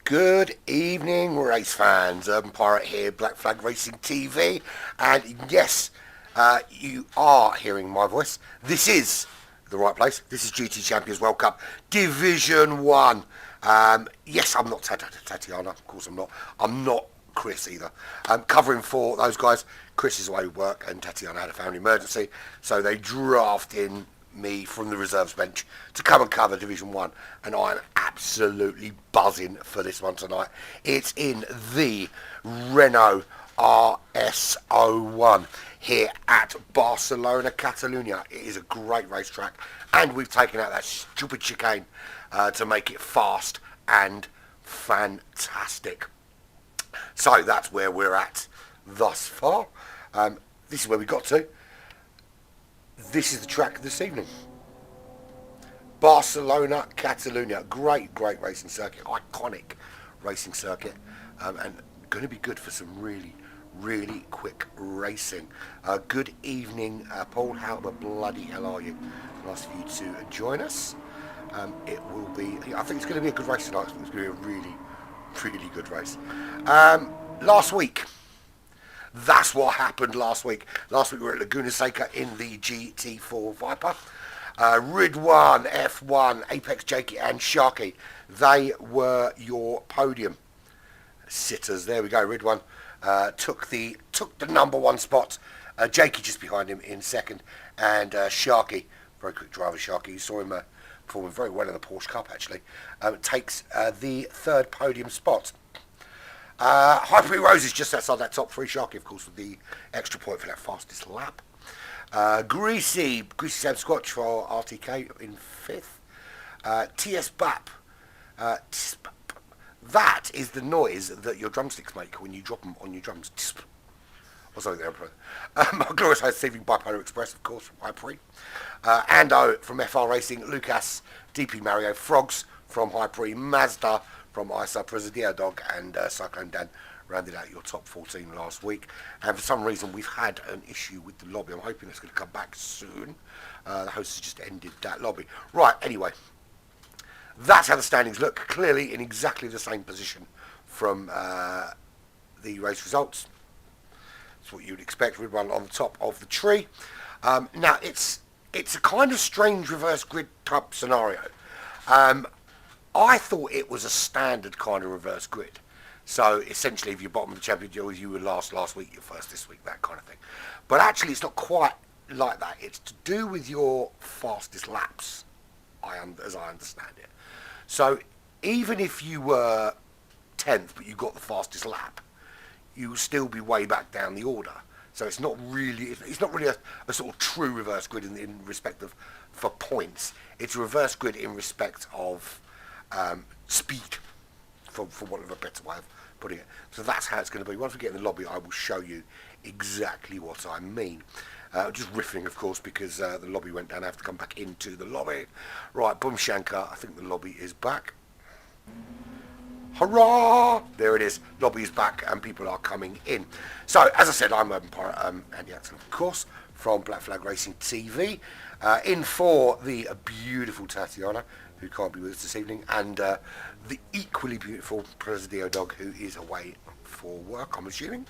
Good evening, race fans. Urban Pirate here, Black Flag Racing TV. And yes, you are hearing my voice. This is the right place. This is GT Champions World Cup Division 1. Yes, I'm not Tatiana. Of course I'm not. I'm not Chris either. Covering for those guys. Chris is away with work and Tatiana had a family emergency. So they draft in me from the reserves bench to come and cover Division 1, and I'm absolutely buzzing for this one tonight. It's in the Renault RS01 here at Barcelona, Catalonia. It is a great racetrack, and we've taken out that stupid chicane to make it fast and fantastic. So that's where we're at thus far. This is where we got to. This is the track this evening. Barcelona, Catalonia. Great racing circuit. Iconic racing circuit. And going to be good for some really quick racing. Good evening, Paul. How the bloody hell are you? Nice of you to join us. It will be, I think it's going to be a good race tonight. I think it's going to be a really good race. Last week. That's what happened last week. Last week we were at Laguna Seca in the GT4 Viper. Ridwan, F1, Apex, Jakey and Sharky. They were your podium sitters. There we go. Ridwan took the number one spot. Jakey just behind him in second. And Sharky, very quick driver Sharky. You saw him performing very well in the Porsche Cup actually. Takes the third podium spot. Hyper Rose is just outside that top three. Sharky, of course, with the extra point for that fastest lap. Greasy Sam Squatch for RTK in fifth. TS Bap. That is the noise that your drumsticks make when you drop them on your drums. Or something there. Glorious Host Saving Bipolar Express, of course, from Hyper. Ando from FR Racing. Lucas, DP Mario. Frogs from Hyper. Mazda from ISA, Presidio Dog and Cyclone Dan rounded out your top 14 last week. And for some reason we've had an issue with the lobby. I'm hoping it's going to come back soon. The host has just ended that lobby. Right, anyway. That's how the standings look. Clearly in exactly the same position from the race results. That's what you'd expect. Ridwan on the top of the tree. Now, it's a kind of strange reverse grid type scenario. I thought it was a standard kind of reverse grid. So essentially, if you're bottom of the championship, you were last week, you're first this week, that kind of thing. But actually, it's not quite like that. It's to do with your fastest laps, as I understand it. So even if you were 10th, but you got the fastest lap, you will still be way back down the order. So it's not really a sort of true reverse grid in respect of for points. It's a reverse grid in respect of speed, for want of a better way of putting it. So that's how it's going to be. Once we get in the lobby, I will show you exactly what I mean. Just riffing, of course, because the lobby went down. I have to come back into the lobby. Right, Boom Shankar, I think the lobby is back. Hurrah! There it is. Lobby is back and people are coming in. So, as I said, I'm Urban Pirate, Andy Axon, of course, from Black Flag Racing TV. In for the beautiful Tatiana, who can't be with us this evening, and the equally beautiful Presidio Dog, who is away for work, I'm assuming.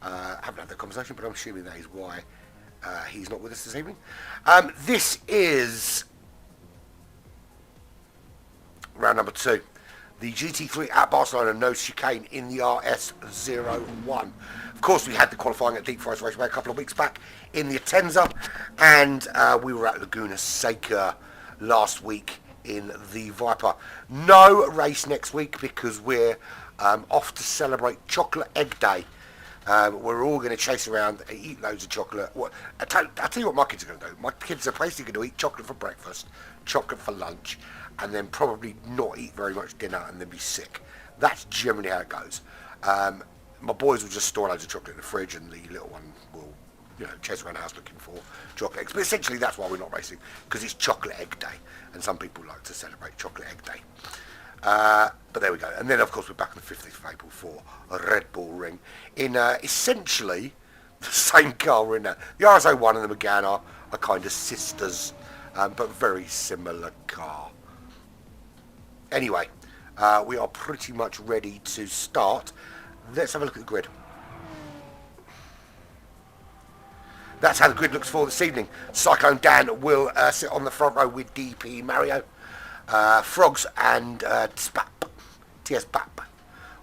I haven't had that conversation, but I'm assuming that is why he's not with us this evening. This is round number 2. The GT3 at Barcelona, no chicane in the RS01. Of course, we had the qualifying at Deep Forest Raceway a couple of weeks back in the Atenza, and we were at Laguna Seca last week in the Viper. No race next week because we're off to celebrate Chocolate Egg Day. We're all going to chase around and eat loads of chocolate. I'll tell you what my kids are going to do. My kids are basically going to eat chocolate for breakfast, chocolate for lunch, and then probably not eat very much dinner and then be sick. That's generally how it goes. My boys will just store loads of chocolate in the fridge, and the little one will, chase around the house looking for chocolate eggs. But essentially that's why we're not racing, because it's Chocolate Egg Day, and some people like to celebrate Chocolate Egg Day. But there we go. And then, of course, we're back on the 15th of April for a Red Bull Ring in essentially the same car we're in now. The RS01 and the Megane are kind of sisters, but very similar car. Anyway, We are pretty much ready to start. Let's have a look at the grid. That's how the grid looks for this evening. Cyclone Dan will sit on the front row with DP Mario. Frogs and TS Bap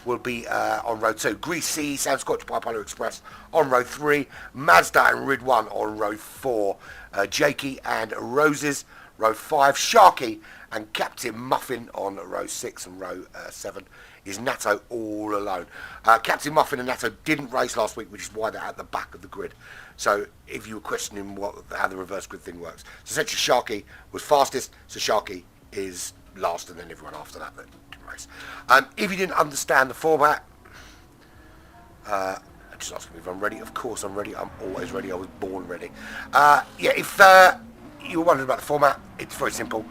will be on row 2. Greasy, Sam Scotch, Bipolar Express on row 3. Mazda and Rid1 on row 4. Jakey and Roses, row 5. Sharky and Captain Muffin on row 6, and row 7 is Natto all alone. Captain Muffin and Natto didn't race last week, which is why they're at the back of the grid. So if you were questioning how the reverse grid thing works, so essentially Sharky was fastest, so Sharky is last, and then everyone after that didn't race. If you didn't understand the format, just asking me if I'm ready. Of course I'm ready. I'm always ready. I was born ready. If you were wondering about the format, it's very simple.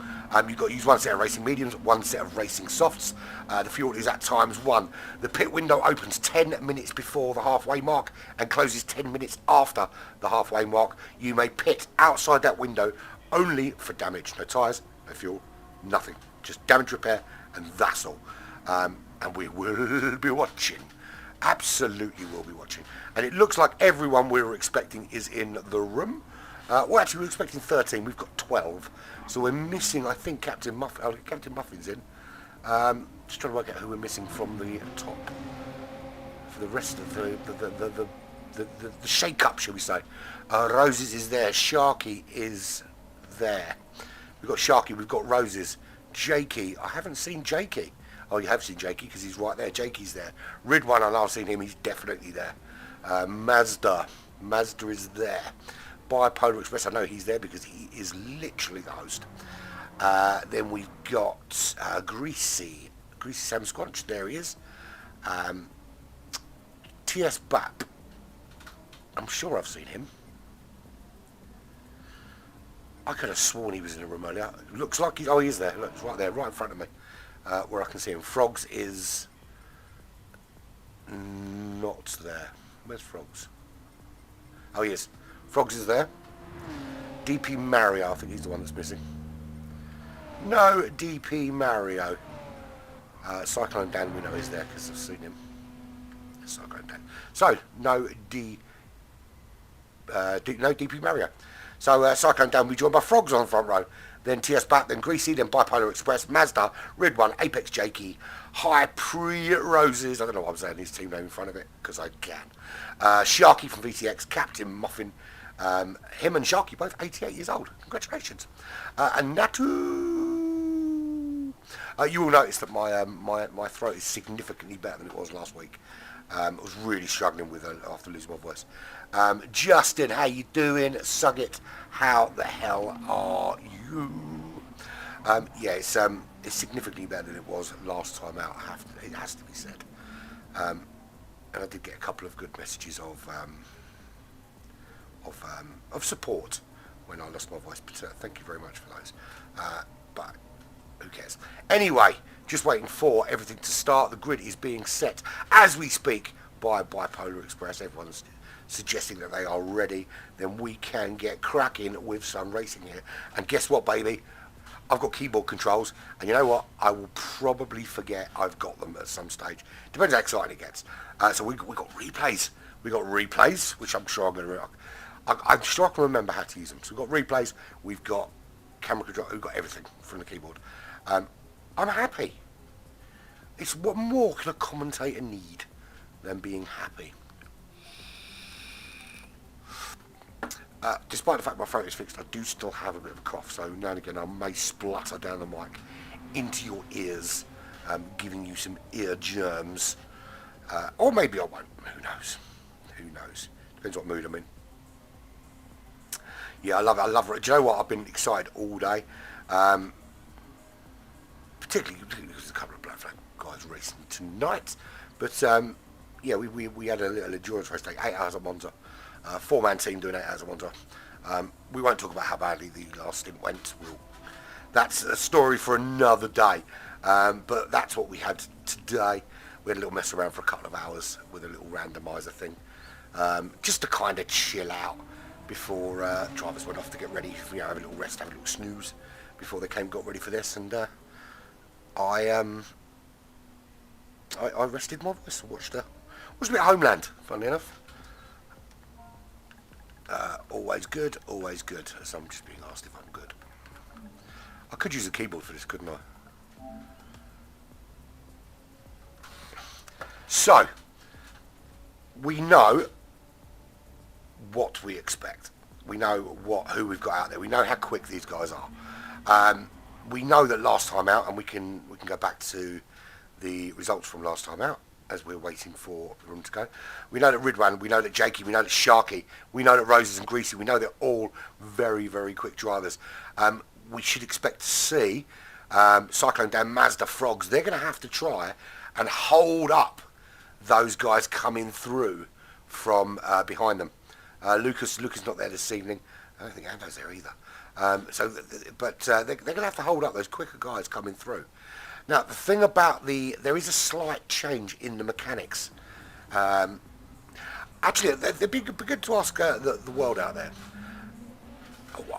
You've got to use one set of racing mediums, one set of racing softs. The fuel is at ×1. The pit window opens 10 minutes before the halfway mark and closes 10 minutes after the halfway mark. You may pit outside that window only for damage. No tyres, no fuel, nothing. Just damage repair, and that's all. And we will be watching. Absolutely will be watching. And it looks like everyone we were expecting is in the room. Well, actually, we were expecting 13. We've got 12. So we're missing, I think, Captain Muffin. Oh, Captain Muffin's in. Just trying to work out who we're missing from the top. For the rest of the shake-up, shall we say. Roses is there. Sharky is there. We've got Sharky. We've got Roses. Jakey. I haven't seen Jakey. Oh, you have seen Jakey because he's right there. Jakey's there. Rid1, I know I've seen him. He's definitely there. Mazda. Mazda is there. Bipolar Express, I know he's there because he is literally the host. Then we've got Greasy Sam Squanch, there he is. TS Bap, I'm sure I've seen him. I could have sworn he was in the room earlier. Looks like he is there. Look, right there, right in front of me, where I can see him. Frogs is not there. Where's Frogs? Oh, he is. Frogs is there. DP Mario, I think he's the one that's missing. No DP Mario. Cyclone Dan, we know is there because I've seen him. Cyclone Dan. So, no DP Mario. So, Cyclone Dan will be joined by Frogs on the front row. Then TS Bat, then Greasy, then Bipolar Express, Mazda, Rid1, Apex Jakey, High Pre-Roses, I don't know why I'm saying his team name in front of it, because I can. Sharky from VTX, Captain Muffin, him and Sharky both 88 years old. Congratulations. And Natu. You will notice that my throat is significantly better than it was last week. I was really struggling with it after losing my voice. Justin, how you doing? Sugget, how the hell are you? It's significantly better than it was last time out. It has to be said. And I did get a couple of good messages of support when I lost my voice. But thank you very much for those. But who cares? Anyway, just waiting for everything to start. The grid is being set as we speak by Bipolar Express. Everyone's suggesting that they are ready. Then we can get cracking with some racing here. And guess what, baby? I've got keyboard controls, and you know what? I will probably forget I've got them at some stage. Depends how exciting it gets. So we got replays. We got replays, which I'm sure I'm sure I can remember how to use them. So we've got replays. We've got camera control. We've got everything from the keyboard. I'm happy. It's what more can a commentator need than being happy? Despite the fact my throat is fixed, I do still have a bit of a cough, so now and again I may splutter down the mic into your ears, giving you some ear germs. Or maybe I won't. Who knows? Who knows? Depends what mood I'm in. Yeah, I love it. Do you know what? I've been excited all day. Particularly because there's a couple of Black Flag guys racing tonight. But, we had a little endurance race, like 8 hours at Monza. 4-man team doing 8 hours at Monza. We won't talk about how badly the last stint went. That's a story for another day. But that's what we had today. We had a little mess around for a couple of hours with a little randomizer thing. Just to kind of chill out before drivers went off to get ready. Have a little rest, have a little snooze before they got ready for this. And I I rested my voice. I watched a bit of Homeland, funnily enough. Always good, always good. So I'm just being asked if I'm good. I could use a keyboard for this, couldn't I? So, we know what we expect. We know who we've got out there. We know how quick these guys are. We know that last time out, and we can go back to the results from last time out as we're waiting for them to go. We know that Ridwan, we know that Jakey, we know that Sharky, we know that Roses and Greasy, we know they're all very, very quick drivers. We should expect to see Cyclone Dan, Mazda, Frogs. They're going to have to try and hold up those guys coming through from behind them. Lucas not there this evening. I don't think Ando's there either. They're going to have to hold up those quicker guys coming through. Now, the thing about there is a slight change in the mechanics. Actually, it'd be good to ask the world out there.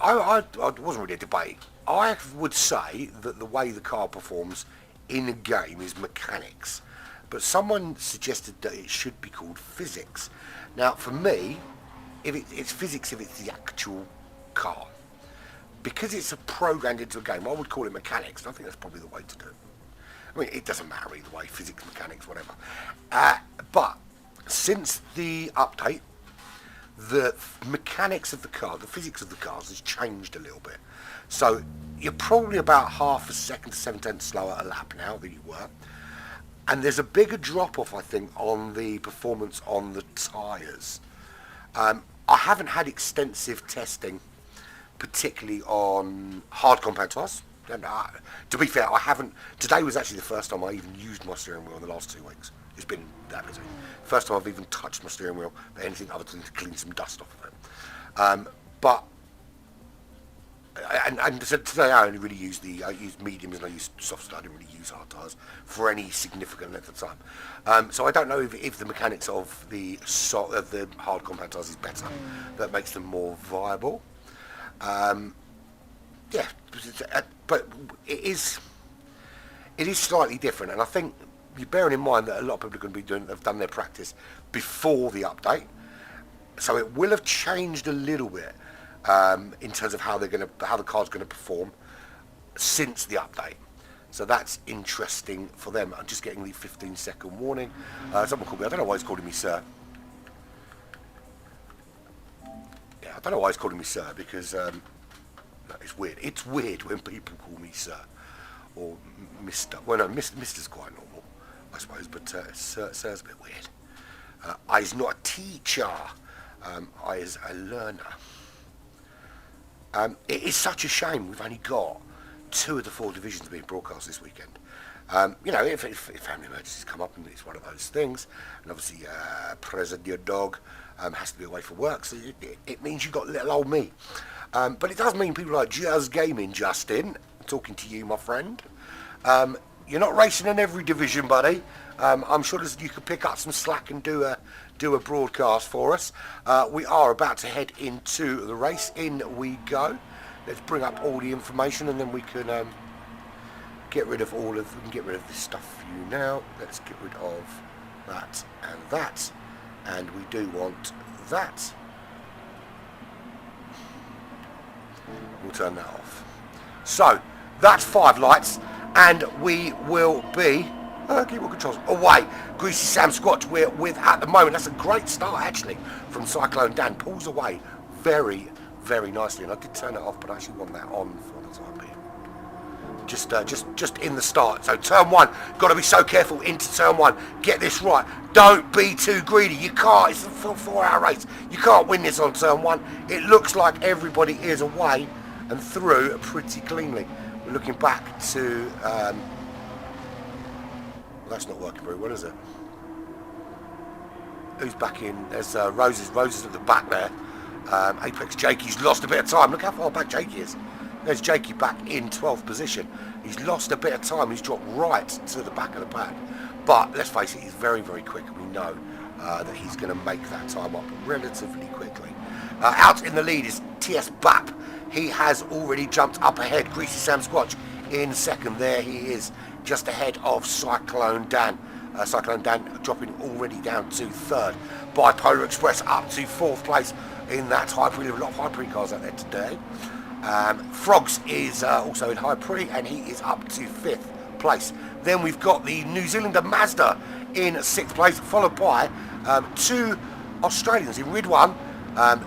I wasn't really a debate. I would say that the way the car performs in a game is mechanics. But someone suggested that it should be called physics. Now, for me, it's physics if it's the actual car. Because it's programmed into a game, I would call it mechanics. I think that's probably the way to do it. I mean, it doesn't matter either way, physics, mechanics, whatever. But since the update, the mechanics of the car, the physics of the cars has changed a little bit. So you're probably about half a second to 7/10 slower a lap now than you were. And there's a bigger drop-off, I think, on the performance on the tyres. I haven't had extensive testing, particularly on hard compound tyres. To be fair, I haven't. Today was actually the first time I even used my steering wheel in the last 2 weeks. It's been that busy. First time I've even touched my steering wheel for anything other than to clean some dust off of it. So today I only really used mediums and I used softs. I didn't really use hard tyres for any significant length of time. So I don't know if the mechanics of the hard compound tyres is better. That makes them more viable. Yeah, but it is slightly different, and I think you're bearing in mind that a lot of people are going to have done their practice before the update, so it will have changed a little bit in terms of how the car's going to perform since the update. So that's interesting for them. I'm just getting the 15-second warning. Someone called me. I don't know why he's calling me sir. Yeah, I don't know why he's calling me sir because. No, it's weird. It's weird when people call me sir or Mr. Well, no, Mr's quite normal, I suppose, but sir's a bit weird. I is not a teacher. I is a learner. It is such a shame we've only got 2 of the 4 divisions being broadcast this weekend. If family emergencies come up and it's one of those things, and obviously President your dog has to be away for work, so it means you've got little old me. But it does mean people like Jazz Gaming, Justin, talking to you, my friend. You're not racing in every division, buddy. I'm sure you could pick up some slack and do a broadcast for us. We are about to head into the race. In we go. Let's bring up all the information and then we can get rid of this stuff for you now. Let's get rid of that and that. And we do want that. We'll turn that off. So, that's 5 lights, and we will be keyboard controls away. Greasy Sam Squatch we're with at the moment. That's a great start actually from Cyclone Dan. Pulls away very, very nicely, and I did turn it off, but I actually want that on for the time being. Just in the start. So turn 1, got to be so careful into turn 1. Get this right. Don't be too greedy. You can't. It's a 4-hour race. You can't win this on turn 1. It looks like everybody is away and through pretty cleanly. We're looking back to. Well, that's not working very well, is it? Who's back in? There's Roses. Roses at the back there. Apex Jakey's lost a bit of time. Look how far back Jakey is. There's Jakey back in 12th position. He's lost a bit of time. He's dropped right to the back of the pack. But let's face it, he's very, very quick. We know that he's going to make that time up relatively quickly. Out in the lead is TS Bap. He has already jumped up ahead. Greasy Sam Squatch in second. There he is, just ahead of Cyclone Dan. Cyclone Dan dropping already down to third. Bipolar Express up to fourth place in that High Prix. A lot of High Prix cars out there today. Frogs is also in High Prix, and he is up to fifth place. Then we've got the New Zealander Mazda in sixth place, followed by two Australians in Rid 1,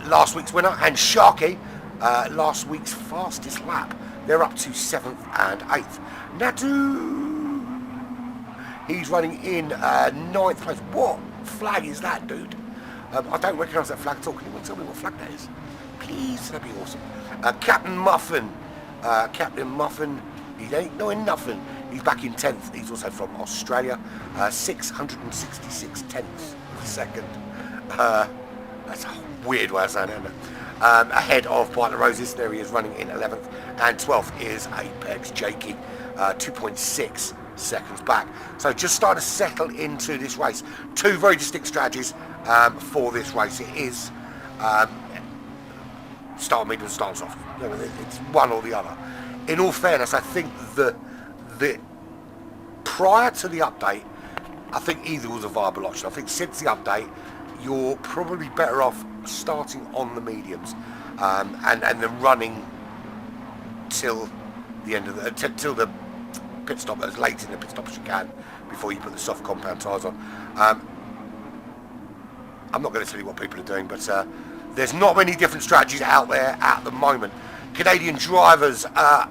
last week's winner, and Sharky, last week's fastest lap. They're up to 7th and 8th. Natu, he's running in 9th place. What flag is that, dude? I don't recognise that flag at all. Can anyone tell me what flag that is? Please, that'd be awesome. Captain Muffin. Captain Muffin, he ain't knowing nothing. He's back in 10th. He's also from Australia. 666 tenths of a second. That's a weird way of saying it, isn't it? Ahead of Bite the Roses, there he is running in 11th, and 12th is Apex Jakey, 2.6 seconds back. So just starting to settle into this race. Two very distinct strategies for this race. It is start medium, start soft. It's one or the other. In all fairness, I think the prior to the update, I think either was a viable option. I think since the update, you're probably better off starting on the mediums and then running till the end of the till the pit stop, as late in the pit stop as you can before you put the soft compound tyres on. I'm not going to tell you what people are doing, but there's not many different strategies out there at the moment. Canadian drivers are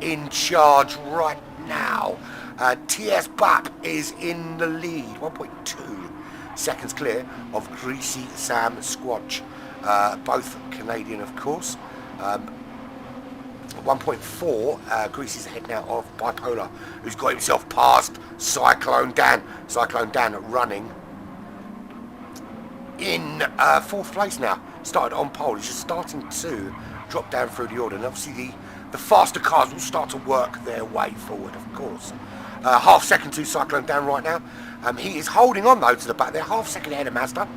in charge right now. TS BAP is in the lead, 1.2 seconds clear of Greasy Sam Squatch, both Canadian of course. 1.4, Greasy's ahead now of Bipolar, who's got himself past Cyclone Dan. Cyclone Dan running in fourth place now, started on pole. He's just starting to drop down through the order, and obviously the faster cars will start to work their way forward, of course. Half second to Cyclone Dan right now. He is holding on though to the back. They're half second ahead of Mazda.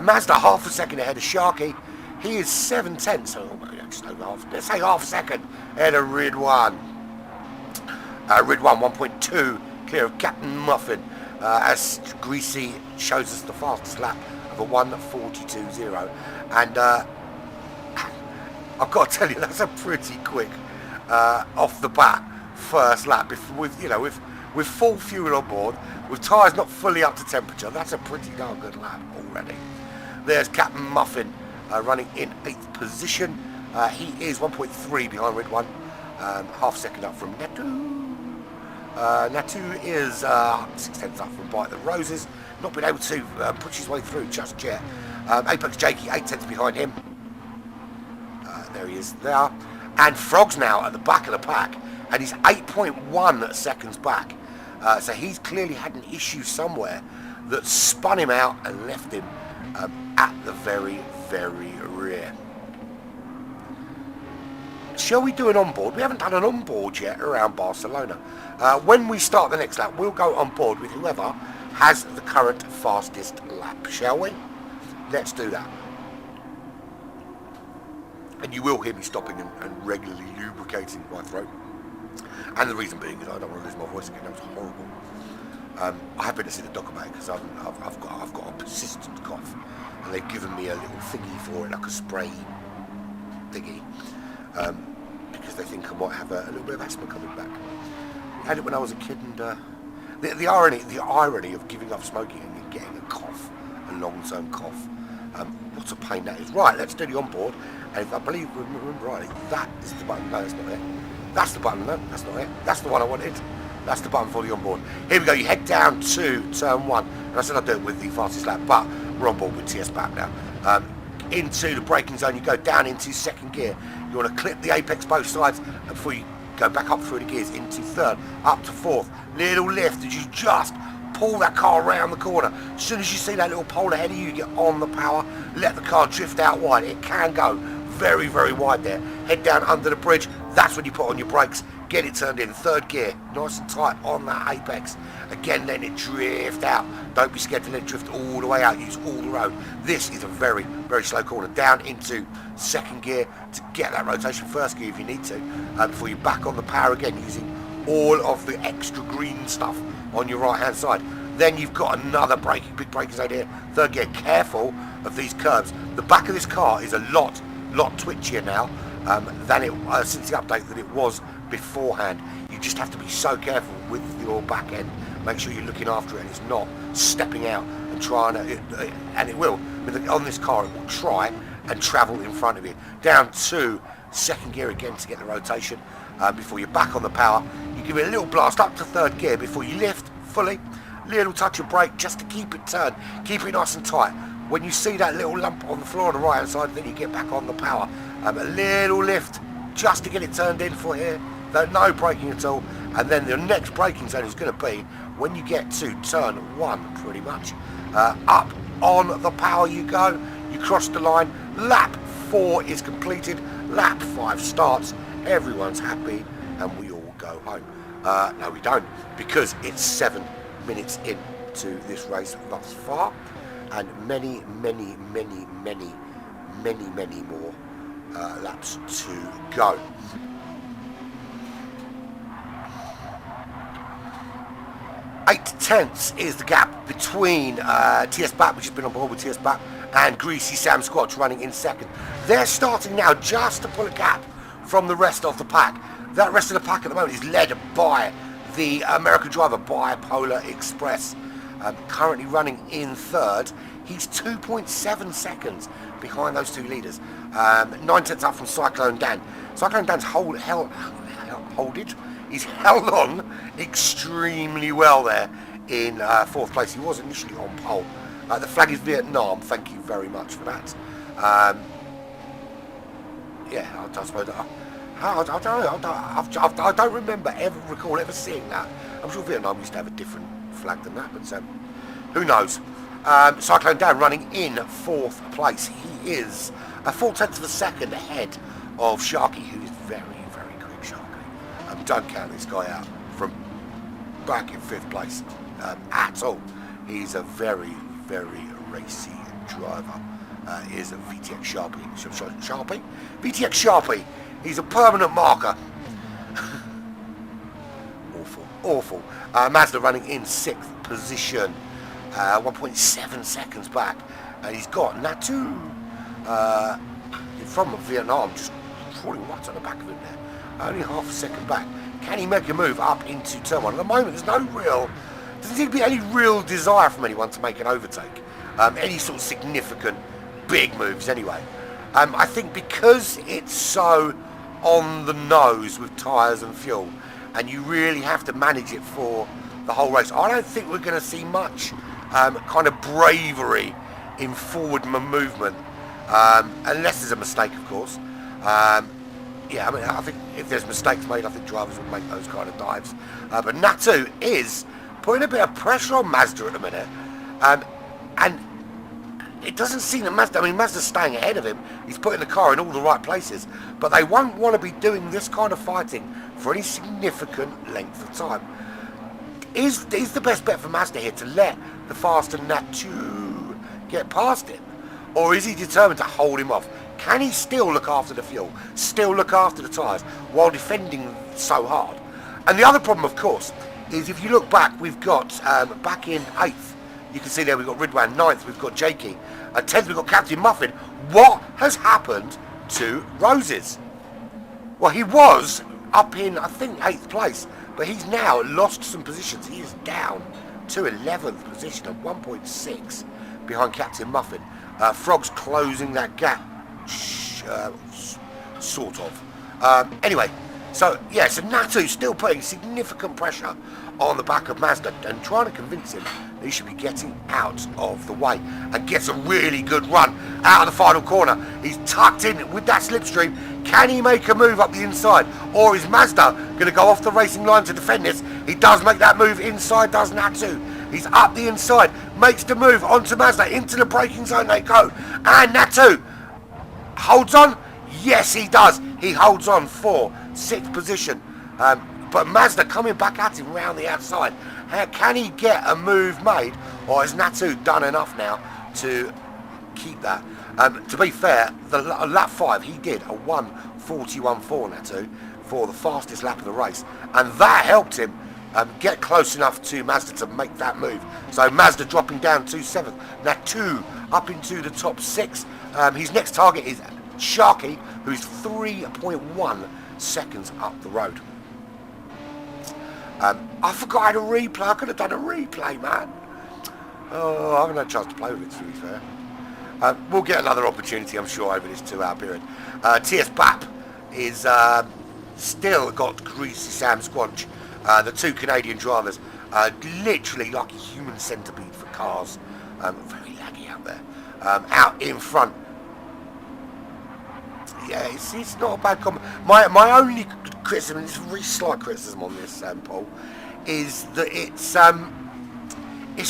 Mazda half a second ahead of Sharky. He is 7/10, so just over half. Let's say half a second ahead of Rid 1. Rid 1 1.2 clear of Captain Muffin. As Greasy shows us the fastest lap of a 1:42.0, and I've got to tell you, that's a pretty quick off the bat first lap with full fuel on board, with tyres not fully up to temperature. That's a pretty darn good lap already. There's Captain Muffin running in 8th position. He is 1.3 behind Rid 1, half second up from Natu. Natu is 6/10 up from Bite the Roses, not been able to push his way through just yet. Apex Jakey 8/10 behind him. There he is there. And Frog's now at the back of the pack, and he's 8.1 seconds back. So he's clearly had an issue somewhere that spun him out and left him at the very, very rear. Shall we do an onboard? We haven't done an onboard yet around Barcelona. When we start the next lap, we'll go on board with whoever has the current fastest lap, shall we? Let's do that. And you will hear me stopping and regularly lubricating my throat. And the reason being is I don't want to lose my voice again. That was horrible. I have been to see the doctor mate because I've got a persistent cough, and they've given me a little thingy for it, like a spray thingy, because they think I might have a little bit of asthma coming back. I had it when I was a kid, and the irony of giving up smoking and getting a cough, a long-term cough. What a pain that is. Right, let's do the onboard. And if I remember rightly, that is the button. No, that's not it. That's the button. No, that's not it. That's the one I wanted. That's the button for the onboard. Here we go. You head down to turn 1. And I said I'd do it with the fastest lap, but we're on board with TS BAP now. Into the braking zone, you go down into second gear. You want to clip the apex both sides before you go back up through the gears into third, up to fourth. Little lift as you just pull that car around the corner. As soon as you see that little pole ahead of you, you get on the power, let the car drift out wide. It can go very, very wide there. Head down under the bridge. That's when you put on your brakes, get it turned in. Third gear, nice and tight on that apex. Again, let it drift out. Don't be scared to let it drift all the way out. Use all the road. This is a very, very slow corner. Down into second gear to get that rotation. First gear if you need to, before you back on the power again, using all of the extra green stuff on your right hand side. Then you've got another big braking zone here. Third gear, careful of these curbs. The back of this car is a lot twitchier now than it since the update that it was beforehand. You just have to be so careful with your back end. Make sure you're looking after it and it's not stepping out and trying to, and it will. On this car, it will try and travel in front of you. Down to second gear again to get the rotation before you're back on the power. You give it a little blast up to third gear before you lift fully. Little touch of brake just to keep it turned, keep it nice and tight. When you see that little lump on the floor on the right hand side, then you get back on the power. A little lift just to get it turned in for here. No braking at all. And then the next braking zone is going to be when you get to turn 1, pretty much. Up on the power you go. You cross the line. Lap 4 is completed. Lap 5 starts. Everyone's happy, and we all go home. No, we don't, because it's 7 minutes into this race thus far, and many more laps to go. 8 tenths is the gap between TS BAP, which has been on board with TS BAP, and Greasy Sam Squatch running in second. They're starting now just to pull a gap from the rest of the pack. That rest of the pack at the moment is led by the American driver, Bipolar Express, currently running in third. He's 2.7 seconds behind those two leaders. 9 tenths up from Cyclone Dan. Cyclone Dan's he's held on extremely well there in fourth place. He was initially on pole. The flag is Vietnam. Thank you very much for that. Yeah, I suppose. I don't remember recall ever seeing that. I'm sure Vietnam used to have a different flag than that, but who knows? Cyclone Dan running in fourth place. He is a 4 tenths of a second ahead of Sharky, who is very quick. Sharky. Don't count this guy out from back in fifth place at all. He's a very racy driver. Is a VTX Sharpie. VTX Sharpie. He's a permanent marker. Awful. Mazda running in sixth position, 1.7 seconds back, and he's got Natu from Vietnam just falling right on the back of him there. Only half a second back. Can he make a move up into turn 1? At the moment, doesn't seem to be any real desire from anyone to make an overtake. Any sort of significant big moves anyway. I think because it's so on the nose with tyres and fuel, and you really have to manage it for the whole race, I don't think we're going to see much kind of bravery in forward movement, unless there's a mistake, of course. Yeah, I mean, I think if there's mistakes made, I think drivers will make those kind of dives. But Natu is putting a bit of pressure on Mazda at the minute, and it doesn't seem that Mazda's staying ahead of him. He's putting the car in all the right places, but they won't want to be doing this kind of fighting for any significant length of time. Is the best bet for Mazda here to let the faster Natu get past him, or is he determined to hold him off? Can he still look after the fuel, still look after the tyres, while defending so hard? And the other problem, of course, is if you look back, we've got back in 8th, you can see there we've got Ridwan, 9th we've got Jakey, 10th we've got Captain Muffin. What has happened to Roses? Well, he was up in, I think, 8th place, but he's now lost some positions. He is down to 11th position at 1.6 behind Captain Muffin. Frog's closing that gap, sort of. Anyway, so Natu still putting significant pressure on the back of Mazda and trying to convince him that he should be getting out of the way, and gets a really good run out of the final corner. He's tucked in with that slipstream. Can he make a move up the inside, or is Mazda going to go off the racing line to defend this? He does make that move inside, does Natu. He's up the inside, makes the move onto Mazda, into the braking zone they go, and Natu holds on. Yes, he does. He holds on for 6th position. But Mazda coming back at him round the outside. Can he get a move made, or has Natu done enough now to keep that? To be fair, the lap 5 he did a 1:41.4 Natu. for the fastest lap of the race, and that helped him get close enough to Mazda to make that move. So Mazda dropping down to 7th. Natu up into the top 6. His next target is Sharky, who's 3.1 seconds up the road. I forgot I had a replay. I could have done a replay, man. Oh, I haven't had a chance to play with it, to be fair. We'll get another opportunity, I'm sure, over this 2-hour period. TS BAP is still got Greasy Sam Squanch. The 2 Canadian drivers, literally like a human centipede for cars. Very laggy out there. Out in front. Yeah, it's not a bad comment. My only criticism, and it's a very slight criticism on this, Paul, is that it's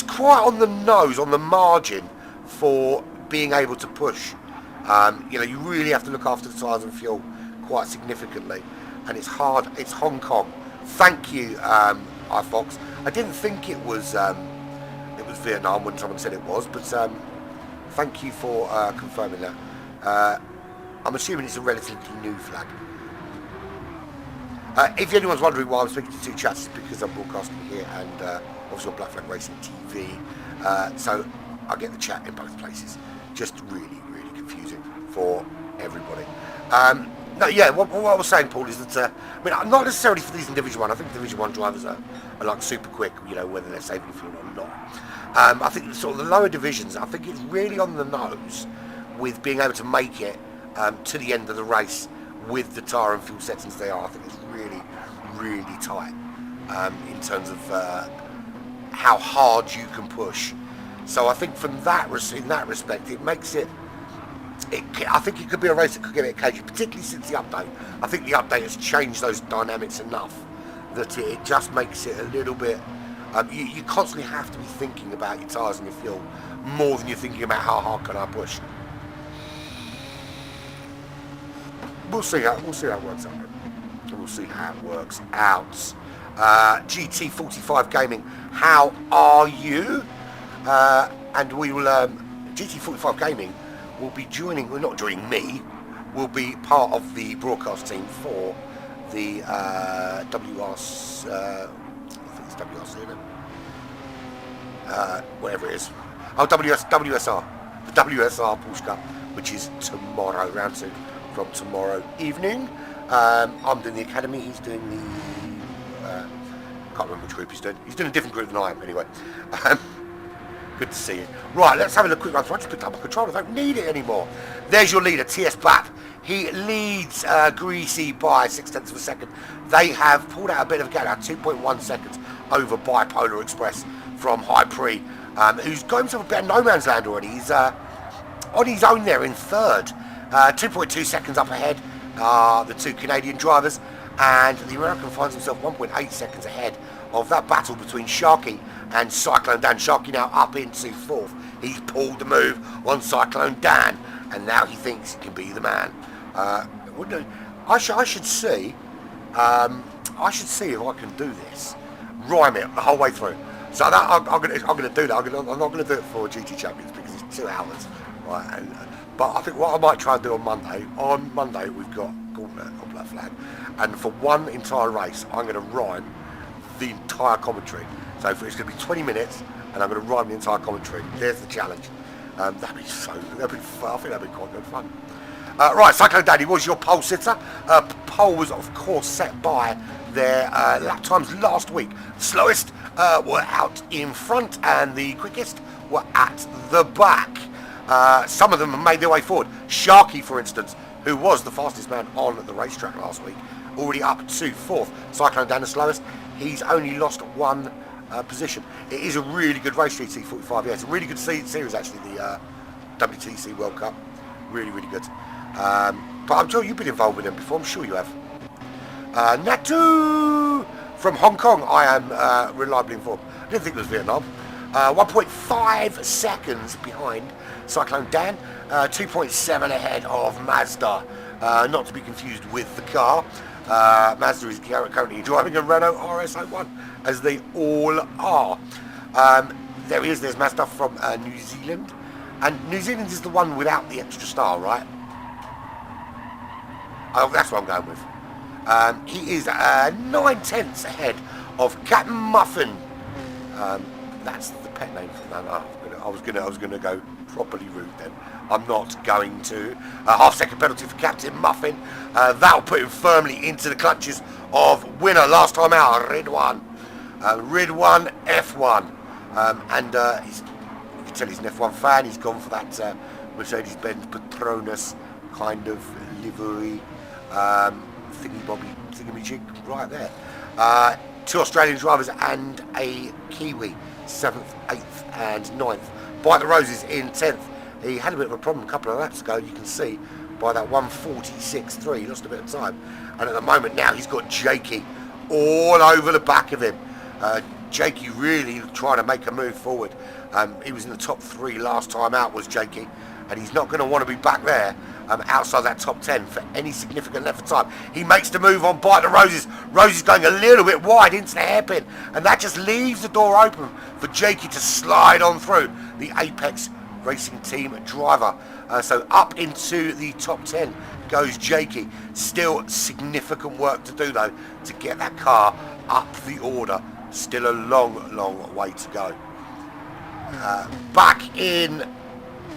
quite on the nose, on the margin for being able to push. You really have to look after the tyres and fuel quite significantly, and it's hard. It's Hong Kong. Thank you, iFox. I didn't think it was Vietnam when someone said it was, but thank you for confirming that. I'm assuming it's a relatively new flag. If anyone's wondering why I'm speaking to 2 chats, it's because I'm broadcasting here and obviously on Black Flag Racing TV. So I get the chat in both places. Just really, really confusing for everybody. No, yeah, what I was saying, Paul, is that not necessarily for these in Division 1. I think Division 1 drivers are like super quick, whether they're saving fuel or not. I think sort of the lower divisions, I think it's really on the nose with being able to make it to the end of the race with the tyre and fuel settings they are. I think it's really, really tight in terms of how hard you can push. So I think from in that respect, it makes it. I think it could be a race that could get it cagey, particularly since the update. I think the update has changed those dynamics enough that it just makes it a little bit. You constantly have to be thinking about your tyres and your fuel more than you're thinking about how hard can I push. We'll see how it works out. We'll see how it works out. GT45 Gaming, how are you? And we will GT45 Gaming will be joining. Well, not joining me. Will be part of the broadcast team for the WRC. I think it's WRC, isn't it? Whatever it is. Oh, WSR. The WSR Porsche Cup, which is tomorrow, round 2 from tomorrow evening. I'm doing the academy. He's doing the. Can't remember which group he's doing. He's doing a different group than I am, anyway. Good to see you. Right, let's have a quick run through. I just picked up my controller. I don't need it anymore. There's your leader, TS BAP. He leads Greasy by 0.6 of a second. They have pulled out a bit of a gap, now 2.1 seconds over Bipolar Express from High Pre, who's got himself a bit of no man's land already. He's on his own there in 3rd. 2.2 seconds up ahead are the 2 Canadian drivers, and the American finds himself 1.8 seconds ahead of that battle between Sharky and Cyclone Dan. Sharky now up into 4th. He's pulled the move on Cyclone Dan, and now he thinks he can be the man. I should see if I can do this. Rhyme it the whole way through. So that I'm going to do that. I'm not going to do it for GT Champions because it's 2 hours, right? But I think what I might try and do on Monday we've got Gauntlet on Black Flag, and for one entire race I'm going to rhyme the entire commentary. So it's going to be 20 minutes and I'm going to rhyme the entire commentary. There's the challenge. That'd be fun. I think that'd be quite good fun. Right, Cyclone Daddy was your pole sitter. Pole was of course set by their lap times last week. The slowest were out in front and the quickest were at the back. Some of them have made their way forward. Sharky, for instance, who was the fastest man on the racetrack last week, already up to 4th. Cyclone Dan the slowest. He's only lost 1 position. It is a really good race, GT45. Yeah, it's a really good series actually, the WTC World Cup. Really, really good. But I'm sure you've been involved with them before. I'm sure you have. Natu from Hong Kong, I am reliably informed. I didn't think it was Vietnam. 1.5 seconds behind Cyclone Dan, 2.7 ahead of Mazda, not to be confused with the car. Mazda is currently driving a Renault RS01, as they all are. There he is, there's Mazda from New Zealand, and New Zealand is the one without the extra star, right? Oh, that's what I'm going with. He is 9/10 ahead of Captain Muffin. That's the pet name for that. I was gonna go properly rude then. I'm not going to. Half-second penalty for Captain Muffin. That'll put him firmly into the clutches of winner last time out, Ridwan. Ridwan F1. And you can tell he's an F1 fan. He's gone for that Mercedes-Benz Patronus kind of livery thingy-jig right there. 2 Australian drivers and a Kiwi, 7th, 8th and 9th. Bite the Roses in 10th. He had a bit of a problem a couple of laps ago, you can see, by that 1:46.3. He lost a bit of time. And at the moment now he's got Jakey all over the back of him. Jakey really trying to make a move forward. He was in the top 3 last time out, was Jakey. And he's not going to want to be back there outside that top 10 for any significant length of time. He makes the move on Bite the Roses. Roses going a little bit wide into the hairpin. And that just leaves the door open for Jakey to slide on through, the Apex Racing Team driver. So up into the top 10 goes Jakey. Still significant work to do though to get that car up the order. Still a long way to go. Back in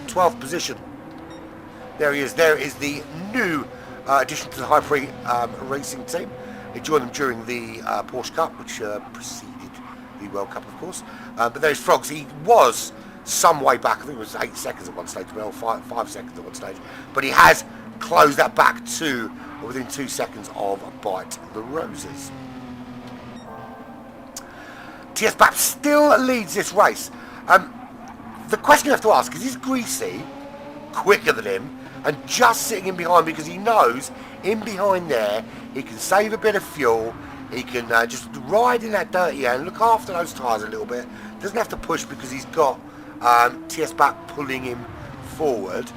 12th position. There he is. There is the new addition to the RWB Racing team. He joined them during the Porsche Cup, which preceded the World Cup, of course. But there's Frogs. He was some way back. I think it was 8 seconds at one stage, well, 5 seconds at one stage. But he has closed that back to within 2 seconds of Bite the Roses. TS Bap still leads this race. The question you have to ask is Greasy quicker than him and just sitting in behind because he knows in behind there he can save a bit of fuel, he can just ride in that dirty air and look after those tyres a little bit, doesn't have to push because he's got TS Bap pulling him forward?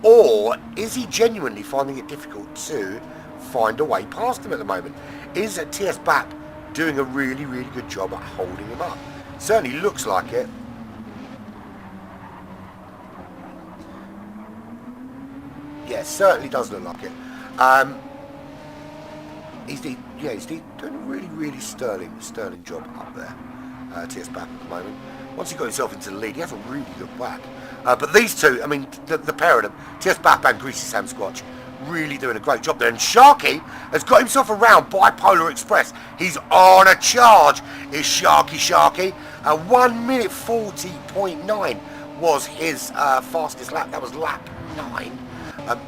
Or is he genuinely finding it difficult to find a way past him at the moment? Is TS Bap doing a really good job at holding him up? Certainly looks like it. Yeah, certainly does look like it. He's doing a really sterling job up there. TS Bap at the moment. Once he got himself into the lead, he hasn't really looked back. But these two, I mean, the pair of them, TS Bap and Greasy Sam Squatch, really doing a great job there. And Sharky has got himself around Bipolar Express. He's on a charge. Is Sharky. 1 minute 40.9 was his fastest lap. That was lap 9.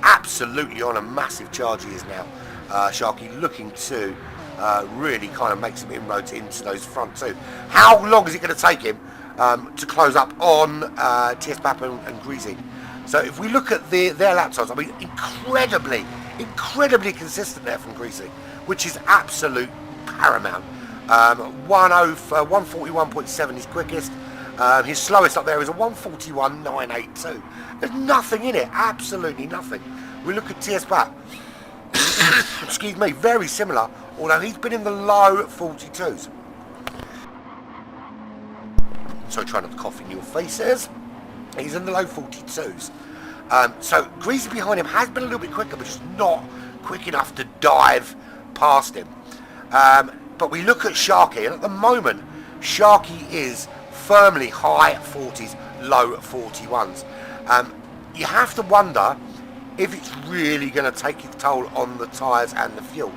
Absolutely on a massive charge he is now. Sharky looking to really kind of make some inroads into those front two. How long is it going to take him to close up on TS Bap and Greasy? So if we look at their lap times, I mean, incredibly consistent there from Greasy, which is absolute paramount. 141.7 is quickest. His slowest up there is a 141.982. There's nothing in it, absolutely nothing. We look at TS Bap, excuse me, very similar, although he's been in the low 42s. So try not to cough in your faces. He's in the low 42s. So Greasy behind him has been a little bit quicker, but just not quick enough to dive past him. But we look at Sharky, and at the moment, Sharky is firmly high 40s, low 41s. You have to wonder if it's really going to take its toll on the tyres and the fuel.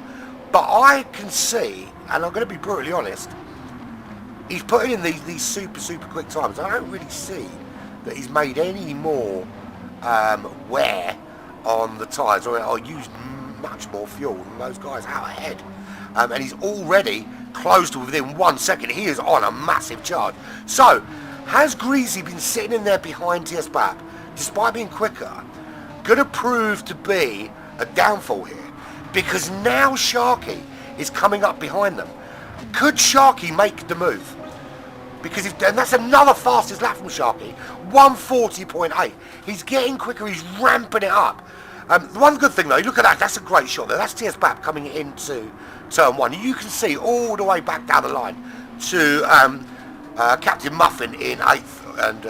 But I can see, and I'm going to be brutally honest, he's putting in these super quick times. I don't really see that he's made any more wear on the tyres or used much more fuel than those guys out ahead. And he's already close to within 1 second. He is on a massive charge. So, has Greasy been sitting in there behind TS Bap, despite being quicker, going to prove to be a downfall here? Because now Sharky is coming up behind them. Could Sharky make the move? Because and that's another fastest lap from Sharky, 140.8. He's getting quicker, he's ramping it up. The one good thing though, look at that, that's a great shot there. That's TS Bap coming into turn 1. You can see all the way back down the line to Captain Muffin in 8th and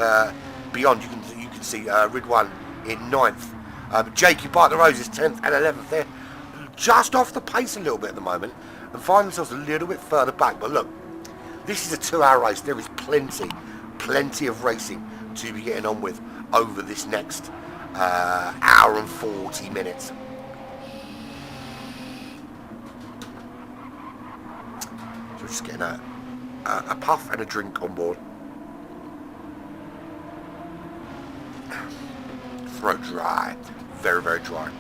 beyond. You can see Ridwan in 9th. Jakey Bite the Roses 10th and 11th there. just off the pace a little bit at the moment and find themselves a little bit further back. But look, this is a 2-hour race. There is plenty of racing to be getting on with over this next hour and 40 minutes. So just getting a puff and a drink on board. Throat dry, very dry.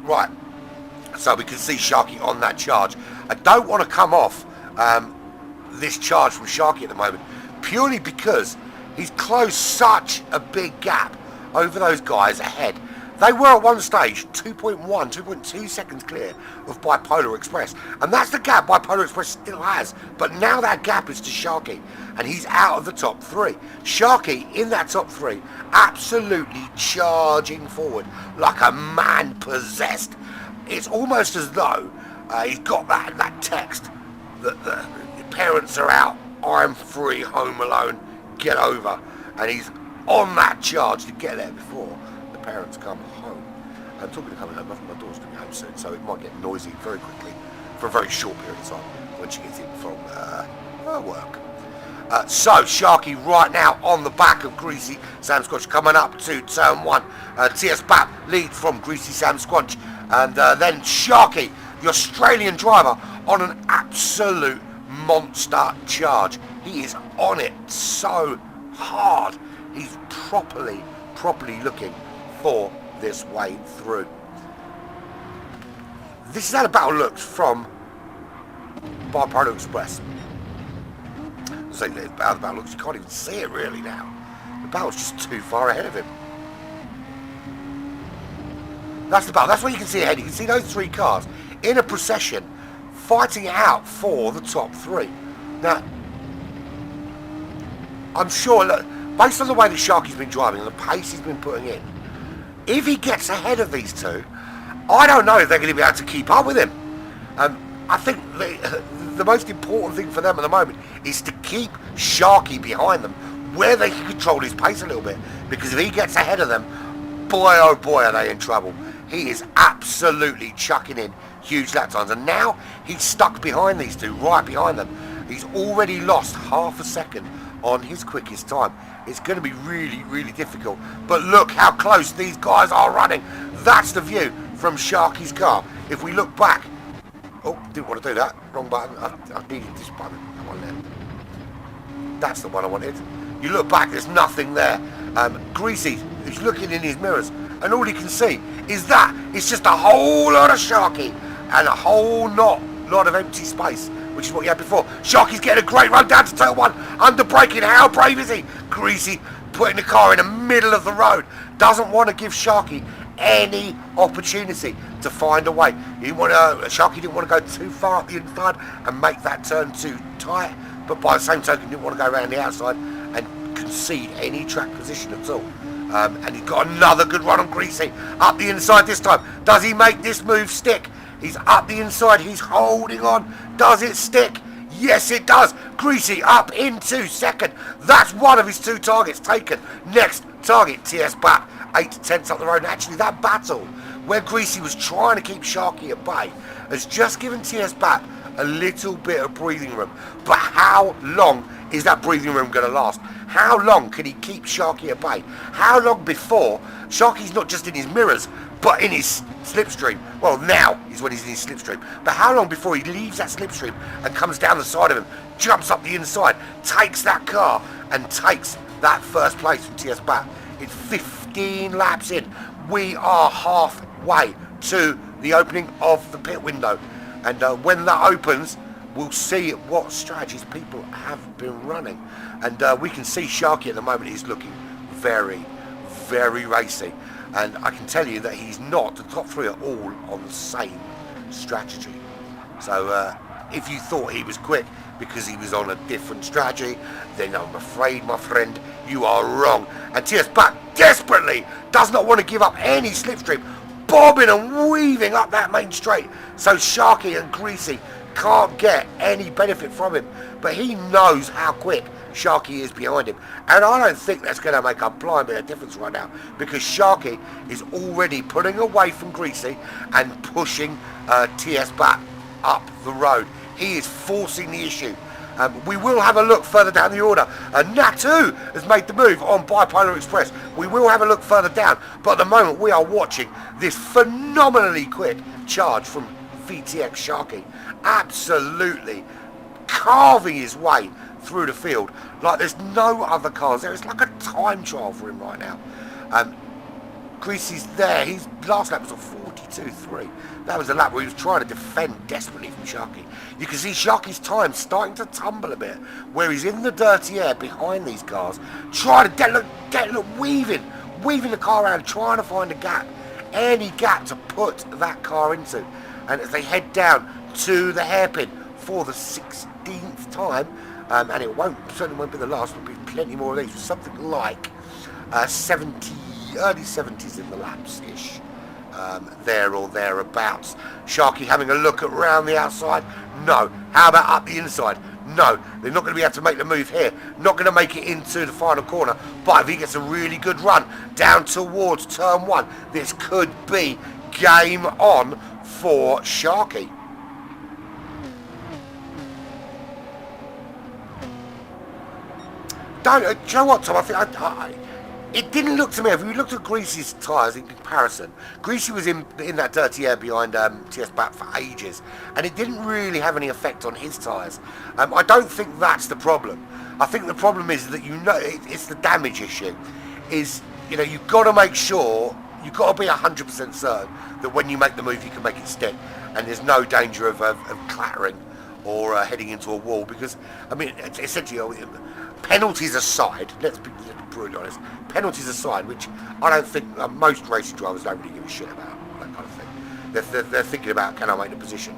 Right, so we can see Sharky on that charge. I don't want to come off this charge from Sharky at the moment, purely because he's closed such a big gap over those guys ahead. They were at one stage 2.2 seconds clear of Bipolar Express, and that's the gap Bipolar Express still has, but now that gap is to Sharky, and he's out of the top 3. Sharky in that top 3, absolutely charging forward like a man possessed. It's almost as though he's got that text that the parents are out, I'm free, home alone, get over, and he's on that charge to get there before the parents come home. I'm talking to coming home, I think my daughter's going to be home soon, so it might get noisy very quickly for a very short period of time when she gets in from her work. So Sharky right now on the back of Greasy Sam Squanch, coming up to turn 1. TS Bap leads from Greasy Sam Squanch, and then Sharky, the Australian driver, on an absolute monster charge. He is on it so hard. He's properly looking for this way through. This is how the battle looks from Bipolar Express. So how the battle looks, you can't even see it really now. The battle's just too far ahead of him. That's the battle. That's what you can see ahead. You can see those 3 cars in a procession fighting it out for the top 3. Now, I'm sure, look, based on the way that Sharky's been driving and the pace he's been putting in, if he gets ahead of these 2, I don't know if they're going to be able to keep up with him. I think the most important thing for them at the moment is to keep Sharky behind them, where they can control his pace a little bit, because if he gets ahead of them, boy oh boy are they in trouble. He is absolutely chucking in huge lap times, and now he's stuck behind these 2, right behind them. He's already lost half a second on his quickest time. It's going to be really difficult, but look how close these guys are running. That's the view from Sharky's car. If we look back, oh, didn't want to do that, wrong button. I needed this button. Come on there. That's the one I wanted. You look back, there's nothing there. Greasy, who's looking in his mirrors, and all he can see is that it's just a whole lot of Sharky and a whole lot of empty space, which is what he had before. Sharky's getting a great run down to turn 1, under braking. How brave is he? Greasy putting the car in the middle of the road. Doesn't want to give Sharky any opportunity to find a way. Sharky didn't want to go too far up the inside and make that turn too tight, but by the same token didn't want to go around the outside and concede any track position at all. And he's got another good run on Greasy up the inside this time. Does he make this move stick? He's up the inside, he's holding on. Does it stick? Yes, it does. Greasy up into second. That's one of his 2 targets taken. Next target, TS Bap, 8 tenths up the road. And actually, that battle where Greasy was trying to keep Sharky at bay has just given TS Bap a little bit of breathing room. But how long is that breathing room going to last? How long can he keep Sharky at bay? How long before Sharky's not just in his mirrors, but in his slipstream? Well, now is when he's in his slipstream. But how long before he leaves that slipstream and comes down the side of him, jumps up the inside, takes that car and takes that first place from TS Bap? It's 15 laps in. We are halfway to the opening of the pit window. And when that opens, we'll see what strategies people have been running. And we can see Sharky at the moment is looking very racy. And I can tell you that he's not, the top 3 are all on the same strategy. So if you thought he was quick because he was on a different strategy, then I'm afraid, my friend, you are wrong. And TS Bap desperately does not want to give up any slipstream. bobbing and weaving up that main straight. So Sharky and Greasy can't get any benefit from him. But he knows how quick Sharky is behind him. And I don't think that's going to make a blind bit of difference right now, because Sharky is already pulling away from Greasy and pushing TS back up the road. He is forcing the issue. We will have a look further down the order. Natu has made the move on Bipolar Express. We will have a look further down. But at the moment we are watching this phenomenally quick charge from VTX Sharky. Absolutely carving his way through the field like there's no other cars there. It's like a time trial for him right now. Greasy's there. His last lap was a 42.3. That was a lap where he was trying to defend desperately from Sharky. You can see Sharky's time starting to tumble a bit, where he's in the dirty air behind these cars, trying to weaving the car around, trying to find a gap, any gap to put that car into. And as they head down to the hairpin for the 16th time, and it certainly won't be the last, there'll be plenty more of these, something like 70, early 70s in the laps-ish. There or thereabouts. Sharky having a look around the outside. No. How about up the inside? No. They're not going to be able to make the move here. Not going to make it into the final corner. But if he gets a really good run down towards turn 1, this could be game on for Sharky. Do you know what, Tom? I think it didn't look to me, if we looked at Greasy's tyres in comparison, Greasy was in that dirty air behind TS back for ages, and it didn't really have any effect on his tyres. I don't think that's the problem. I think the problem is that, it's the damage issue. You've got to make sure, you've got to be 100% certain that when you make the move you can make it stick, and there's no danger of clattering or heading into a wall, because, essentially, penalties aside, let's be brutally honest, penalties aside, which I don't think most racing drivers don't really give a shit about, that kind of thing. They're thinking about, can I make the position?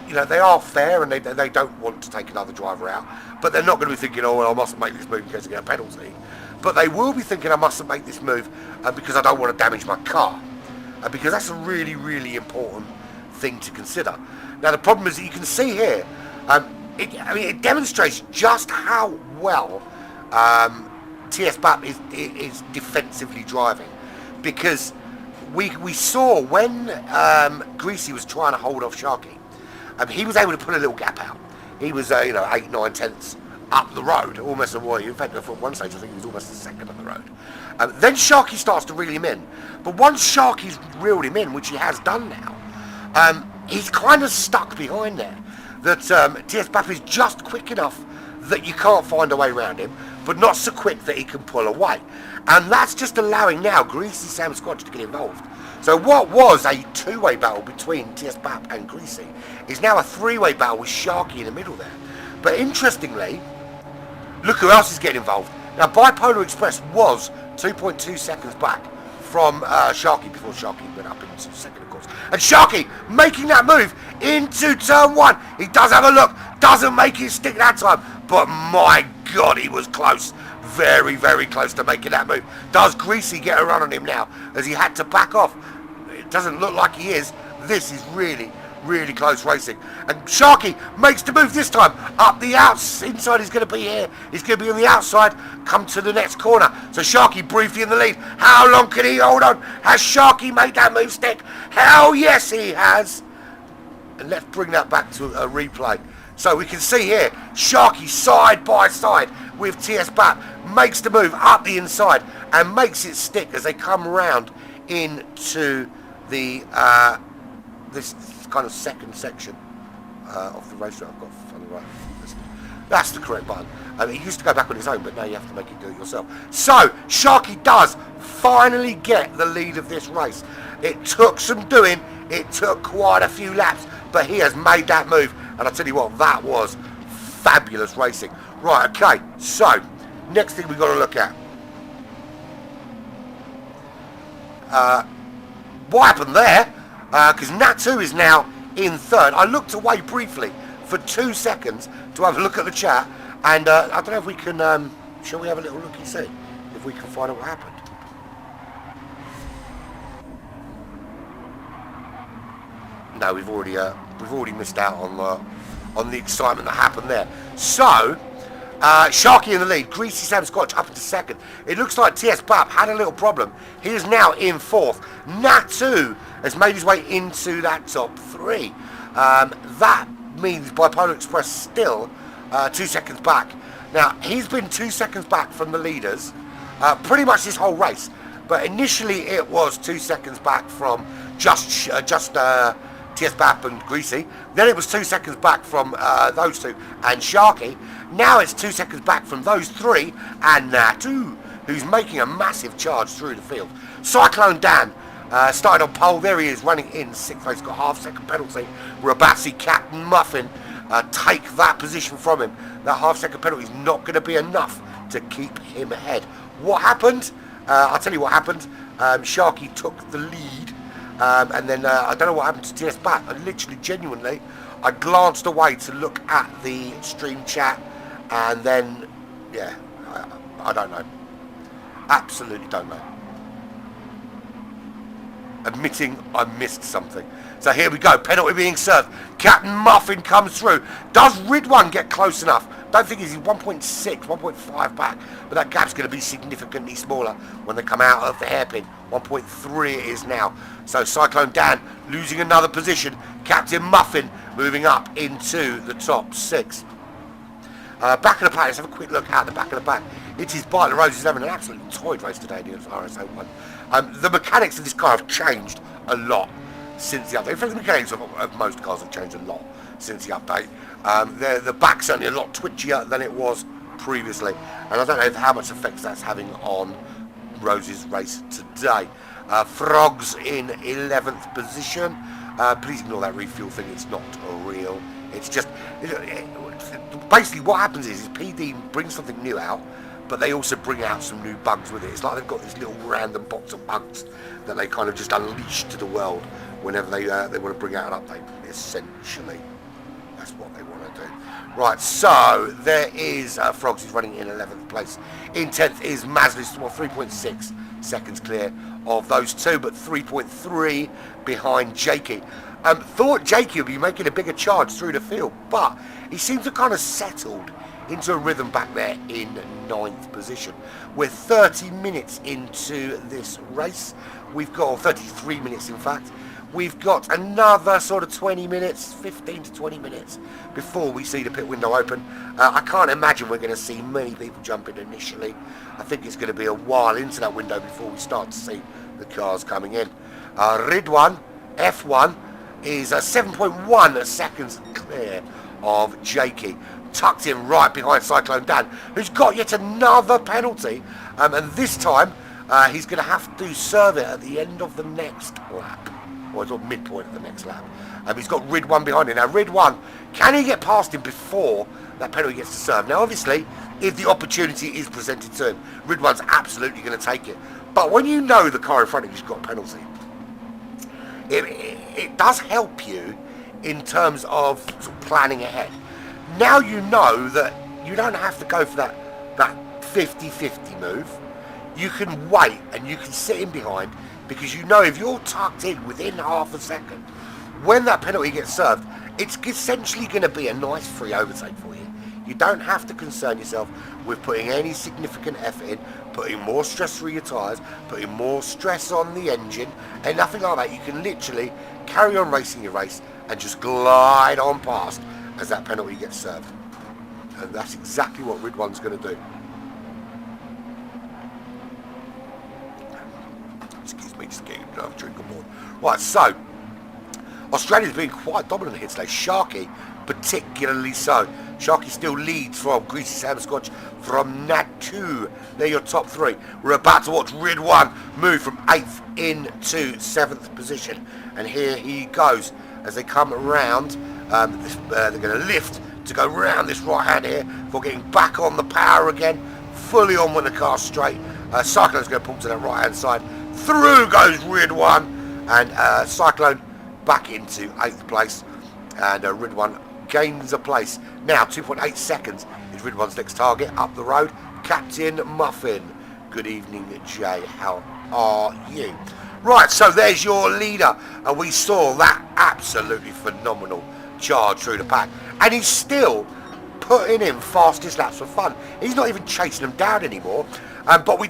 They are fair, and they don't want to take another driver out, but they're not going to be thinking, oh, well, I mustn't make this move in case I get a penalty. But they will be thinking, I mustn't make this move because I don't want to damage my car, because that's a really, really important thing to consider. Now, the problem is that you can see here, it demonstrates just how well TS BAP is defensively driving, because we saw when Greasy was trying to hold off Sharky, he was able to put a little gap out. He was 8, 9 tenths up the road, almost a way. In fact, at one stage I think he was almost a second up the road. Then Sharky starts to reel him in, but once Sharky's reeled him in, which he has done now, he's kind of stuck behind there. That TS BAP is just quick enough that you can't find a way around him, but not so quick that he can pull away. And that's just allowing now Greasy Sam Squatch to get involved. So what was a two-way battle between TS BAP and Greasy is now a three-way battle with Sharky in the middle there. But interestingly, look who else is getting involved. Now, Bipolar Express was 2.2 seconds back from Sharky before Sharky went up into second, of course. And Sharky making that move into turn 1. He does have a look, doesn't make it stick that time, but my God, he was close. Very, very close to making that move. Does Greasy get a run on him now, as he had to back off? It doesn't look like he is. This is really, really close racing. And Sharky makes the move this time. Up the outs, inside he's going to be here. He's going to be on the outside, come to the next corner. So Sharky briefly in the lead. How long can he hold on? Has Sharky made that move stick? Hell yes, he has. And let's bring that back to a replay. So we can see here, Sharky side by side with TS BAP makes the move up the inside and makes it stick as they come round into the this kind of second section of the race route. I've got on the right. That's the correct button. It used to go back on its own, but now you have to make it do it yourself. So Sharky does finally get the lead of this race. It took some doing. It took quite a few laps, but he has made that move. And I tell you what, that was fabulous racing. Right, okay, so next thing we've got to look at. What happened there? Because Natu is now in third. I looked away briefly for 2 seconds to have a look at the chat. And I don't know if we can, shall we have a little look and see if we can find out what happened? no, we've already missed out on the excitement that happened there. So, Sharky in the lead, Greasy Sam Scotch up into second. It looks like TS Bap had a little problem. He is now in fourth. Natu has made his way into that top three. That means Bipolar Express still 2 seconds back. Now, he's been 2 seconds back from the leaders pretty much this whole race. But initially it was 2 seconds back from just TS Bap and Greasy. Then it was 2 seconds back from those two and Sharky. Now it's 2 seconds back from those three and Natu, who's making a massive charge through the field. Cyclone Dan started on pole. There he is, running in sixth place. Got half-second penalty. We're about to see Captain Muffin take that position from him. That half-second penalty is not going to be enough to keep him ahead. What happened? I'll tell you what happened. Sharky took the lead. And then I don't know what happened to TS Bat. I literally, genuinely, I glanced away to look at the stream chat, and then, yeah, I don't know. Absolutely don't know. Admitting I missed something. So here we go, penalty being served. Captain Muffin comes through. Does Ridwan get close enough? Don't think he's 1.6, 1.5 back, but that gap's going to be significantly smaller when they come out of the hairpin. 1.3 it is now. So Cyclone Dan losing another position. Captain Muffin moving up into the top six. Back of the pack, let's have a quick look at the back of the pack. It is Bartlett Rose is having an absolute toyed race today in the RSA1. The mechanics of this car have changed a lot since the update. In fact, the mechanics of most cars have changed a lot since the update. The back's certainly a lot twitchier than it was previously, and I don't know how much effect that's having on Rose's race today. Frogs in 11th position. Please ignore that refuel thing, it's not real. It's just, basically what happens is PD brings something new out, but they also bring out some new bugs with it. It's like they've got this little random box of bugs that they kind of just unleash to the world whenever they want to bring out an update, essentially. That's what they want to do. Right, so there is Frogs is running in 11th place. In 10th is Mazlis, well, 3.6 seconds clear of those two, but 3.3 behind Jakey. Thought Jakey would be making a bigger charge through the field, but he seems to kind of settled into a rhythm back there in 9th position. We're 30 minutes into this race. We've got, or 33 minutes in fact. We've got another sort of 20 minutes, 15 to 20 minutes before we see the pit window open. I can't imagine we're going to see many people jump in initially. I think it's going to be a while into that window before we start to see the cars coming in. Ridwan, F1, is 7.1 seconds clear of Jakey. Tucked in right behind Cyclone Dan, who's got yet another penalty. And this time, he's going to have to serve it at the end of the next lap. Or sort of midpoint of the next lap. He's got Ridwan behind him. Now Ridwan, can he get past him before that penalty gets to serve? Now obviously, if the opportunity is presented to him, Ridwan's absolutely going to take it. But when you know the car in front of you's got a penalty, it does help you in terms of, sort of planning ahead. Now you know that you don't have to go for that 50-50 move. You can wait and you can sit in behind, because you know if you're tucked in within half a second, when that penalty gets served, it's essentially going to be a nice free overtake for you. You don't have to concern yourself with putting any significant effort in, putting more stress through your tyres, putting more stress on the engine, and nothing like that. You can literally carry on racing your race and just glide on past as that penalty gets served. And that's exactly what Ridwan's going to do. Excuse me, just getting another drink on board. Right, so Australia's been quite dominant here today. Sharky, particularly so. Sharky still leads from Greasy Sam Scotch, from Natu. They're your top three. We're about to watch Ridwan move from 8th into 7th position. And here he goes as they come around. They're going to lift to go round this right hand here for getting back on the power again. Fully on when the car's straight. Cyclone's going to pull to that right hand side. Through goes Ridwan, and Cyclone back into 8th place, and Ridwan gains a place. Now 2.8 seconds is Ridwan's next target up the road. Captain Muffin. Good evening, Jay. How are you? Right, so there's your leader, and we saw that absolutely phenomenal charge through the pack, and he's still putting in fastest laps for fun. He's not even chasing them down anymore. But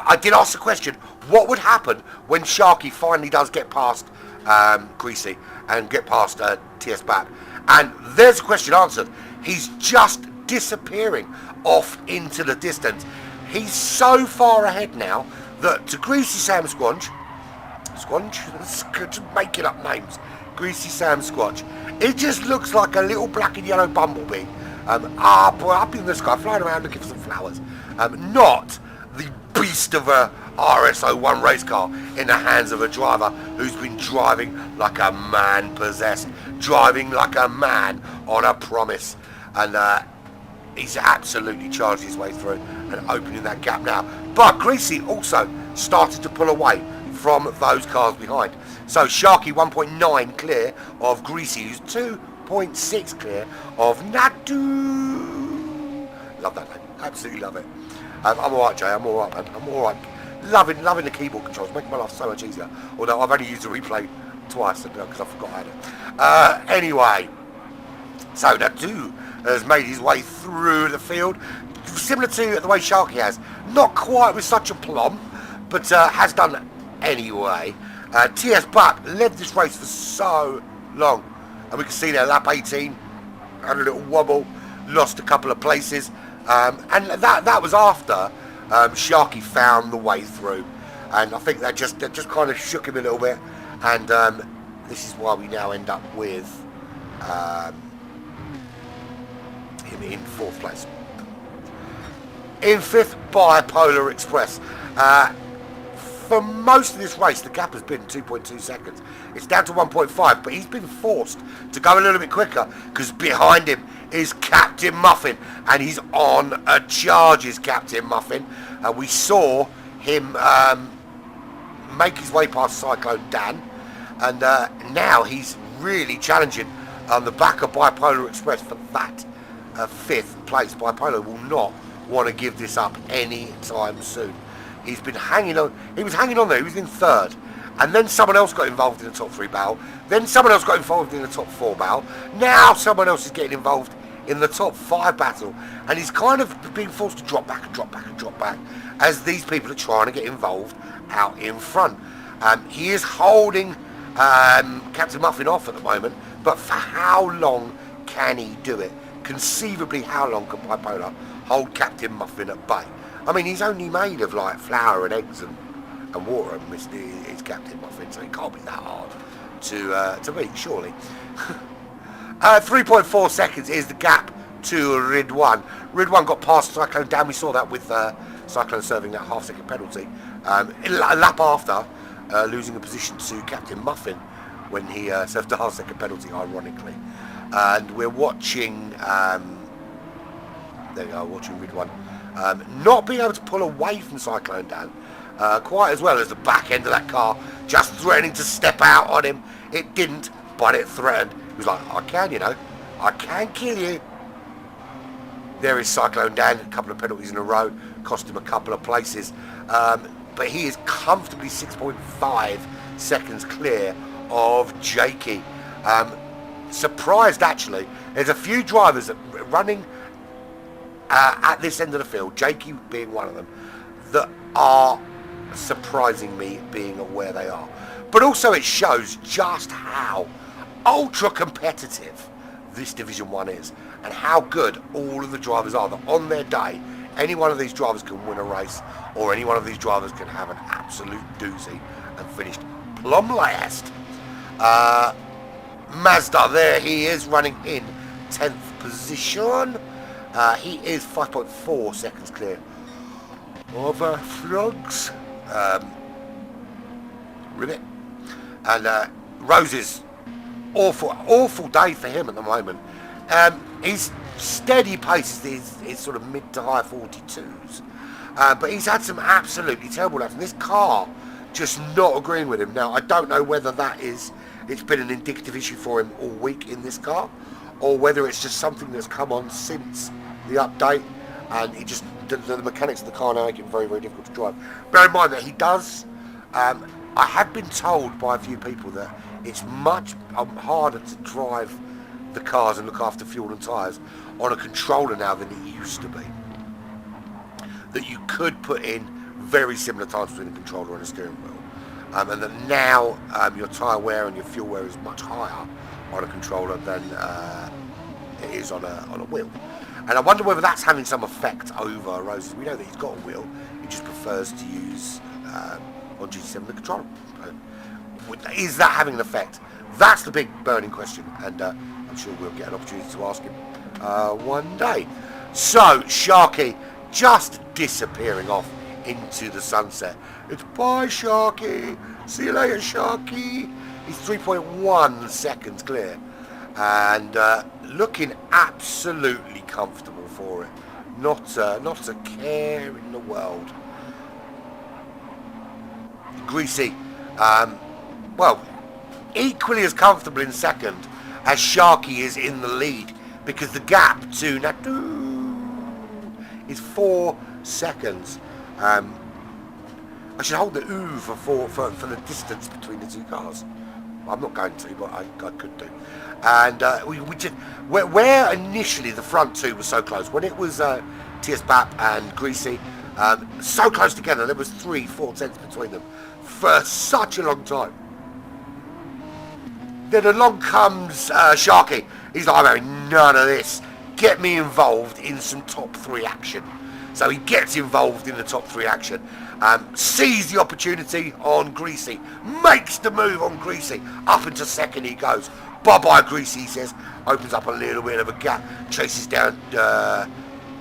I did ask the question, what would happen when Sharky finally does get past Greasy and get past TS Bap? And there's the question answered. He's just disappearing off into the distance. He's so far ahead now that to Greasy Sam Squanch, just making up names, Greasy Sam Squatch, it just looks like a little black and yellow bumblebee up in the sky, flying around looking for some flowers. Not the beast of a RS01 race car in the hands of a driver who's been driving like a man possessed, driving like a man on a promise. And he's absolutely charged his way through and opening that gap now. But Greasy also started to pull away from those cars behind. So Sharky 1.9 clear of Greasy, who's 2.6 clear of Nadu. Love that name, absolutely love it. I'm alright, Jay, I'm alright, man, I'm alright. Loving the keyboard controls, making my life so much easier. Although I've only used the replay twice because I forgot I had it. Anyway, so Nadu has made his way through the field, similar to the way Sharky has. Not quite with such a plum, but has done anyway. TS Buck led this race for so long, and we can see there lap 18 had a little wobble, lost a couple of places, and that was after Sharky found the way through, and I think that just kind of shook him a little bit, and this is why we now end up with him in 4th place. In 5th, Bipolar Express. For most of this race, the gap has been 2.2 seconds. It's down to 1.5, but he's been forced to go a little bit quicker because behind him is Captain Muffin, and he's on a charge, is Captain Muffin. We saw him make his way past Cyclone Dan, and now he's really challenging on the back of Bipolar Express for that 5th place. Bipolar will not want to give this up any time soon. He's been hanging on. He was hanging on there. He was in 3rd. And then someone else got involved in the top 3 battle. Then someone else got involved in the top 4 battle. Now someone else is getting involved in the top 5 battle. And he's kind of being forced to drop back and drop back and drop back as these people are trying to get involved out in front. He is holding Captain Muffin off at the moment. But for how long can he do it? Conceivably, how long can Bipolar hold Captain Muffin at bay? I mean, he's only made of like flour and eggs and water, and it's Captain Muffin, so it can't be that hard to beat, surely. 3.4 seconds is the gap to Ridwan. Ridwan got past Cyclone Dan. We saw that with Cyclone serving that half-second penalty. A lap after losing a position to Captain Muffin when he served a half-second penalty, ironically. And we're watching. There you go, watching Ridwan. Not being able to pull away from Cyclone Dan quite as well as the back end of that car, just threatening to step out on him. It didn't, but it threatened. He was like, I can kill you. There is Cyclone Dan, a couple of penalties in a row, cost him a couple of places, but he is comfortably 6.5 seconds clear of Jakey. Surprised actually, there's a few drivers that running at this end of the field, Jakey being one of them, that are surprising me being where they are. But also it shows just how ultra competitive this Division 1 is, and how good all of the drivers are, that on their day any one of these drivers can win a race, or any one of these drivers can have an absolute doozy and finish plumb last. Mazda, there he is, running in 10th position. He is 5.4 seconds clear of Frogs. Ribbit. And Rose's awful day for him at the moment. His steady pace is sort of mid to high 42s. But he's had some absolutely terrible laps. And this car just not agreeing with him. Now, I don't know whether it's been an indicative issue for him all week in this car, or whether it's just something that's come on since the update, and the mechanics of the car now make it very, very difficult to drive. Bear in mind that he does I have been told by a few people that it's much harder to drive the cars and look after fuel and tyres on a controller now than it used to be. That you could put in very similar times between a controller and a steering wheel. And that now your tyre wear and your fuel wear is much higher on a controller than it is on a wheel. And I wonder whether that's having some effect over Roses. We know that he's got a wheel, he just prefers to use on GT7 the controller. Is that having an effect? That's the big burning question, and I'm sure we'll get an opportunity to ask him one day. So, Sharky just disappearing off into the sunset. It's bye, Sharky. See you later, Sharky. He's 3.1 seconds clear, and looking absolutely comfortable for it. Not a care in the world. Greasy, well, equally as comfortable in second as Sharky is in the lead, because the gap to Natu is 4 seconds. I should hold the ooh for the distance between the two cars. I'm not going to, but I could do. And we just where initially the front two were so close, when it was TS Bap and Greasy, so close together, there was 3-4 tenths between them for such a long time. Then along comes Sharky. He's like, I'm having none of this. Get me involved in some top 3 action. So he gets involved in the top 3 action. Sees the opportunity on Greasy. Makes the move on Greasy. Up into second he goes. Bye-bye, Greasy, he says. Opens up a little bit of a gap. Chases down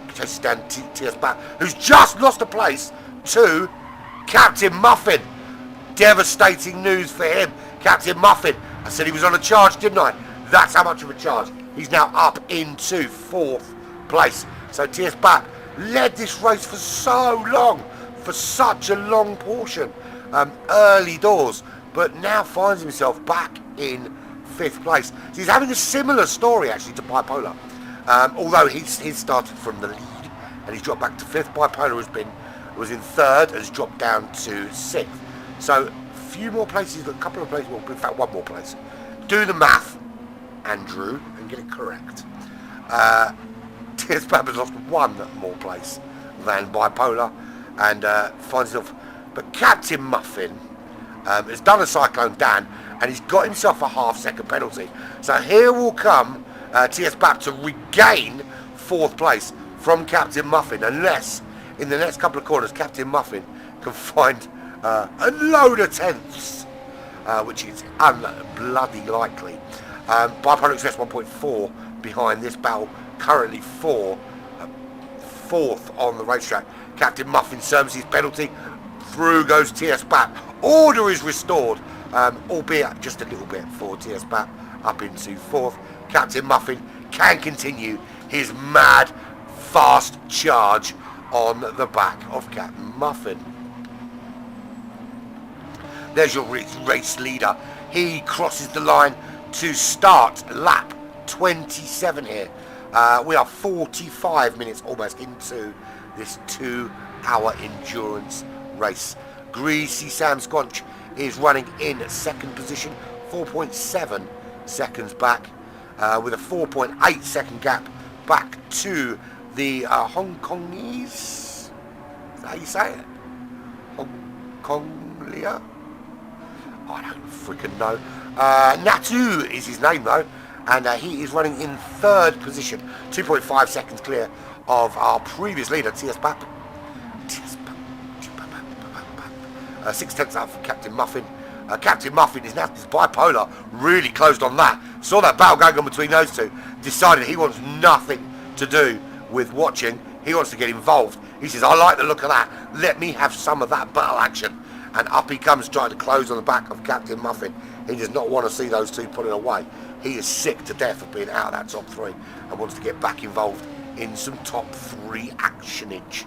TS Bat, who's just lost a place to Captain Muffin. Devastating news for him. Captain Muffin. I said he was on a charge, didn't I? That's how much of a charge. He's now up into 4th place. So TS Bat led this race for so long, for such a long portion, early doors, but now finds himself back in 5th place. So he's having a similar story actually to Bipolar, although he's started from the lead and he's dropped back to 5th. Bipolar was in 3rd and has dropped down to 6th. So a few more places, a couple of places, well, in fact 1 more place. Do the math, Andrew, and get it correct. TS Bab has lost 1 more place than Bipolar and finds himself. But Captain Muffin has done a Cyclone Dan and he's got himself a half-second penalty. So here will come TS Bab to regain 4th place from Captain Muffin, unless in the next couple of corners Captain Muffin can find a load of tenths, which is unbloody likely. Bipolar Express 1.4 behind this battle, currently 4th on the racetrack. Captain Muffin serves his penalty. Through goes TS Bap. Order is restored, albeit just a little bit for TS Bap, up into 4th. Captain Muffin can continue his mad, fast charge on the back of Captain Muffin. There's your race leader. He crosses the line to start lap 27 here. We are 45 minutes almost into this 2-hour endurance race. Greasy Sam Squanch is running in 2nd position, 4.7 seconds back, with a 4.8 second gap back to the Hong Kongese. Is that how you say it? Hong Konglia? I don't freaking know. Natu is his name though, and he is running in 3rd position, 2.5 seconds clear of our previous leader, TS Bap. 6 tenths out for Captain Muffin. Captain Muffin is now Bipolar, really closed on that. Saw that battle going on between those two. Decided he wants nothing to do with watching. He wants to get involved. He says, I like the look of that. Let me have some of that battle action. And up he comes, trying to close on the back of Captain Muffin. He does not want to see those two pulling away. He is sick to death of being out of that top 3 and wants to get back involved in some top 3 actionage.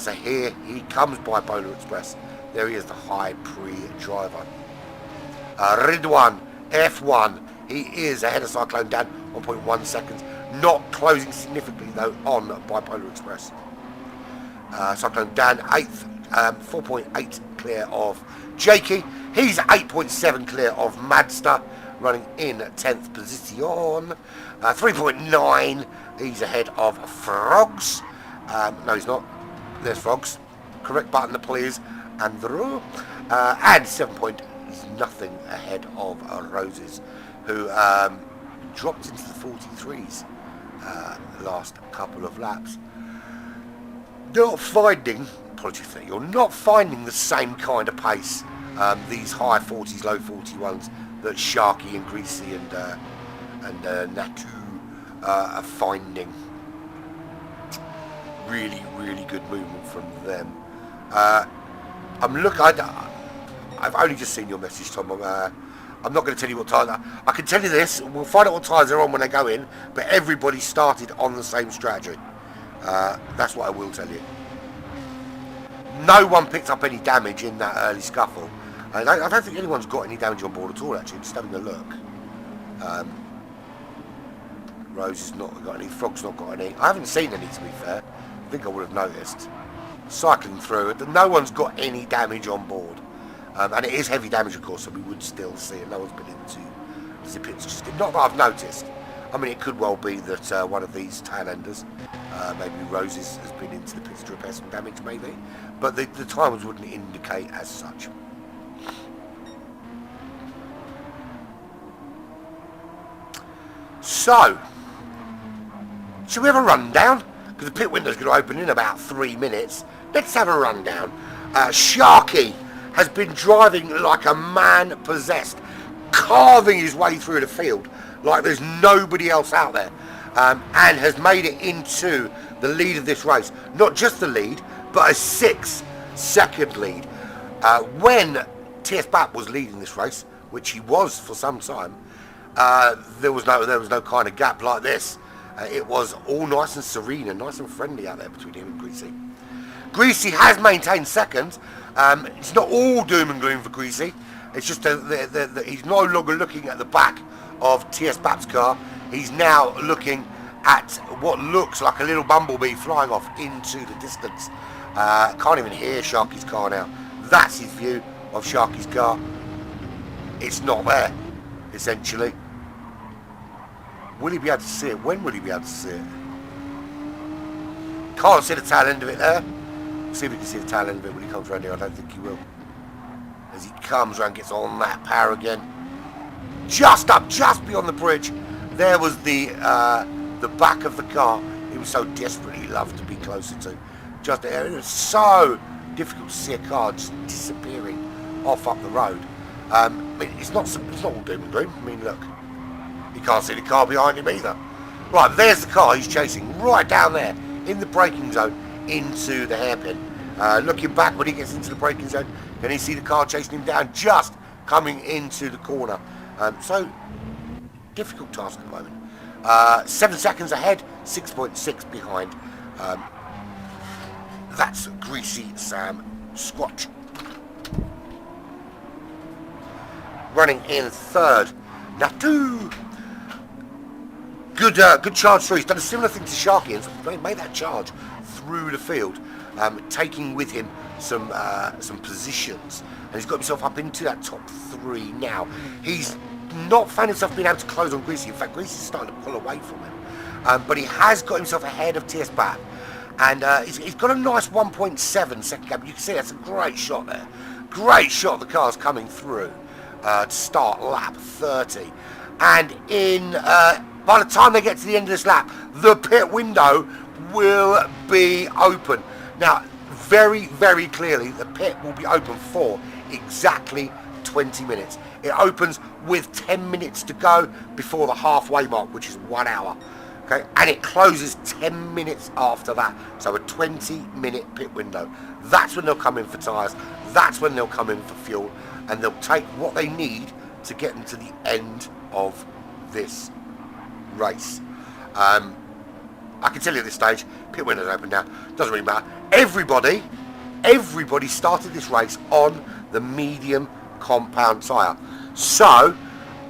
So here he comes, Bipolar Express. There he is, the High Prix driver. Ridwan, F1. He is ahead of Cyclone Dan, 1.1 seconds. Not closing significantly though on Bipolar Express. Cyclone Dan 8th, 4.8 clear of Jakey. He's 8.7 clear of Madster, running in 10th position. 3.9, he's ahead of Frogs. No, he's not. There's Frogs. Correct button, please, Andrew. And 7 point is nothing ahead of Roses, who dropped into the 43s last couple of laps. Not finding, apologies, you're not finding the same kind of pace, these high 40s, low 41s that Sharky and Greasy and Natu are finding. Really, really good movement from them. I've only just seen your message, Tom. I'm not going to tell you what time. I can tell you this. We'll find out what times they're on when they go in. But everybody started on the same strategy. That's what I will tell you. No one picked up any damage in that early scuffle. I don't think anyone's got any damage on board at all, actually. Just having a look. Rose has not got any. Frog's not got any. I haven't seen any, to be fair. I think I would have noticed. Cycling through it. No one's got any damage on board. And it is heavy damage, of course, so we would still see it. No one's been into the pits. Just not that I've noticed. I mean, it could well be that one of these tail enders, maybe Roses, has been into the pits to repair some damage, maybe. But the timers wouldn't indicate as such. So, should we have a rundown? Because the pit window's going to open in about 3 minutes. Let's have a rundown. Sharky has been driving like a man possessed, carving his way through the field like there's nobody else out there, and has made it into the lead of this race. Not just the lead, but a 6-second lead. When TS Bapp was leading this race, which he was for some time, there was no kind of gap like this. It was all nice and serene and nice and friendly out there between him and Greasy. Greasy has maintained second. It's not all doom and gloom for Greasy. It's just that he's no longer looking at the back of TS Bapp's car. He's now looking at what looks like a little bumblebee flying off into the distance. Can't even hear Sharky's car now. That's his view of Sharky's car. It's not there, essentially. Will he be able to see it? When will he be able to see it? Can't see the tail end of it there. See if we can see the tail end of it when he comes around here. I don't think he will. As he comes around, gets on that power again. Just up, just beyond the bridge, there was the back of the car he was so desperately loved to be closer to. Just there, it was so difficult to see a car just disappearing off up the road. I mean, it's not all doom and gloom. I mean, look, you can't see the car behind him either. Right, there's the car he's chasing, right down there in the braking zone into the hairpin. Looking back when he gets into the braking zone, can he see the car chasing him down, just coming into the corner. So, difficult task at the moment. 7 seconds ahead, 6.6 behind. That's Greasy Sam Squatch. Running in third, Natu. Good charge through. He's done a similar thing to Sharky and made that charge through the field, taking with him some positions, and he's got himself up into that top 3 now. He's not found himself being able to close on Greasy. In fact, Greasy's starting to pull away from him, but he has got himself ahead of TS Bapp, and he's got a nice 1.7 second gap. You can see that's a great shot there. Great shot of the cars coming through to start lap 30, and by the time they get to the end of this lap, the pit window will be open. Now, very, very clearly, the pit will be open for exactly 20 minutes. It opens with 10 minutes to go before the halfway mark, which is 1 hour. Okay, and it closes 10 minutes after that. So a 20-minute pit window. That's when they'll come in for tyres. That's when they'll come in for fuel. And they'll take what they need to get them to the end of this race. I can tell you at this stage, pit window's open now. Doesn't really matter. Everybody started this race on the medium compound tyre. So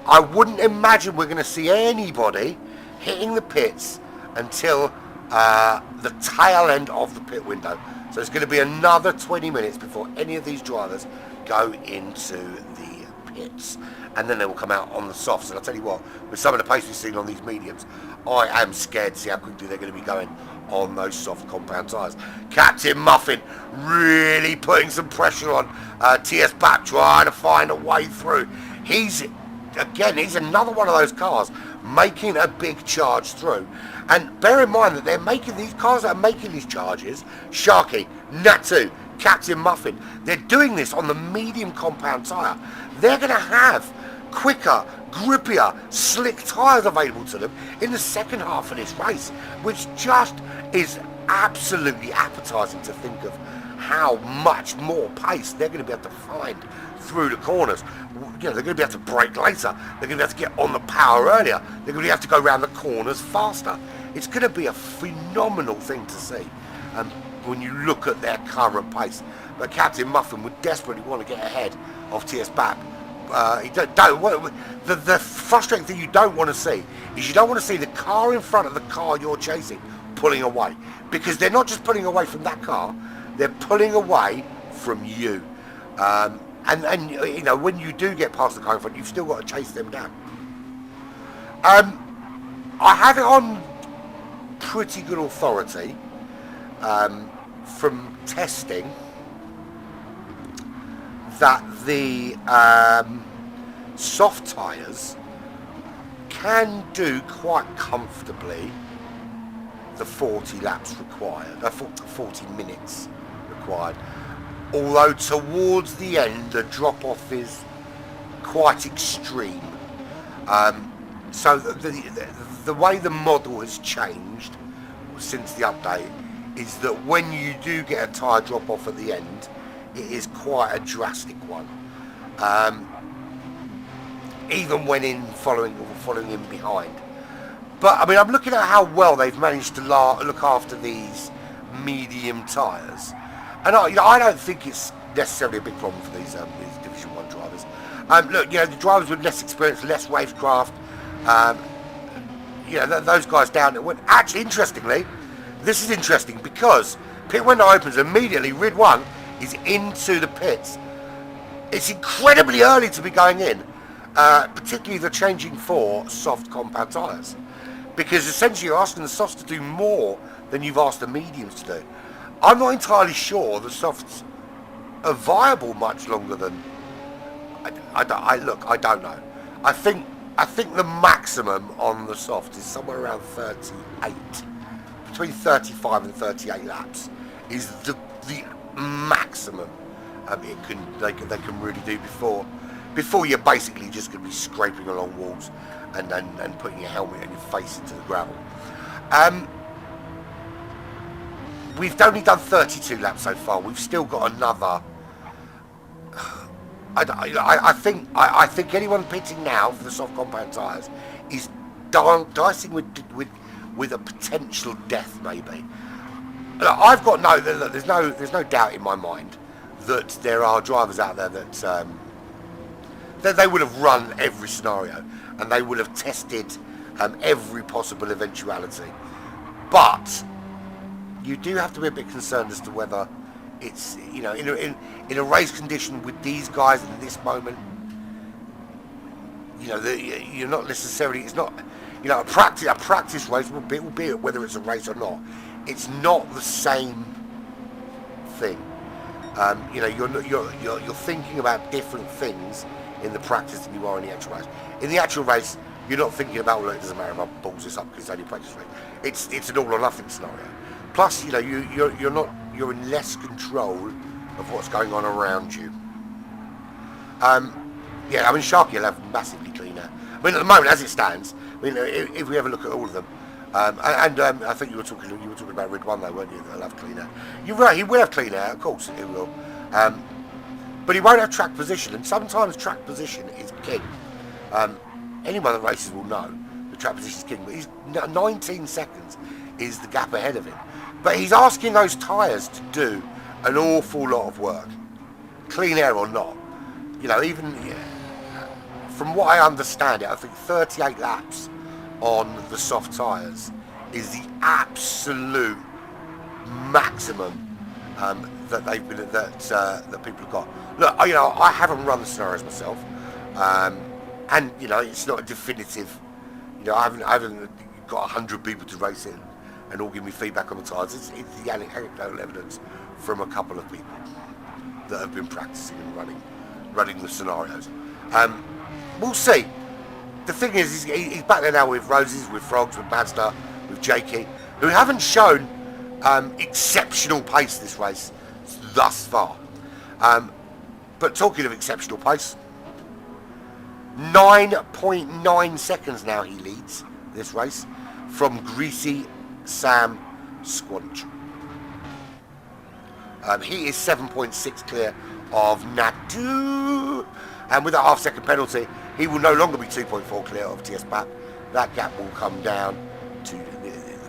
I wouldn't imagine we're going to see anybody hitting the pits until the tail end of the pit window. So it's going to be another 20 minutes before any of these drivers go into the pits, and then they will come out on the softs. And I'll tell you what, with some of the pace we've seen on these mediums, I am scared to see how quickly they're going to be going on those soft compound tyres. Captain Muffin really putting some pressure on TS Back, trying to find a way through. He's another one of those cars making a big charge through. And bear in mind that they're making these cars that are making these charges, Sharky, Natu, Captain Muffin, they're doing this on the medium compound tyre. They're going to have quicker, grippier, slick tyres available to them in the second half of this race, which just is absolutely appetising to think of how much more pace they're going to be able to find through the corners. You know, they're going to be able to brake later, they're going to be able to get on the power earlier, they're going to have to go around the corners faster. It's going to be a phenomenal thing to see when you look at their current pace. But Captain Muffin would desperately want to get ahead of TS Bap. The frustrating thing you don't want to see is you don't want to see the car in front of the car you're chasing pulling away, because they're not just pulling away from that car, they're pulling away from you. And you know, when you do get past the car in front, you've still got to chase them down. I have it on pretty good authority from testing that the soft tyres can do quite comfortably the 40 laps required, 40 minutes required. Although towards the end the drop-off is quite extreme. So the way the model has changed since the update is that when you do get a tyre drop-off at the end, it is quite a drastic one. Even when following in behind. But I mean, I'm looking at how well they've managed to look after these medium tyres, and I don't think it's necessarily a big problem for these Division 1 drivers. Look, you know, the drivers with less experience, less racecraft, you know, those guys down there. Actually, interestingly, this is interesting because pit window opens immediately. Rid 1 is into the pits. It's incredibly early to be going in, particularly the changing for soft compound tyres, because essentially you're asking the softs to do more than you've asked the mediums to do. I'm not entirely sure the softs are viable much longer than. I don't know. I think the maximum on the soft is somewhere around 38, between 35 and 38 laps is the maximum they can really do before you're basically just going to be scraping along walls and putting your helmet and your face into the gravel. We've only done 32 laps so far. We've still got another. I think anyone pitting now for the soft compound tyres is dicing with a potential death, maybe. I've got there's no doubt in my mind that there are drivers out there that they would have run every scenario and they would have tested every possible eventuality. But you do have to be a bit concerned as to whether it's, you know, in a race condition with these guys in this moment, you know, you're not necessarily, it's not, you know, a practice race, albeit whether it's a race or not, it's not the same thing. You know, you're thinking about different things in the practice than you are in the actual race. In the actual race, you're not thinking about, well, it doesn't matter if I balls this up because it's only a practice race. It's an all or nothing scenario. Plus, you know, you're in less control of what's going on around you. Yeah, I mean, Sharky will have massively clean air. I mean, at the moment, as it stands, I mean, if we ever look at all of them, I think you were talking about Rid 1 though, weren't you? They'll have clean air. You're right, he will have clean air, of course he will. But he won't have track position, and sometimes track position is king. Anyone that races will know the track position is king, but he's 19 seconds is the gap ahead of him. But he's asking those tyres to do an awful lot of work, clean air or not. You know, even from what I understand it, I think 38 laps on the soft tyres is the absolute maximum that people have got. Look, I haven't run the scenarios myself, and it's not a definitive. I haven't got 100 people to race it and all give me feedback on the tyres. It's the anecdotal evidence from a couple of people that have been practicing and running the scenarios. We'll see. The thing is, he's back there now with Roses, with Frogs, with Mazda, with Jakey, who haven't shown exceptional pace this race thus far. But talking of exceptional pace, 9.9 seconds now he leads this race from Greasy Sam Squanch. He is 7.6 clear of Natu, and with a half-second penalty, he will no longer be 2.4 clear of TS Bap. That gap will come down to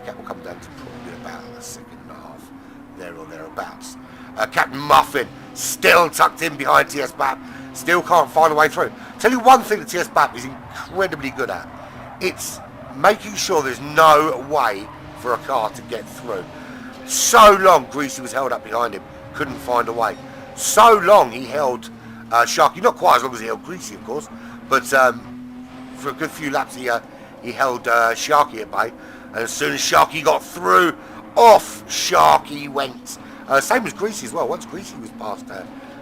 probably about a second and a half, there or thereabouts. Captain Muffin still tucked in behind TS Bap, still can't find a way through. Tell you one thing that TS Bap is incredibly good at. It's making sure there's no way for a car to get through. So long Greasy was held up behind him, couldn't find a way. So long he held Sharky, not quite as long as he held Greasy, of course, but for a good few laps he held Sharky at bay. And as soon as Sharky got through, off Sharky went. Same as Greasy as well. Once Greasy was past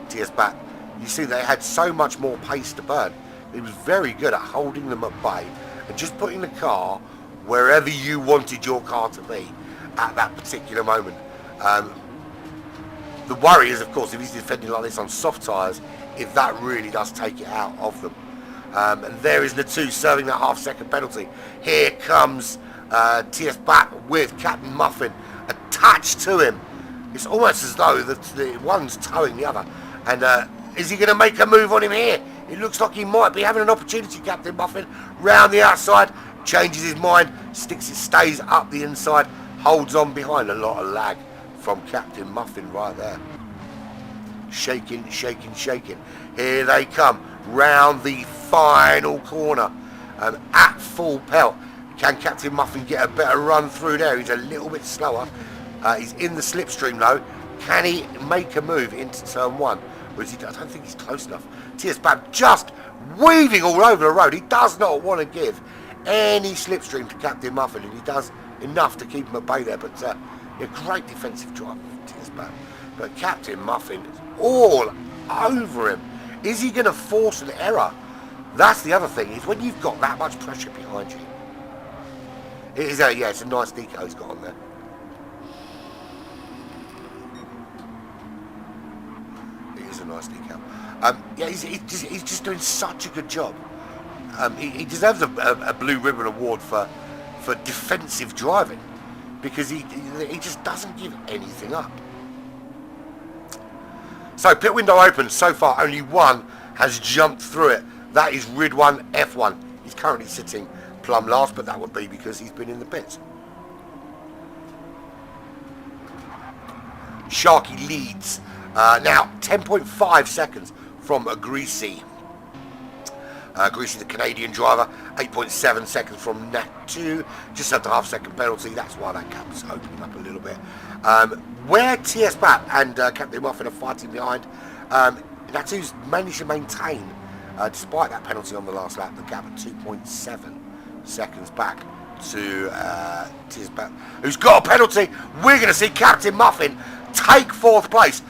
TS Bat, you see they had so much more pace to burn. He was very good at holding them at bay and just putting the car wherever you wanted your car to be at that particular moment. The worry is, of course, if he's defending like this on soft tyres, if that really does take it out of them. And there is Natu serving that half-second penalty. Here comes TS Bat with Captain Muffin attached to him. It's almost as though the one's towing the other. And is he going to make a move on him here? It looks like he might be having an opportunity, Captain Muffin. Round the outside, changes his mind, stays up the inside, holds on behind. A lot of lag from Captain Muffin right there. Shaking, shaking, shaking. Here they come, round the final corner. At full pelt. Can Captain Muffin get a better run through there? He's a little bit slower. He's in the slipstream though. Can he make a move into turn one? Or is he, I don't think he's close enough. TS Bab just weaving all over the road. He does not want to give any slipstream to Captain Muffin, and he does enough to keep him at bay there. But a great defensive drive from TS Bab. But Captain Muffin is all over him. Is he going to force an error? That's the other thing, is when you've got that much pressure behind you. It is it's a nice deco he's got on there. It is a nice decal. He's just doing such a good job. He deserves a Blue Ribbon Award for defensive driving, because he just doesn't give anything up. So pit window open. So far only one has jumped through it. That is Ridwan F1. He's currently sitting plumb last, but that would be because he's been in the pits. Sharky leads now 10.5 seconds from Greasy. Greasy, the Canadian driver, 8.7 seconds from Natu. Just had the half-second penalty. That's why that gap is opening up a little bit. Where TS Bat and Captain Muffin are fighting behind, Natu's managed to maintain, despite that penalty on the last lap, the gap at 2.7 seconds back to TS Bat, who's got a penalty. We're going to see Captain Muffin take fourth place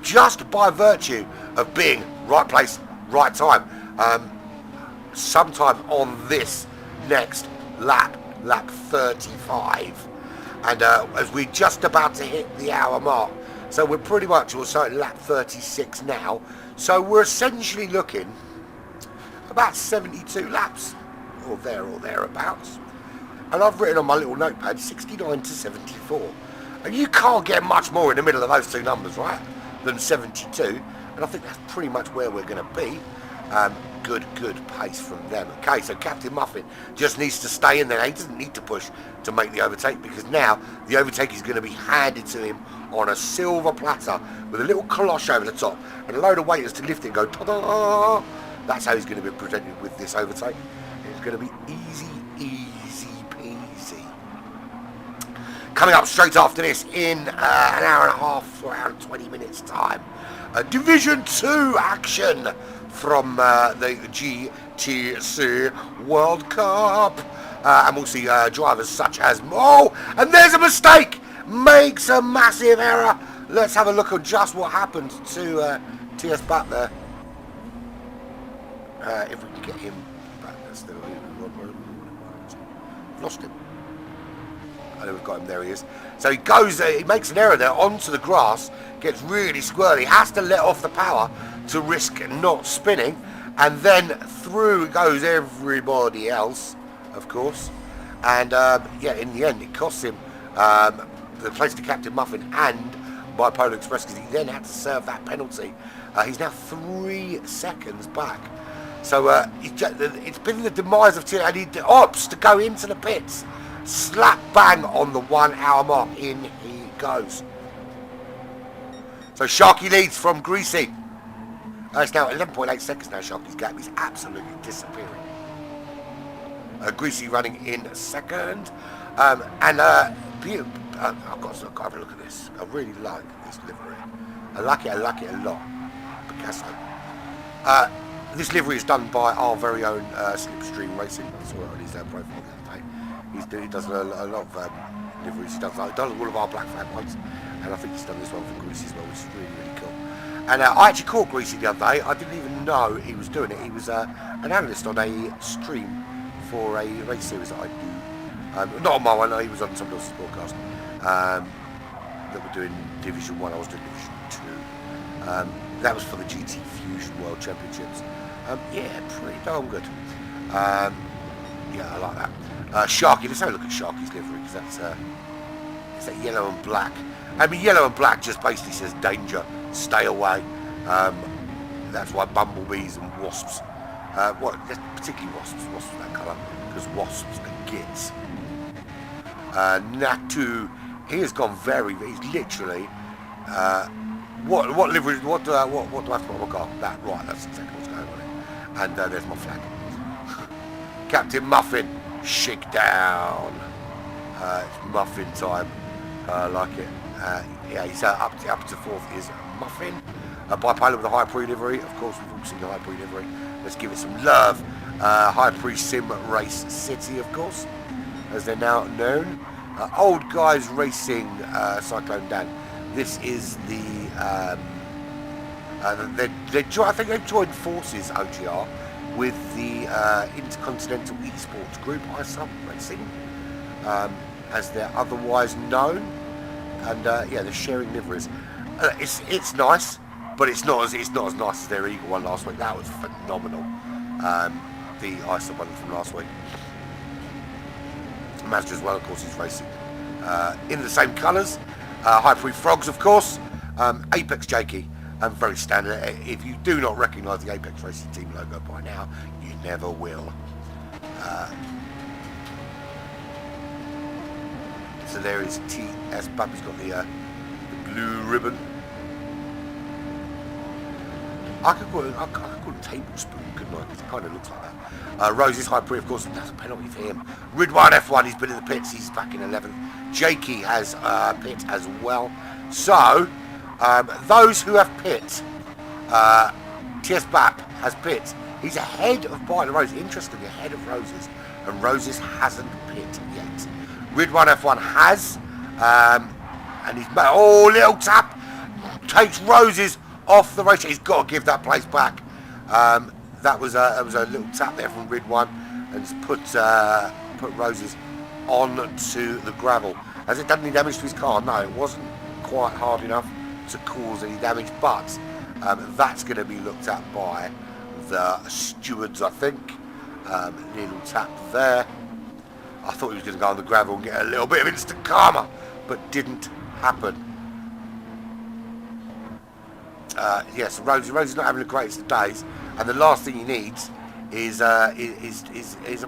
just by virtue of being right place, right time. Sometime on this next lap 35. And as we're just about to hit the hour mark, so we're pretty much also at lap 36 now, so we're essentially looking about 72 laps, or thereabouts. And I've written on my little notepad 69 to 74, and you can't get much more in the middle of those two numbers, right, than 72, and I think that's pretty much where we're going to be. Good pace from them. Okay, so Captain Muffin just needs to stay in there. He doesn't need to push to make the overtake, because now the overtake is going to be handed to him on a silver platter with a little cloche over the top and a load of waiters to lift it and go ta-da! That's how he's going to be presented with this overtake. It's going to be easy peasy. Coming up straight after this in an hour and a half, around 20 minutes time, Division 2 action from the GTC World Cup. And we'll see drivers such as and there's a mistake! Makes a massive error. Let's have a look at just what happened to TS back there. If we can get him back, lost him. I know we've got him, there he is. So he goes, he makes an error there onto the grass, gets really squirrely, has to let off the power to risk not spinning, and then through goes everybody else, of course. And yeah, in the end it costs him the place to Captain Muffin and Bipolar Express, because he then had to serve that penalty. He's now 3 seconds back. So it's been the demise of Tia, and he opts to go into the pits. Slap bang on the 1 hour mark. In he goes. So Sharky leads from Greasy. It's now 11.8 seconds now. Sharky's gap is absolutely disappearing. Greasy running in second. I've got to have a look at this. I really like this livery. I like it a lot. Picasso. This livery is done by our very own Slipstream Racing. I saw it on his profile the other day. He does a lot of liveries. He does all of our Black Flag ones, and I think he's done this one for Greasy as well, which is really, really cool. And I actually caught Greasy the other day. I didn't even know he was doing it. He was an analyst on a stream for a race series that I do. Not on my one, no, he was on somebody else's broadcast. That were doing Division 1, I was doing Division 2. That was for the GT Fusion World Championships. Yeah, pretty darn good. Yeah, I like that. Sharky, let's have a look at Sharky's livery, because that's it's that yellow and black. I mean, yellow and black just basically says danger, stay away. That's why bumblebees and wasps, particularly wasps that colour, because wasps are gits. Natu, he has gone he's literally, what livery, what do I have to put on my car? That, right, that's exactly what's going on here. And there's my flag. Captain Muffin, shake down. It's Muffin time. I like it. Yeah, he's up to 4th is Muffin. Bipolar with a High Pre livery. Of course, we've all seen the High Pre livery. Let's give it some love. High Pre Sim Race City, of course, as they're now known. Old Guys Racing, Cyclone Dan. This is the I think they've joined forces, OGR, with the Intercontinental Esports Group, ISUP Racing, as they're otherwise known. And yeah, they're sharing liveries. It's nice, but it's not as nice as their Eagle one last week. That was phenomenal. The ISUP one from last week. Mazda as well, of course, is racing in the same colours. High Pre Frogs, of course. Apex Jakey, very standard. If you do not recognise the Apex Racing Team logo by now, you never will. So there is TS Bub. He's got the blue ribbon. I could call it a tablespoon, couldn't I? It kind of looks like that. Rose's High Pre, of course, that's a penalty for him. Ridwan F1, he's been in the pits, he's back in 11th. Jakey has pit as well. So, those who have pit, TS Bap has pit. He's ahead of Biting Rose, interestingly ahead of Roses, and Roses hasn't pit yet. Ridwan F1 has, and he's made, little tap, takes Roses off the race. He's got to give that place back. That was a little tap there from Ridwan, and it's put Roses onto the gravel. Has it done any damage to his car? No, it wasn't quite hard enough to cause any damage, but that's going to be looked at by the stewards, I think. Little tap there. I thought he was going to go on the gravel and get a little bit of instant karma, but didn't happen. Yes, Rosie's not having the greatest of days, and the last thing he needs is a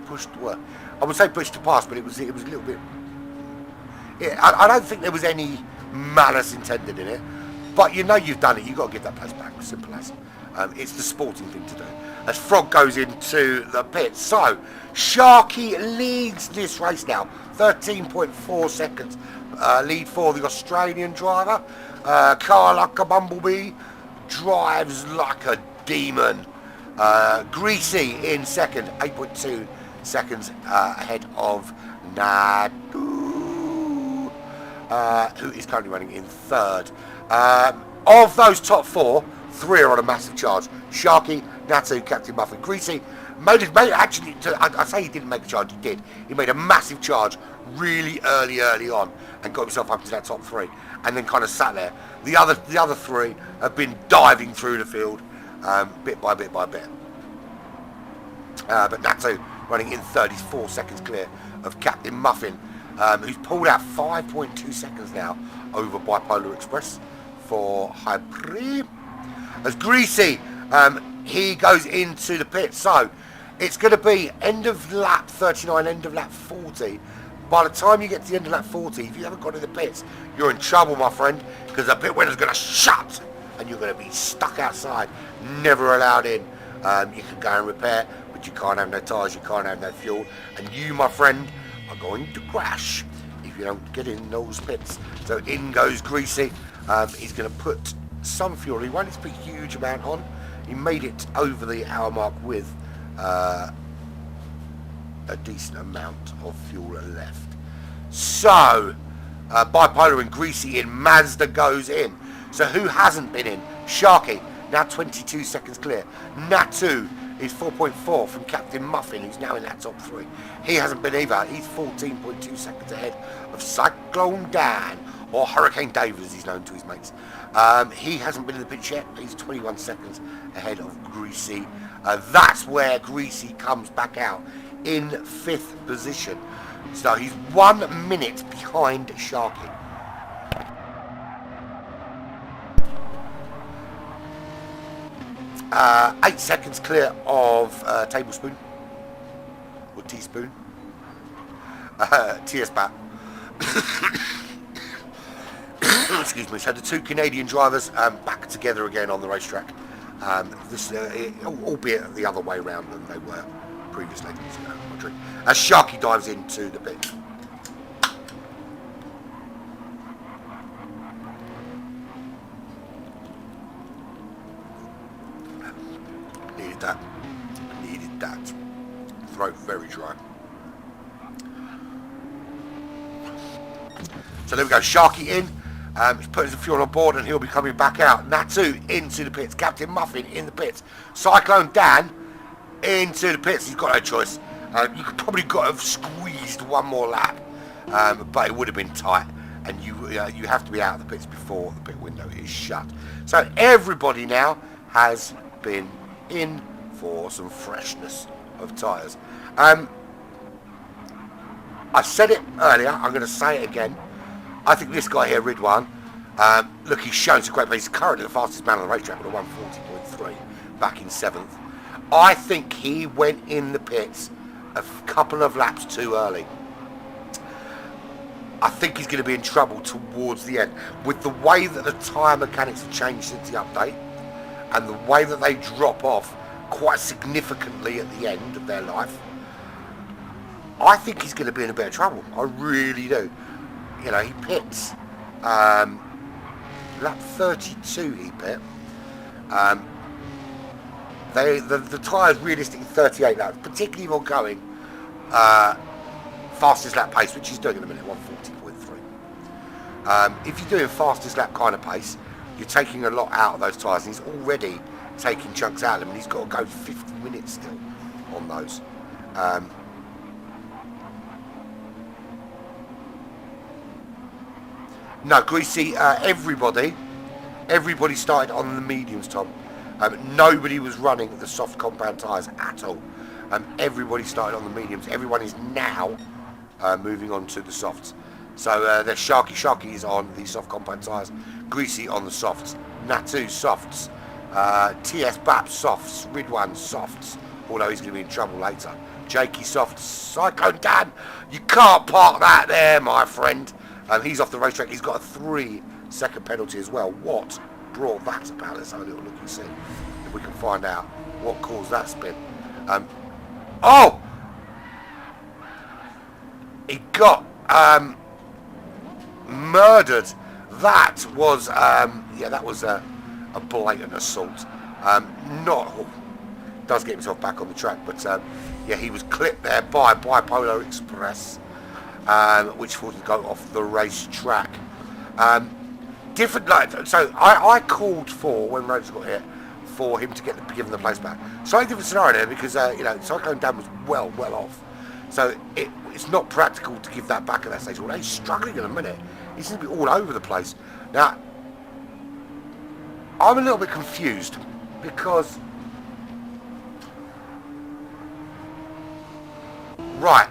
push to work. I would say push to pass, but it was a little bit. Yeah, I don't think there was any malice intended in it, but you know you've done it. You've got to give that place back. Simple as. It's the sporting thing to do. As Frog goes into the pit. So, Sharky leads this race now. 13.4 seconds lead for the Australian driver. Car like a bumblebee, drives like a demon. Greasy in second, 8.2 seconds ahead of Nadu, who is currently running in third. Of those top four, three are on a massive charge. Sharky, Natu, Captain Muffin. Greasy made actually, I say he didn't make a charge, he did. He made a massive charge really early on and got himself up to that top three and then kind of sat there. The other three have been diving through the field bit by bit. But Natu running in 34 seconds clear of Captain Muffin, who's pulled out 5.2 seconds now over Bipolar Express for High Prix. As Greasy, he goes into the pit. So it's going to be end of lap 39, end of lap 40. By the time you get to the end of lap 40, if you haven't got in the pits, you're in trouble, my friend, because the pit window's going to shut and you're going to be stuck outside, never allowed in. You can go and repair, but you can't have no tyres, you can't have no fuel, and you, my friend, are going to crash if you don't get in those pits. So in goes Greasy. He's going to put some fuel. He won't put a huge amount on. He made it over the hour mark with a decent amount of fuel left. So Bipolar and Greasy in, Mazda goes in. So who hasn't been in? Sharky, now 22 seconds clear. Natu is 4.4 from Captain Muffin, who's now in that top three. He hasn't been either. He's 14.2 seconds ahead of Cyclone Dan, or Hurricane David as he's known to his mates. He hasn't been in the pits yet. He's 21 seconds ahead of Greasy. That's where Greasy comes back out in fifth position. So he's 1 minute behind Sharky. Uh, 8 seconds clear of Tablespoon or Teaspoon. TS Bat. Excuse me. So the two Canadian drivers back together again on the racetrack. Albeit the other way around than they were previously. As Sharky dives into the pit. Needed that. Throat very dry. So there we go. Sharky in. He's putting some fuel on board and he'll be coming back out. Natu into the pits. Captain Muffin in the pits. Cyclone Dan into the pits. He's got no choice. You could probably got to have squeezed one more lap, but it would have been tight. And you have to be out of the pits before the pit window is shut. So everybody now has been in for some freshness of tyres. I said it earlier, I'm going to say it again. I think this guy here, Ridwan, look, he's shown some great pace. He's currently the fastest man on the racetrack with a 140.3 back in 7th. I think he went in the pits a couple of laps too early. I think he's going to be in trouble towards the end. With the way that the tyre mechanics have changed since the update, and the way that they drop off quite significantly at the end of their life, I think he's going to be in a bit of trouble. I really do. You know, he pits lap 32 he pit. The tyres realistically 38 laps, particularly if you're going fastest lap pace, which he's doing in a minute, 140.3. If you're doing fastest lap kind of pace, you're taking a lot out of those tyres, and he's already taking chunks out of them, and he's got to go 50 minutes still on those. No, Greasy, everybody started on the mediums, Tom. Nobody was running the soft compound tyres at all. Everybody started on the mediums. Everyone is now moving on to the softs. So there's Sharky is on the soft compound tyres, Greasy on the softs, Natu softs, TS Bap softs, Ridwan softs, although he's going to be in trouble later. Jakey softs, Cyclone Dan, you can't park that there, my friend. He's off the racetrack. He's got a 3-second penalty as well. What brought that about. Let's have a little look and see if we can find out what caused that spin. Oh! He got murdered. That was that was a blatant assault. Does get himself back on the track, but he was clipped there by Bipolar Express, which forced him to go off the racetrack. So I called for, when Rhodes got hit, for him to give the place back. Slightly different scenario because Cyclone Dan was well off, so it's not practical to give that back at that stage. Although he's struggling in a minute, he seems to be all over the place. Now I'm a little bit confused because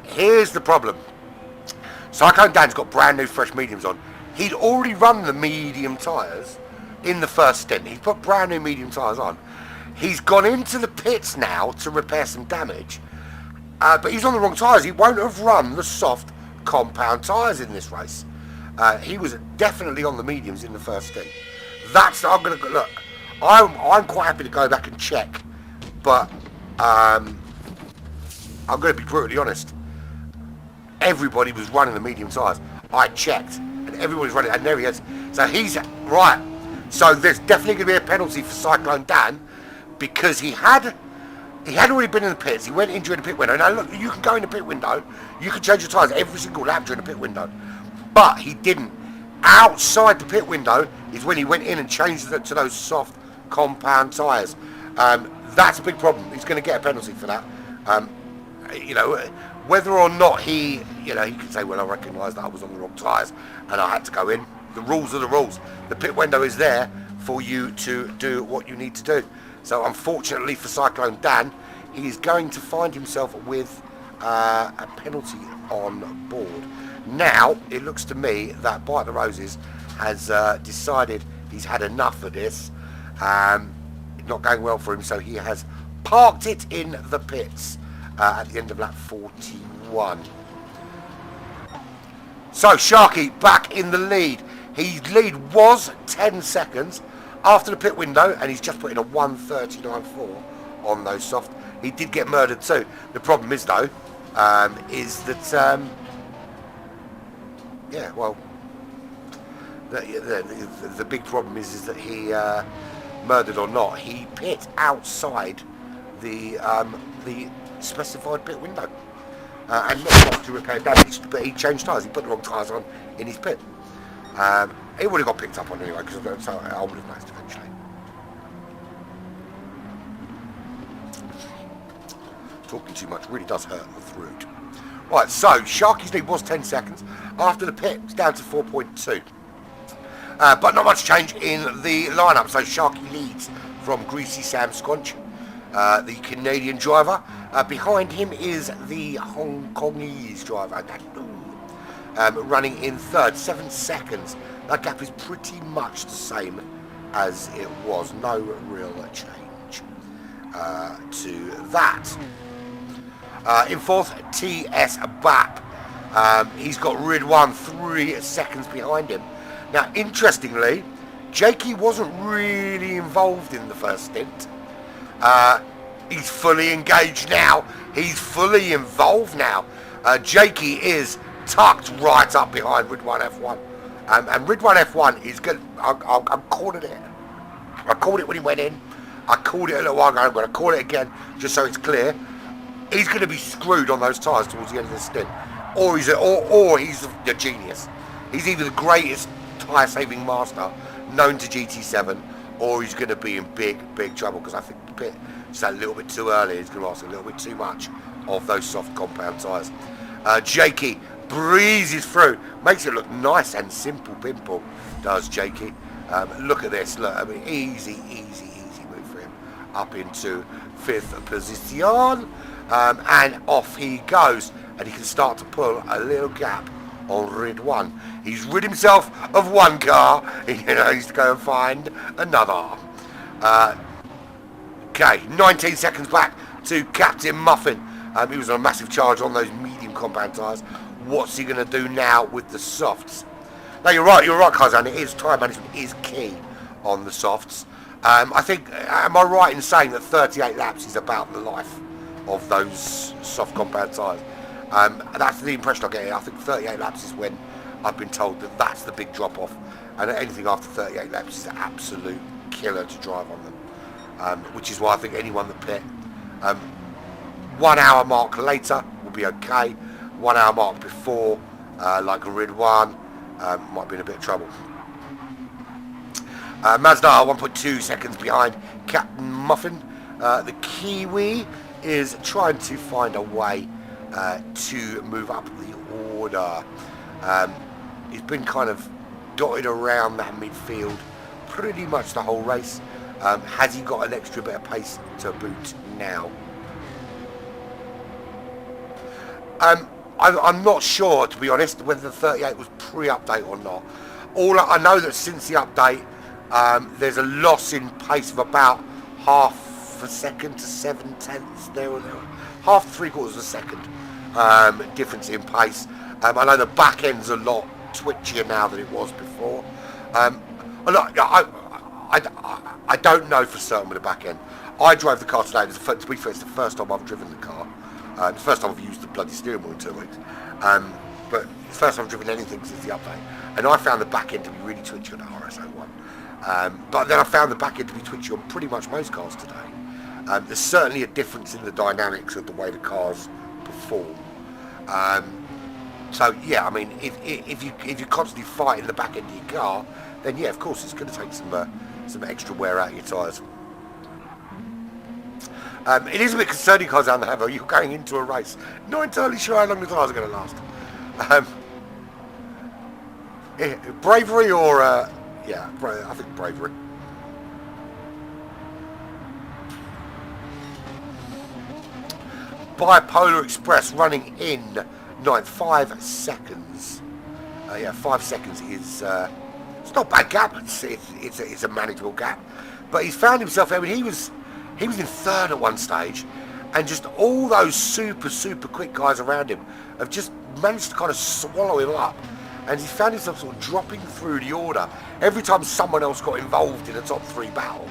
here's the problem. Cyclone Dan's got brand new fresh mediums on. He'd already run the medium tyres in the first stint. He's put brand new medium tyres on. He's gone into the pits now to repair some damage, but he's on the wrong tyres. He won't have run the soft compound tyres in this race. He was definitely on the mediums in the first stint. I'm going to look. I'm quite happy to go back and check, but I'm going to be brutally honest. Everybody was running the medium tyres. I checked, and everybody's running, and there he is. So he's right. So there's definitely going to be a penalty for Cyclone Dan because he had already been in the pits. He went in during the pit window. Now look, you can go in the pit window. You can change your tyres every single lap during the pit window, but he didn't. Outside the pit window is when he went in and changed it to those soft compound tyres. That's a big problem. He's going to get a penalty for that. Whether or not he can say, well, I recognise that I was on the wrong tyres and I had to go in. The rules are the rules. The pit window is there for you to do what you need to do. So unfortunately for Cyclone Dan, he is going to find himself with a penalty on board. Now, it looks to me that Bite the Roses has decided he's had enough of this. It's not going well for him, so he has parked it in the pits at the end of lap 41. So Sharky back in the lead. His lead was 10 seconds after the pit window, and he's just put in a 1:39.4 on those soft. He did get murdered too. The problem is though, is that the big problem is that he murdered or not, he pit outside the specified pit window, and not to repair damage, but he changed tyres. He put the wrong tyres on in his pit. He would have got picked up on anyway, because I would have noticed eventually. Talking too much really does hurt the throat. Right, so Sharky's lead was 10 seconds. After the pit, it's down to 4.2. But not much change in the lineup. So Sharky leads from Greasy Sam Squanch, the Canadian driver. Behind him is the Hong Kongese driver, running in third, 7 seconds. That gap is pretty much the same as it was. No real change to that. In fourth, TS Bap. He's got Ridwan 3 seconds behind him. Now, interestingly, Jakey wasn't really involved in the first stint. He's fully engaged now. He's fully involved now. Jakey is tucked right up behind Ridwan F1. And Ridwan F1 is good. I'm calling it. I called it when he went in. I called it a little while ago. I'm going to call it again just so it's clear. He's going to be screwed on those tyres towards the end of the stint. Or he's a genius. He's either the greatest tyre-saving master known to GT7, or he's going to be in big trouble, because I think the pit is a little bit too early. He's going to ask a little bit too much of those soft compound tyres. Jakey breezes through, makes it look nice and simple. Pimple does Jakey. Look at this. Look, I mean, easy move for him up into 5th position, and off he goes, and he can start to pull a little gap on Ridwan. He's rid himself of one car. He needs to go and find another. Okay, 19 seconds back to Captain Muffin. He was on a massive charge on those medium compound tyres. What's he going to do now with the softs? No, you're right, Kazan. It is tyre management is key on the softs. I think, am I right in saying that 38 laps is about the life of those soft compound tyres? That's the impression I get here. I think 38 laps is when I've been told that that's the big drop off, and anything after 38 laps is an absolute killer to drive on them, which is why I think anyone that pit 1 hour mark later will be okay. 1 hour mark before, like a Rid 1, might be in a bit of trouble. Mazda are 1.2 seconds behind Captain Muffin. The Kiwi is trying to find a way to move up the order. He's been kind of dotted around that midfield pretty much the whole race. Has he got an extra bit of pace to boot now? I'm not sure, to be honest, whether the 38 was pre-update or not. I know that since the update, there's a loss in pace of about half a second to 7/10 there or there. Half 3/4 of a second difference in pace. I know the back end's a lot twitchier now than it was before. I don't know for certain with the back end. I drove the car today. To be fair, it's the first time I've driven the car. It's the first time I've used the bloody steering wheel in 2 weeks. But it's the first time I've driven anything since the update. And I found the back end to be really twitchy on the RS01. But then I found the back end to be twitchy on pretty much most cars today. There's certainly a difference in the dynamics of the way the cars perform. So yeah, I mean, if you're constantly fighting the back end of your car, then yeah, of course it's going to take some extra wear out of your tyres. It is a bit concerning, cars down the Haver. You're going into a race, not entirely sure how long the tyres are going to last. Bravery or yeah, I think bravery. Bipolar Express running in 9th, 5 seconds. Yeah, 5 seconds is it's not a bad gap. It's a manageable gap. But he's found himself. I mean, he was in 3rd at one stage, and just all those super quick guys around him have just managed to kind of swallow him up. And he found himself sort of dropping through the order every time someone else got involved in a top 3 battle.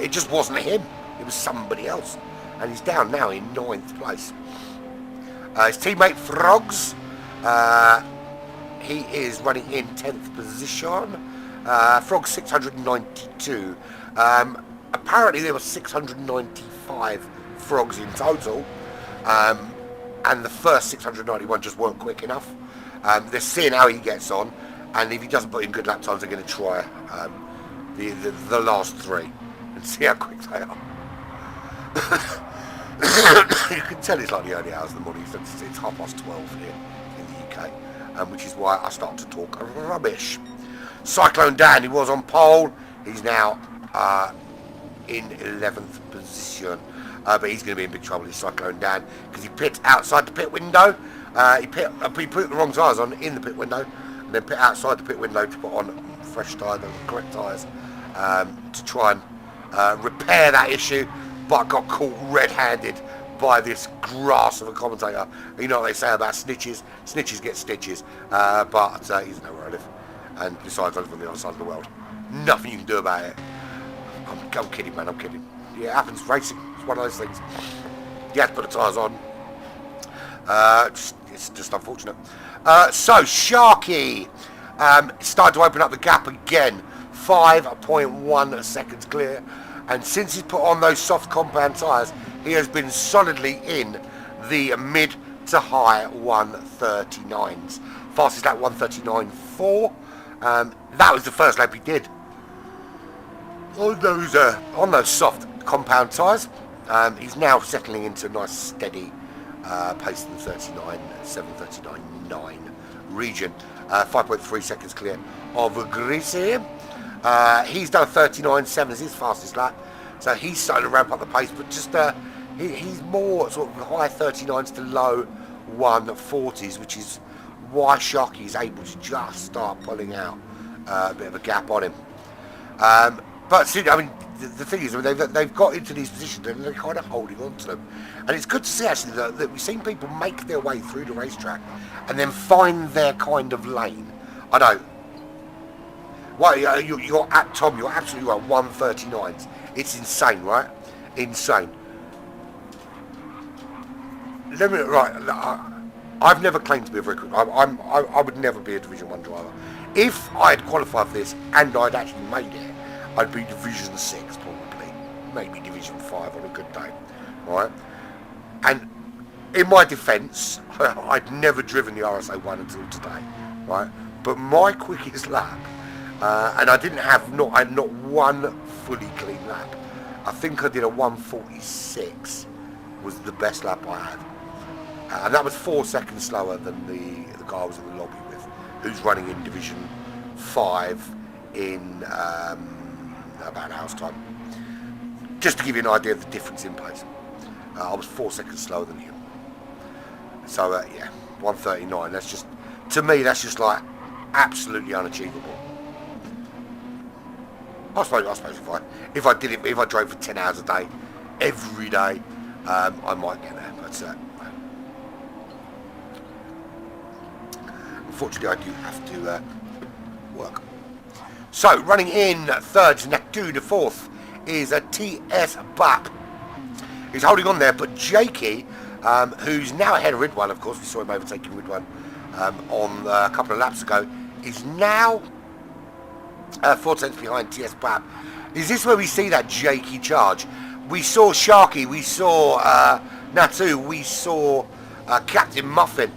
It just wasn't him. It was somebody else. And he's down now in 9th place. His teammate Frogs, he is running in 10th position. Frogs 692. Apparently there were 695 Frogs in total, and the first 691 just weren't quick enough. They're seeing how he gets on, and if he doesn't put in good lap times, they're going to try the last 3 and see how quick they are. You can tell it's like the early hours of the morning. It's 12:30 here in the UK, which is why I start to talk rubbish. Cyclone Dan, he was on pole. He's now in 11th position, but he's going to be in big trouble, this Cyclone Dan, because he pit outside the pit window. He put the wrong tyres on in the pit window, and then pit outside the pit window to put on fresh tyres, the correct tyres, to try and repair that issue, but got caught red-handed by this grass of a commentator. You know what they say about snitches? Snitches get stitches, but he's nowhere I live, and besides I live on the other side of the world. Nothing you can do about it. I'm kidding, man, I'm kidding. Yeah, it happens, racing, it's one of those things. You have to put the tyres on. It's just unfortunate. So, Sharky started to open up the gap again. 5.1 seconds clear. And since he's put on those soft compound tyres, he has been solidly in the mid to high 139s. Fastest lap 139.4. That was the first lap he did. On those soft compound tyres, he's now settling into a nice steady pace in the 39.7, 39.9 region. 5.3 seconds clear of Greasy. He's done 39.7 as his fastest lap, so he's starting to ramp up the pace, but just he's more sort of high 39s to low 140s, which is why Sharky is able to just start pulling out a bit of a gap on him. But see, I mean, the thing is, I mean, they've got into these positions and they're kind of holding on to them. And it's good to see, actually, that we've seen people make their way through the racetrack and then find their kind of lane. I know, Well, you're at Tom. You're absolutely right. 1:39s. It's insane, right? Insane. Let me right. I've never claimed to be a very quick. I would never be a Division 1 driver. If I had qualified for this and I'd actually made it, I'd be Division 6 probably, maybe Division 5 on a good day, right? And in my defence, I'd never driven the RSA 1 until today, right? But my quickest lap, and I didn't have not one fully clean lap. I think I did a 1:46 was the best lap I had. And that was 4 seconds slower than the guy I was in the lobby with, who's running in Division 5 in about an hour's time. Just to give you an idea of the difference in pace. I was 4 seconds slower than him. So, yeah, 1:39. That's just, to me, that's just like absolutely unachievable. I suppose if I drove for 10 hours a day, every day, I might get there. But unfortunately, I do have to work. So, running in third, Natu, the fourth, is a TS Bap. He's holding on there, but Jakey, who's now ahead of Ridwan, of course, we saw him overtaking Ridwan on a couple of laps ago, is now 4 tenths behind TS Bap. Is this where we see that Jakey charge? We saw Sharky, we saw Natu, we saw Captain Muffin,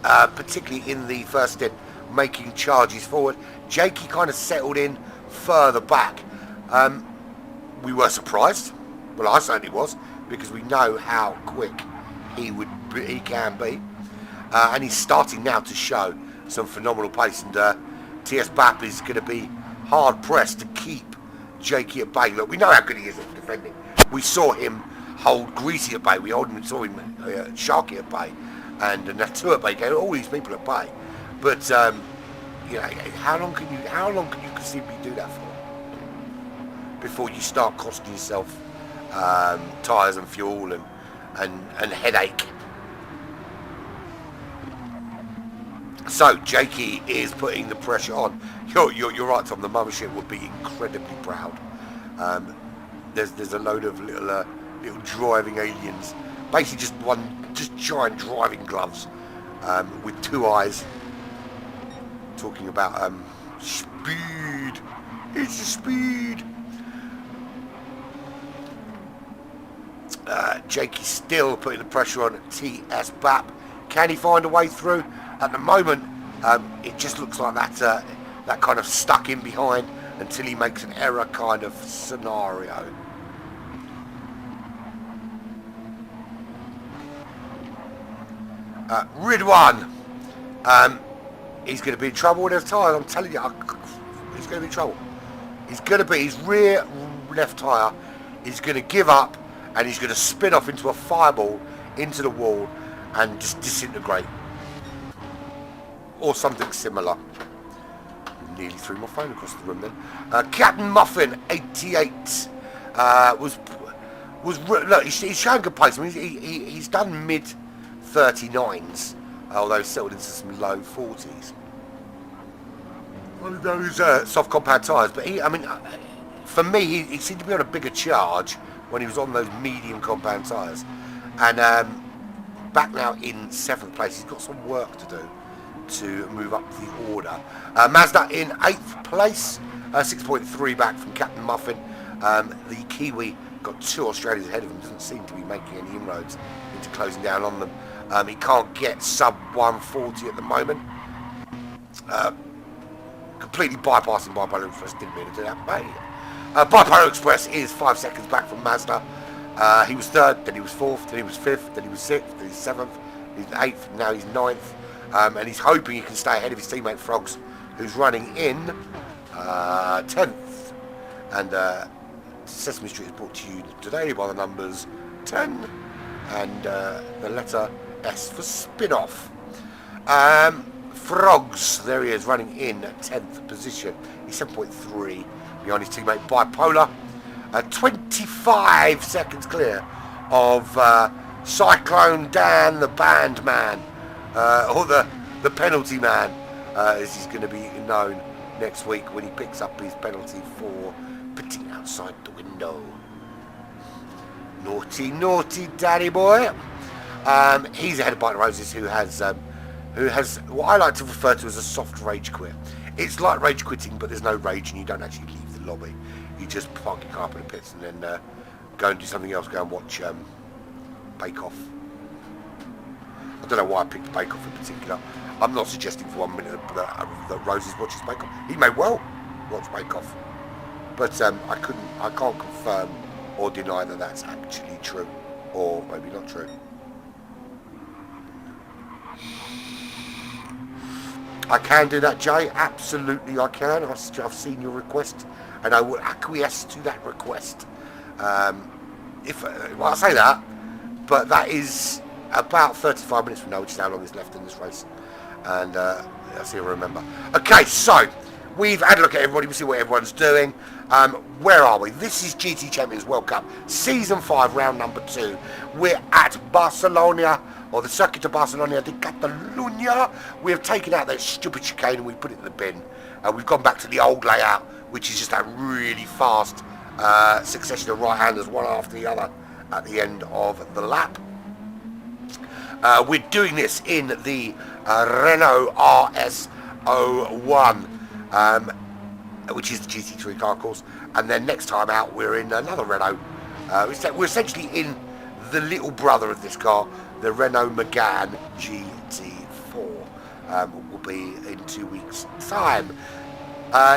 particularly in the first stint, making charges forward. Jakey kind of settled in further back. We were surprised. Well, I certainly was, because we know how quick he can be, and he's starting now to show some phenomenal pace. And TS Bap is going to be hard pressed to keep Jakey at bay. Look, we know how good he is at defending. We saw him hold Greasy at bay. We saw him Sharky at bay, and Natu at bay. Get all these people at bay. But you know, how long can you conceivably do that for before you start costing yourself tyres and fuel and headache? So Jakey is putting the pressure on. You're right, Tom. The mothership would be incredibly proud. There's a load of little driving aliens, basically just giant driving gloves with 2 eyes. Talking about speed. It's the speed. Jakey's still putting the pressure on TS Bap. Can he find a way through? At the moment, it just looks like that kind of stuck in behind until he makes an error kind of scenario. Ridwan, he's going to be in trouble with his tyre. I'm telling you, he's going to be in trouble. He's going to be, his rear left tyre is going to give up, and he's going to spin off into a fireball into the wall and just disintegrate. Or something similar. Nearly threw my phone across the room then. Captain Muffin, 88, look, he's showing good pace. I mean, he's done mid 39s, although he's settled into some low 40s. One of those soft compound tyres, but for me, he seemed to be on a bigger charge when he was on those medium compound tyres. And back now in 7th place, he's got some work to do to move up the order. Mazda in 8th place, 6.3 back from Captain Muffin. The Kiwi got 2 Australians ahead of him, doesn't seem to be making any inroads into closing down on them. He can't get sub 140 at the moment. Completely bypassing Bipolar Express, didn't mean to do that, mate. Bipolar Express is 5 seconds back from Mazda. He was 3rd, then he was 4th, then he was 5th, then he was 6th, then he's 7th, he's 8th, now he's 9th. And he's hoping he can stay ahead of his teammate Frogs, who's running in 10th. And Sesame Street is brought to you today by the numbers 10 and the letter S for spin-off. Frogs, there he is, running in 10th position. He's 7.3 behind his teammate Bipolar. 25 seconds clear of Cyclone Dan, the band man. Or the penalty man, as he's going to be known next week when he picks up his penalty for pitting outside the window. Naughty, naughty daddy boy. He's ahead of Bite the Roses, who has what I like to refer to as a soft rage quit. It's like rage quitting, but there's no rage and you don't actually leave the lobby. You just park your car up in the pits and then go and do something else. Go and watch Bake Off. I don't know why I picked Bake Off in particular. I'm not suggesting for 1 minute that Roses watches Bake Off. He may well watch Bake Off, but I can't confirm or deny that that's actually true, or maybe not true. I can do that, Jay. Absolutely, I can. I've seen your request, and I will acquiesce to that request. Well, I say that, but that is about 35 minutes from now, which is how long is left in this race. And I see, I remember. Okay, so we've had a look at everybody. We see what everyone's doing. Where are we? This is GT Champions World Cup, Season 5, round number 2. We're at Barcelona, or the Circuit of Barcelona de Catalunya. We have taken out that stupid chicane and we put it in the bin. We've gone back to the old layout, which is just that really fast succession of right-handers, one after the other, at the end of the lap. We're doing this in the Renault RS01, which is the GT3 car, of course. And then next time out, we're in another Renault. We're essentially in the little brother of this car, the Renault Megane GT4. Will be in 2 weeks' time.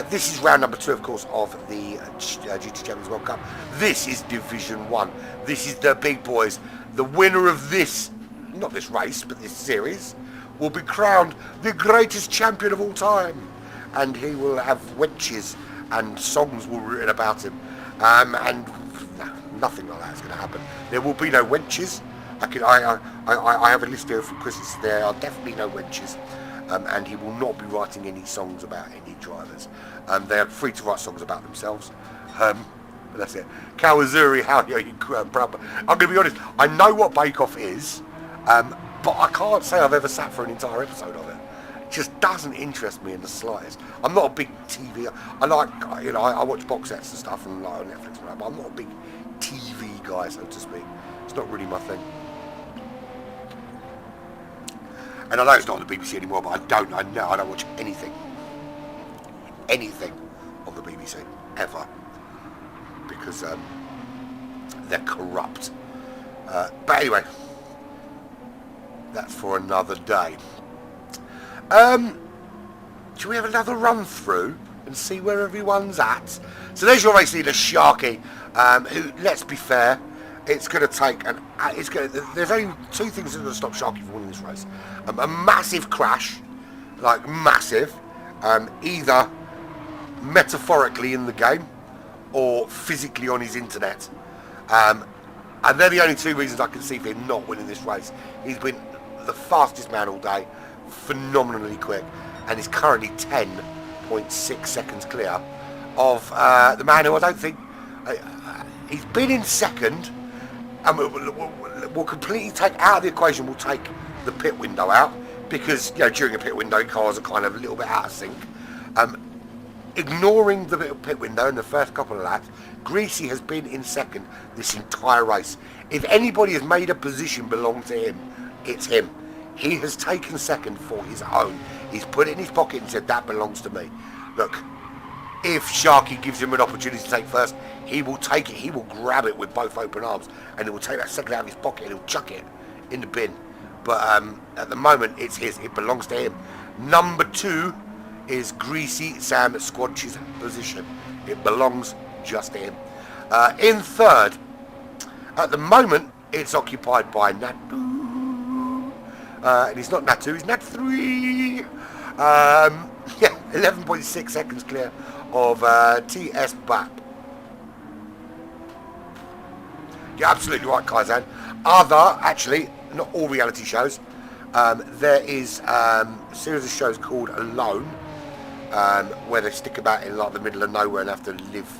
This is round number 2, of course, of the GT Champions World Cup. This is Division 1. This is the big boys. The winner of this, not this race, but this series, will be crowned the greatest champion of all time. And he will have wenches and songs will be written about him. And nothing like that is going to happen. There will be no wenches. I have a list here from Christmas. There are definitely no wenches. And he will not be writing any songs about any drivers. They are free to write songs about themselves. But that's it. Kawazuri, how are you, brother? I'm going to be honest, I know what Bake Off is, but I can't say I've ever sat for an entire episode of it. It just doesn't interest me in the slightest. I'm not a big TV. I like, I watch box sets and stuff and like on Netflix and that, but I'm not a big TV guy, so to speak. It's not really my thing. And I know it's not on the BBC anymore, but I don't watch anything on the BBC, ever. Because they're corrupt. But anyway, that's for another day. Shall we have another run through and see where everyone's at? So there's your race leader, Sharky, who, let's be fair, it's going to take there's only 2 things that are going to stop Sharky from winning this race. A massive crash, like massive, either metaphorically in the game or physically on his internet. And they're the only 2 reasons I can see for him not winning this race. He's been the fastest man all day, phenomenally quick, and is currently 10.6 seconds clear of the man who I don't think... he's been in second, and we'll completely take out of the equation, we'll take the pit window out, because during a pit window cars are kind of a little bit out of sync. Ignoring the pit window in the first couple of laps, Greasy has been in second this entire race. If anybody has made a position belong to him, it's him. He has taken second for his own. He's put it in his pocket and said, that belongs to me. Look, if Sharky gives him an opportunity to take first, he will take it. He will grab it with both open arms, and he will take that second out of his pocket and he'll chuck it in the bin. But at the moment, it's his. It belongs to him. Number 2 is Greasy Sam Squatch's position. It belongs just to him. In third, at the moment, it's occupied by Natu. And he's not Natu, he's Nat3. 11.6 seconds clear of TS BAP. You're absolutely right, Kaizan. Actually, not all reality shows. There is a series of shows called Alone, where they stick about in like the middle of nowhere and have to live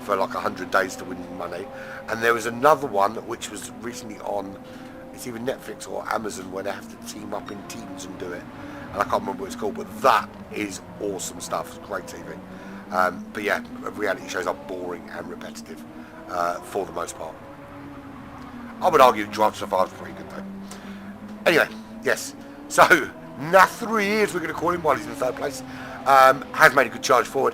for like 100 days to win money. And there was another one which was recently on, it's either Netflix or Amazon, where they have to team up in teams and do it. and I can't remember what it's called, but that is awesome stuff. It's great TV. But yeah, reality shows are boring and repetitive for the most part. I would argue Drive to Survive is pretty good though. Anyway, yes. So Nathri, as we're going to call him while he's in third place, has made a good charge forward.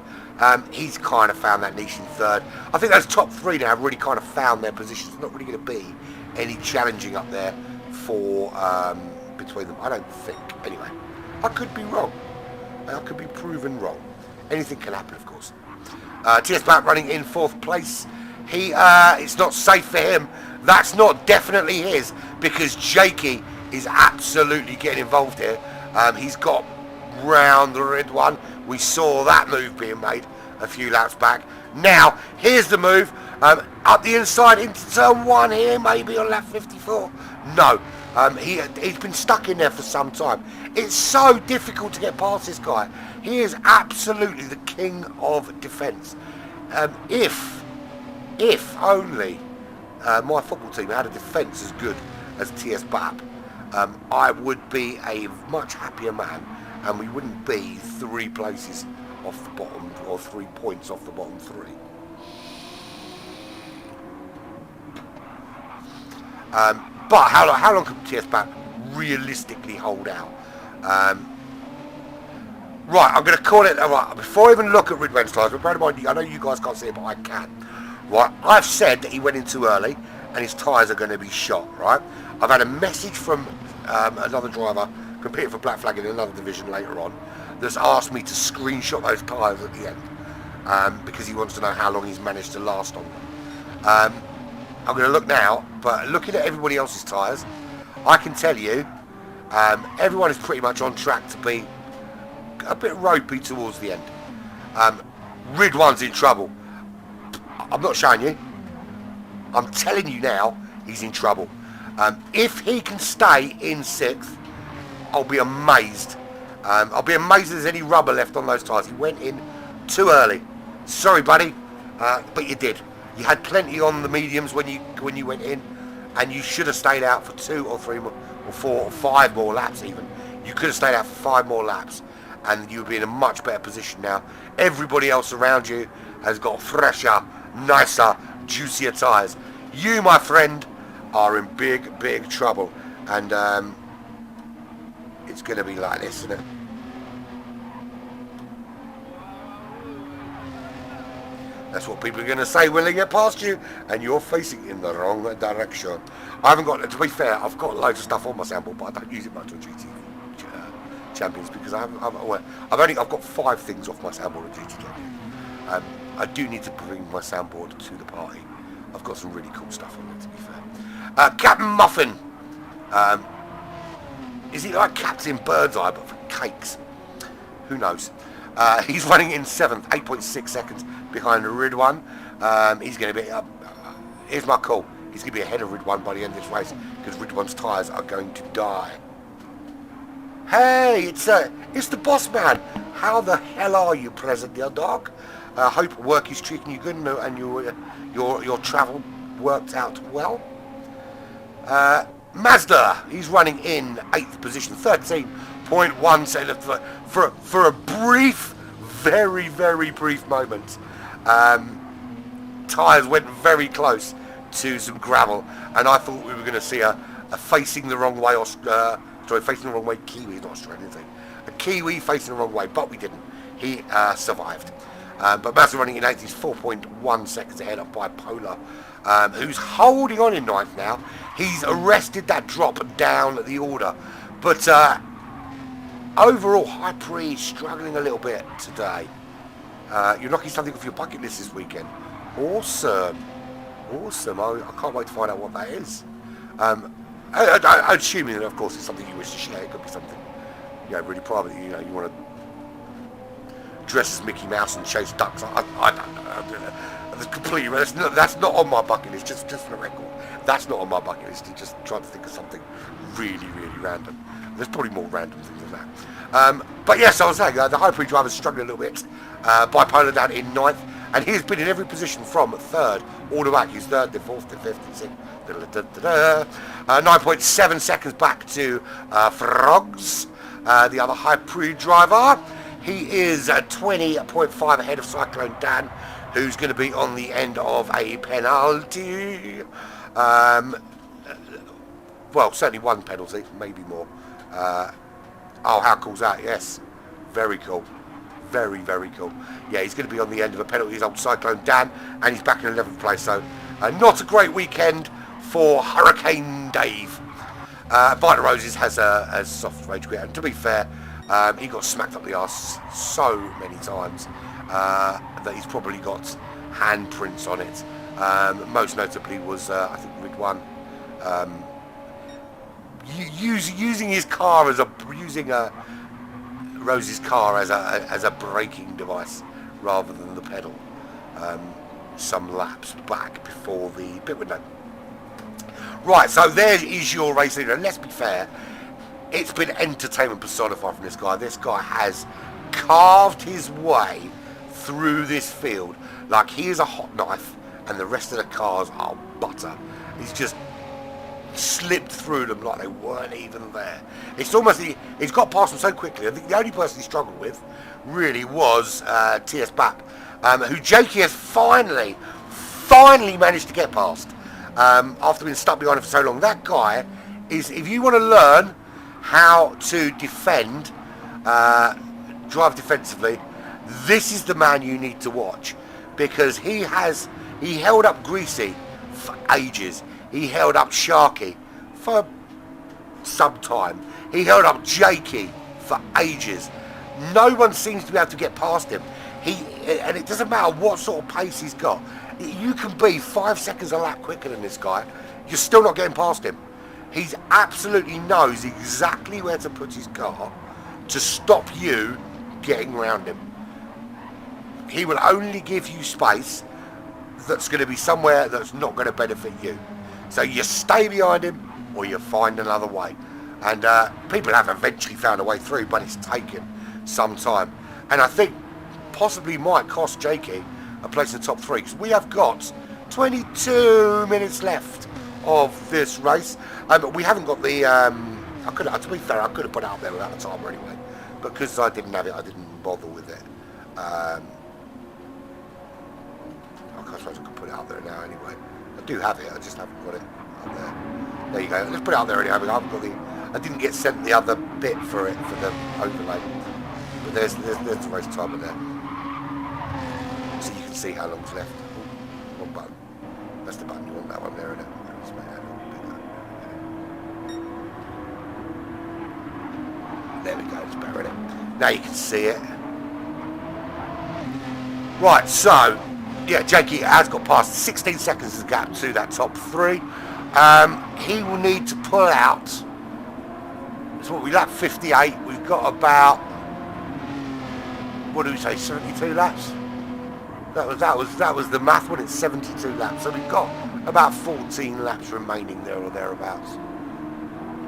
He's kind of found that niche in third. I think those top three now have really kind of found their positions. There's not really going to be any challenging up there for between them. I don't think. Anyway, I could be wrong. I could be proven wrong. Anything can happen, of course. TS Bat running in fourth place. It's not safe for him. That's not definitely his, because Jakey is absolutely getting involved here. He's got round the red one. We saw that move being made a few laps back. Now, here's the move. Up the inside into turn one here, maybe on lap 54. No, he's been stuck in there for some time. It's so difficult to get past this guy. He is absolutely the king of defence. If only my football team had a defence as good as TS BAP, I would be a much happier man, and we wouldn't be 3 places off the bottom, or 3 points off the bottom 3. But how long can TS BAP realistically hold out? Right, I'm going to call it. Right, before I even look at Ridwan's tyres, but bear in mind, I know you guys can't see it, but I can. Right, I've said that he went in too early, and his tyres are going to be shot. Right, I've had a message from another driver competing for Black Flag in another division later on that's asked me to screenshot those tyres at the end because he wants to know how long he's managed to last on them. I'm going to look now, but looking at everybody else's tyres, I can tell you everyone is pretty much on track to be a bit ropey towards the end. Ridwan's in trouble. I'm not showing you. I'm telling you now, he's in trouble. If he can stay in 6th, I'll be amazed. I'll be amazed if there's any rubber left on those tyres. He went in too early. Sorry, buddy, but you did. You had plenty on the mediums when you went in, and you should have stayed out for 2 or 3 more, or 4 or 5 more laps even. You could have stayed out for 5 more laps, and you would be in a much better position now. Everybody else around you has got fresher, nicer, juicier tyres. You, my friend, are in big, big trouble, and it's going to be like this, isn't it? That's what people are going to say when they get past you, and you're facing in the wrong direction. I haven't got, to be fair, I've got loads of stuff on my sample, but I don't use it much on GT Champions because I've got 5 things off my sample on GT Champions. I do need to bring my soundboard to the party. I've got some really cool stuff on it, to be fair. Captain Muffin. Is he like Captain Birdseye, but for cakes? Who knows? He's running in 7th, 8.6 seconds behind Ridwan. He's going to be here's my call. He's going to be ahead of Ridwan by the end of this race because Ridwan's tyres are going to die. Hey, it's the boss man. How the hell are you, present, dear dog? Hope work is treating you good and your travel worked out well. Mazda, he's running in 8th position, 13.1 seconds for a brief, very, very brief moment. Tyres went very close to some gravel, and I thought we were going to see a facing the wrong way, facing the wrong way Kiwi, not Australian thing. A Kiwi facing the wrong way, but we didn't. He survived. But Mazda running in 8th, he's 4.1 seconds ahead of Bipolar, who's holding on in 9th now. He's arrested that drop down the order. But overall, High Pre struggling a little bit today. You're knocking something off your bucket list this weekend. Awesome. Awesome. I can't wait to find out what that is. I'm assuming that, of course, it's something you wish to share. It could be something, really private. You want to dress as Mickey Mouse and chase ducks. I don't know. That's completely. That's not on my bucket list. Just for the record, that's not on my bucket list. I'm just trying to think of something really, really random. There's probably more random things than that. But yes, I was saying the High Pre driver's struggling a little bit. Bipolar down in 9th, and he's been in every position from 3rd all the way back. He's 3rd, then 4th, then 5th, then 6th. 9.7 seconds back to Frogs. the other Hybrid driver. He is 20.5 ahead of Cyclone Dan, who's going to be on the end of a penalty. Well, certainly one penalty, maybe more. Oh, how cool's that? Yes, very cool. Very, very cool. Yeah, he's going to be on the end of a penalty, his old Cyclone Dan, and he's back in 11th place. So, not a great weekend for Hurricane Dave. Vita Roses has a soft rage quit, and to be fair, he got smacked up the arse so many times that he's probably got handprints on it. Most notably was, I think, Rid 1. Using his car as using Rose's car as a braking device rather than the pedal. Some laps back before the pit window. Right, so there is your race leader, and let's be fair, it's been entertainment personified from this guy. This guy has carved his way through this field like he is a hot knife, and the rest of the cars are butter. He's just slipped through them like they weren't even there. It's almost, he's got past them so quickly. I think the only person he struggled with really was T.S. Bapp, who Jakey has finally managed to get past after being stuck behind him for so long. That guy is, if you want to learn how to defend, drive defensively, this is the man you need to watch, because he held up Greasy for ages. He held up Sharky for some time. He held up Jakey for ages. No one seems to be able to get past him. And it doesn't matter what sort of pace he's got. You can be 5 seconds a lap quicker than this guy. You're still not getting past him. He absolutely knows exactly where to put his car to stop you getting around him. He will only give you space that's going to be somewhere that's not going to benefit you. So you stay behind him, or you find another way. And people have eventually found a way through, but it's taken some time. And I think possibly might cost Jakey a place in the top 3, because we have got 22 minutes left of this race. But we haven't got the... to be fair, I could have put it out there without a timer anyway. But because I didn't have it, I didn't bother with it. I suppose I could put it out there now anyway. I do have it, I just haven't got it up there. There you go. Let's put it out there anyway. I didn't get sent the other bit for it, for the overlay. But there's the race timer there. So you can see how long's left. Ooh, one button. That's the button you want, that one there, isn't it? Let's make that a little bigger. There we go, it's better, isn't it? Now you can see it. Right, so yeah, Jakey has got past 16 seconds of the gap to that top 3. He will need to pull out. So what, we lap 58. We've got about, what do we say, 72 laps? That was the math, when it's 72 laps. So we've got about 14 laps remaining there or thereabouts.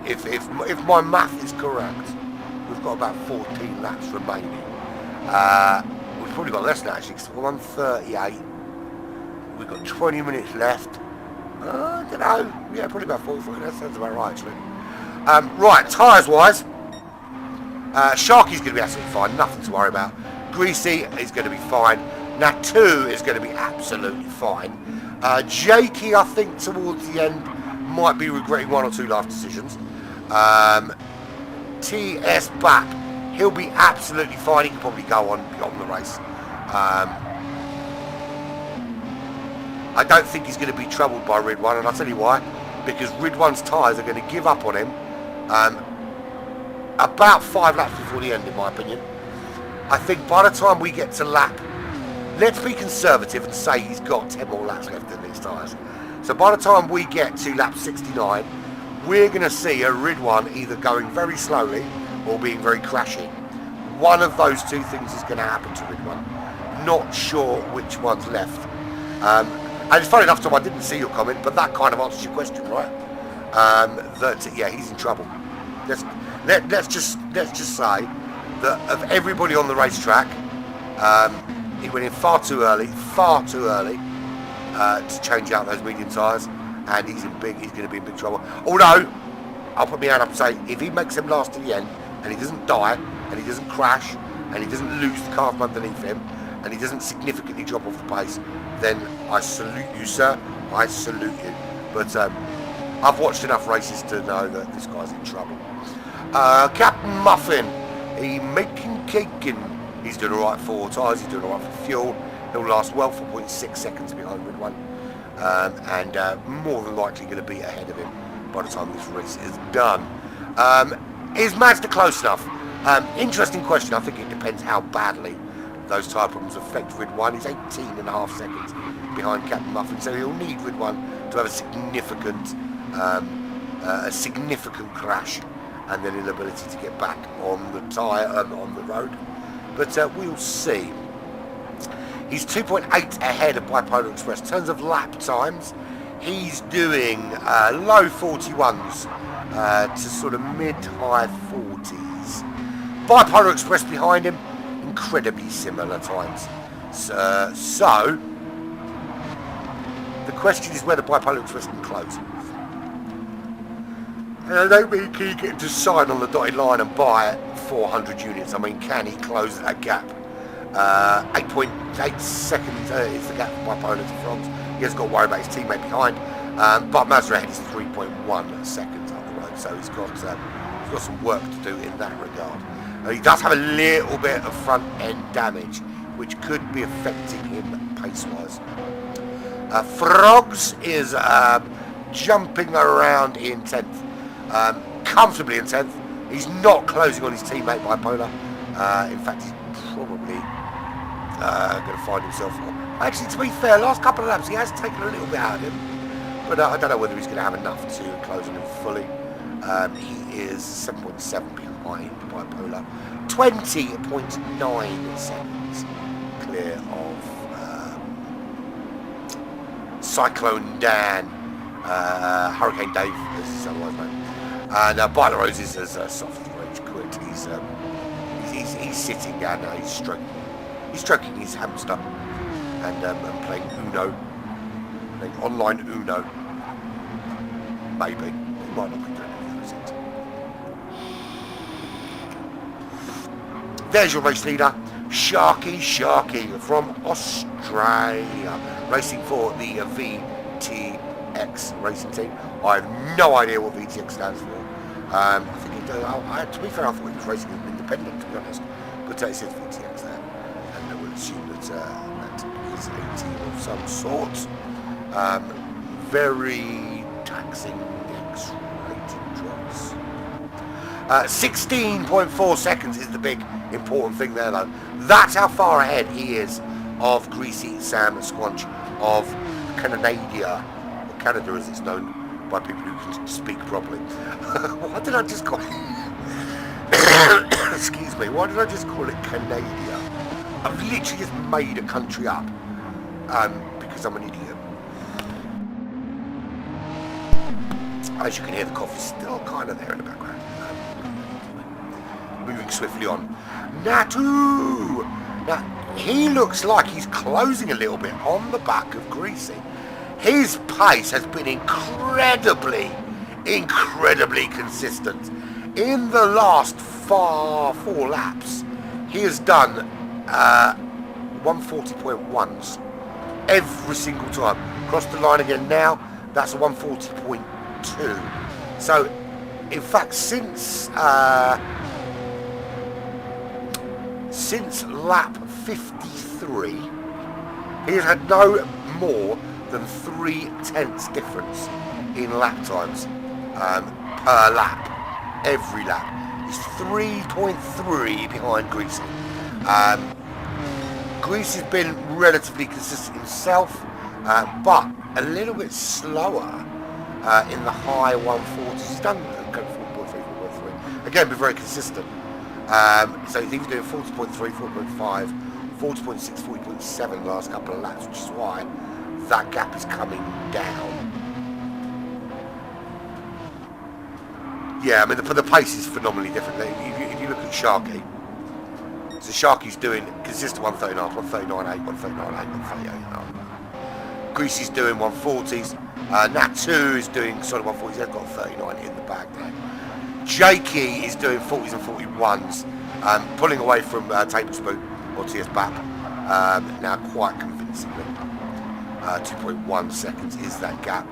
If my math is correct, we've got about 14 laps remaining. We've probably got less than that, actually, because we're on 38. We've got 20 minutes left. I don't know. Yeah, probably about 43. That sounds about right, actually. Right, tyres wise, Sharky's going to be absolutely fine. Nothing to worry about. Greasy is going to be fine. Natu is going to be absolutely fine. Jakey, I think, towards the end, might be regretting 1 or 2 life decisions. T.S. Bapp, he'll be absolutely fine. He can probably go on beyond the race. I don't think he's going to be troubled by Rid 1, and I'll tell you why. Because Rid 1's tyres are going to give up on him about 5 laps before the end, in my opinion. I think by the time we get to lap, let's be conservative and say he's got 10 more laps left in these tyres. So by the time we get to lap 69, we're going to see a Rid 1 either going very slowly or being very crashy. One of those two things is going to happen to Rid 1. Not sure which one's left. And it's funny enough, Tom, I didn't see your comment, but that kind of answers your question, right? That yeah, he's in trouble. Let's just say that of everybody on the racetrack, he went in far too early to change out those medium tyres, and he's going to be in big trouble. Although I'll put my hand up and say, if he makes them last to the end, and he doesn't die, and he doesn't crash, and he doesn't lose the car from underneath him, and he doesn't significantly drop off the pace, then I salute you, sir. I salute you. But I've watched enough races to know that this guy's in trouble. Captain Muffin, he making caking. He's doing alright for 4 tyres, he's doing alright for fuel. He'll last well 4.6 seconds behind Red One, and more than likely going to be ahead of him by the time this race is done. Is Mazda close enough? Interesting question. I think it depends how badly those tyre problems affect Red One. He's 18.5 seconds behind Captain Muffin, so he'll need Red One to have a significant crash and then inability to get back on the tyre on the road. But we'll see. He's 2.8 ahead of Bipolar Express. In terms of lap times, he's doing low 41s to sort of mid-high 40s. Bipolar Express behind him, incredibly similar times. So the question is whether Bipolar Express can close. And I don't mean can he get to sign on the dotted line and buy 400 units. I mean, can he close that gap? 8.8 seconds is the gap for Bipolar to Frogs. He hasn't got to worry about his teammate behind. But Mazda ahead is 3.1 seconds up the road, so he's got some work to do in that regard. He does have a little bit of front end damage, which could be affecting him pace-wise. Frogs is jumping around in 10th, comfortably in 10th. He's not closing on his teammate Bipolar. In fact, he's probably going to find himself. Actually, to be fair, last couple of laps he has taken a little bit out of him, but I don't know whether he's going to have enough to close on him fully. He is 7.7 behind Bipolar, 20.9 seconds clear of Cyclone Dan, Hurricane Dave, as he's otherwise known. And Byler Roses is a soft rage quit. He's sitting down now. He's stroking his hamster and playing Uno, playing online Uno. Maybe he might not be doing any other things. There's your race leader, Sharky from Australia, racing for the VTX racing team. I have no idea what VTX stands for. I think to be fair, I thought he was racing as an independent, to be honest. But it says VTX there, and I would assume that that is a team of some sort. Very taxing X-rated drugs. 16.4 seconds is the big important thing there, though. That's how far ahead he is of Greasy Sam Squanch of Canada, or Canada as it's known by people who can speak properly. Why did I just call it? Excuse me. Why did I just call it Canada? I've literally just made a country up because I'm an idiot. As you can hear, the coffee's still kind of there in the background. Moving swiftly on. Natu! Now, he looks like he's closing a little bit on the back of Greasy. His pace has been incredibly consistent. In the last 4 laps, he has done 140.1s every single time. Crossed the line again now, that's a 140.2. So, in fact, since lap 53, he has had no more than 3/10 difference in lap times per lap, every lap. He's 3.3 behind Greasy. Greasy's been relatively consistent himself, but a little bit slower in the high 140s. He's done 4.3, 4.3. Again, been very consistent. So he's doing 40.3, 40.5, 40.6, 40.7 last couple of laps, which is why that gap is coming down. Yeah, I mean, the pace is phenomenally different. If you look at Sharky, so Sharky's doing consistent 139, 139.8, 139.8, 138.5. Greasy's doing 140s. Natu is doing sort of 140s. They've got 39 in the bag there. Jakey is doing 40s and 41s, pulling away from Tablespoon or TS BAP now quite convincingly. 2.1 seconds is that gap.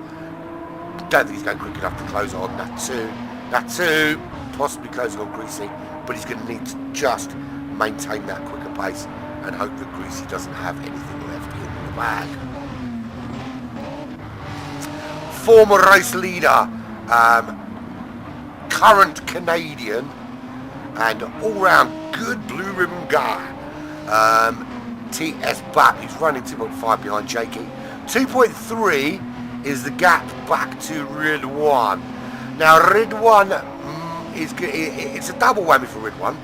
Don't think he's going quick enough to close on Natu. Natu possibly closing on Greasy, but he's going to need to just maintain that quicker pace and hope that Greasy doesn't have anything left in the bag. Former race leader, current Canadian, and all-round good blue ribbon guy, TS BAP. He's running 2.5 behind Jakey. 2.3 is the gap back to Ridwan. Now Ridwan it's a double whammy for Ridwan,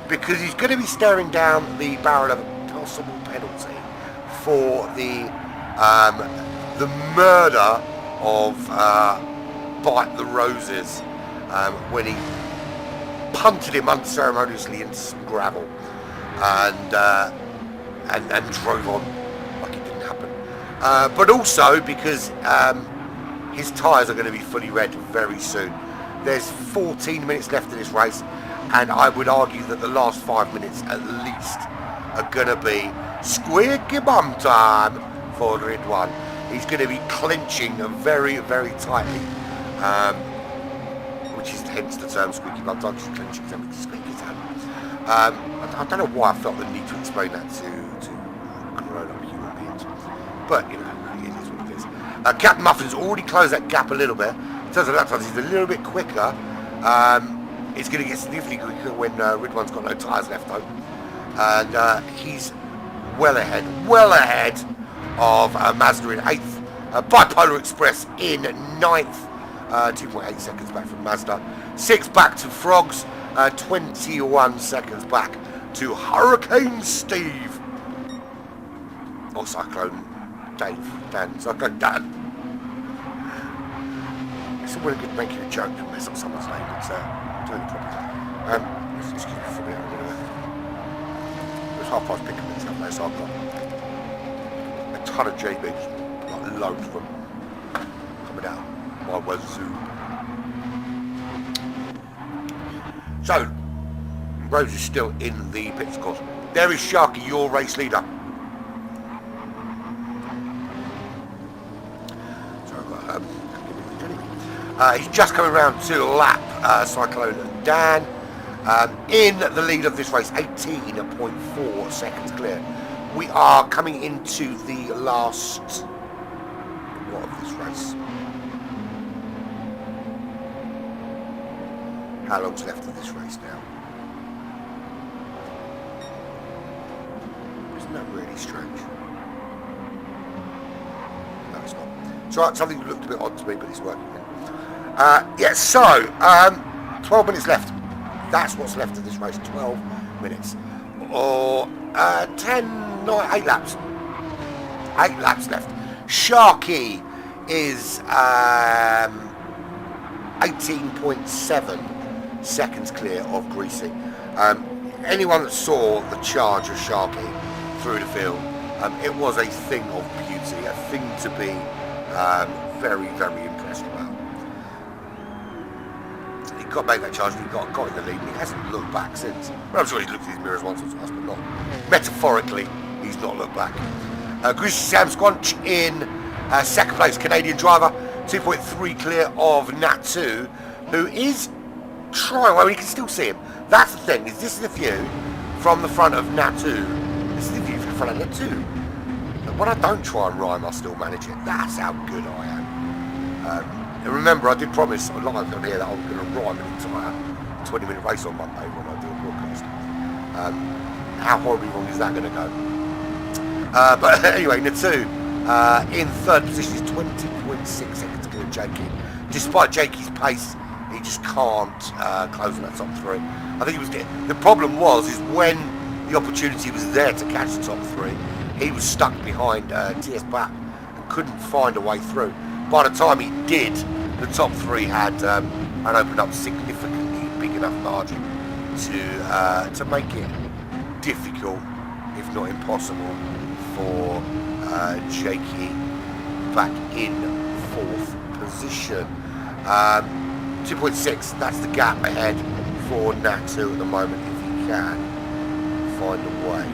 because he's going to be staring down the barrel of a possible penalty for the murder of Bite the Roses when he punted him unceremoniously into some gravel and drove on like it didn't happen. But also because his tyres are going to be fully red very soon. There's 14 minutes left in this race, and I would argue that the last 5 minutes at least are going to be squeaky bum time for Ridwan. He's going to be clenching very, very tightly, which is hence the term squeaky bum time. He's clenching something squeaky time. I don't know why I felt the need to explain that to grown-up human beings, but you know, it is what it is. Captain Muffin's already closed that gap a little bit. In terms of lap times, he's a little bit quicker. It's going to get significantly quicker when Ridwan's got no tyres left though. And he's well ahead of Mazda in 8th. Bipolar Express in 9th. 2.8 seconds back from Mazda. 6 back to Frogs. 21 seconds back to Hurricane Steve. Or Cyclone Dave. Cyclone Dan. It's all good making a joke to mess up someone's name. It's doing it properly. Excuse me for a minute. It was half past picking this up there, so I've got a ton of JBs, like loads of them, coming out my wazoo. So, Rose is still in the pits, of course. There is Sharky, your race leader. He's just coming round to lap Cyclone Dan. In the lead of this race, 18.4 seconds clear. We are coming into the last what of this race? How long's left of this race now? Isn't that really strange? No, it's not. It's right, something looked a bit odd to me, but it's working. Yeah, so 12 minutes left. That's what's left of this race. 12 minutes, or 8 laps. 8 laps left. Sharky is 18.7 seconds clear of Greasy. Anyone that saw the charge of Sharky through the field, it was a thing of beauty, a thing to be very, very impressed about. He got made that charge and he got in the lead, and he hasn't looked back since. Well, I'm sure he's looked at his mirrors once or twice, but not metaphorically. He's not looked back. Greasy Sam Squanch in second place, Canadian driver, 2.3 clear of Natu, who is trying. Well, you can still see him. That's the thing. This is the view from the front of Natu. This is the view from the front of Natu. And when I don't try and rhyme, I still manage it. That's how good I am. And remember, I did promise live on here that I was going to rhyme an entire 20-minute race on Monday when I do a broadcast. How horribly wrong is that going to go? But anyway, Natu in third position is 20.6 seconds clear of Jakey. Despite Jakey's pace, he just can't close on that top 3. I think the problem was when the opportunity was there to catch the top 3, he was stuck behind TS BAP and couldn't find a way through. By the time he did, the top 3 had opened up significantly big enough margin to make it difficult, if not impossible, for Jakey back in 4th position. 2.6, that's the gap ahead for Natu at the moment, if he can find a way.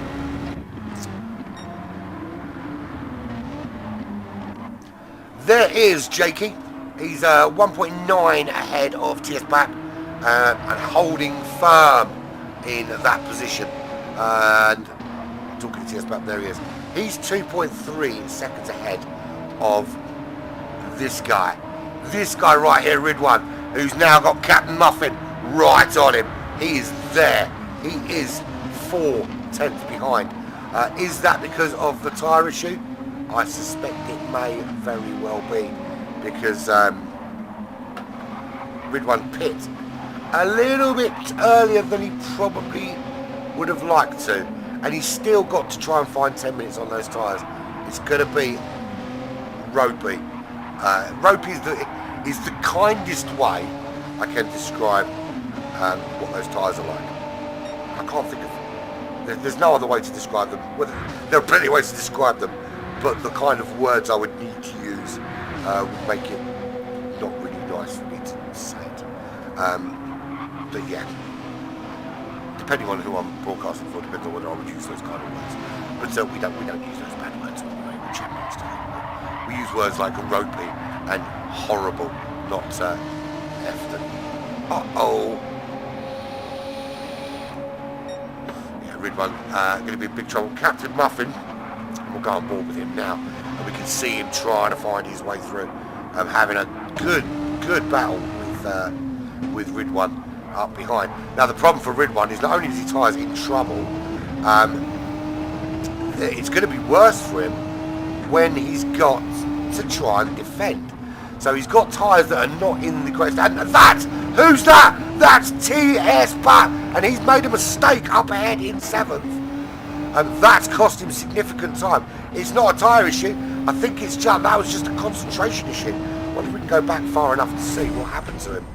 There is Jakey. He's 1.9 ahead of TS Bap and holding firm in that position. And talking to TS Bap, there he is. He's 2.3 seconds ahead of this guy. This guy right here, Ridwan, who's now got Captain Muffin right on him. He is there. He is 4 tenths behind. Is that because of the tyre issue? I suspect it may very well be, because Ridwan pit a little bit earlier than he probably would have liked to, and he's still got to try and find 10 minutes on those tyres. It's going to be ropey. Ropey is the kindest way I can describe what those tyres are like. I can't think of... There's no other way to describe them. Well, there are plenty of ways to describe them, but the kind of words I would need to use would make it not really nice for me to say it. But yeah, depending on who I'm broadcasting for, depends on whether I would use those kind of words. But we don't use those bad words when we're champions. We use words like ropey and horrible, not effed. Uh-oh. Yeah, Ridwan going to be in big trouble. Captain Muffin, we'll go on board with him now, and we can see him trying to find his way through, having a good battle with Ridwan up behind. Now the problem for Ridwan is not only is he tyres in trouble, it's going to be worse for him when he's got to try and defend. So he's got tyres that are not in the greatest. And who's that? That's TS Bat, and he's made a mistake up ahead in 7th. And that's cost him significant time. It's not a tyre issue. I think it's just, that was just a concentration issue. I wonder if we can go back far enough to see what happened to him.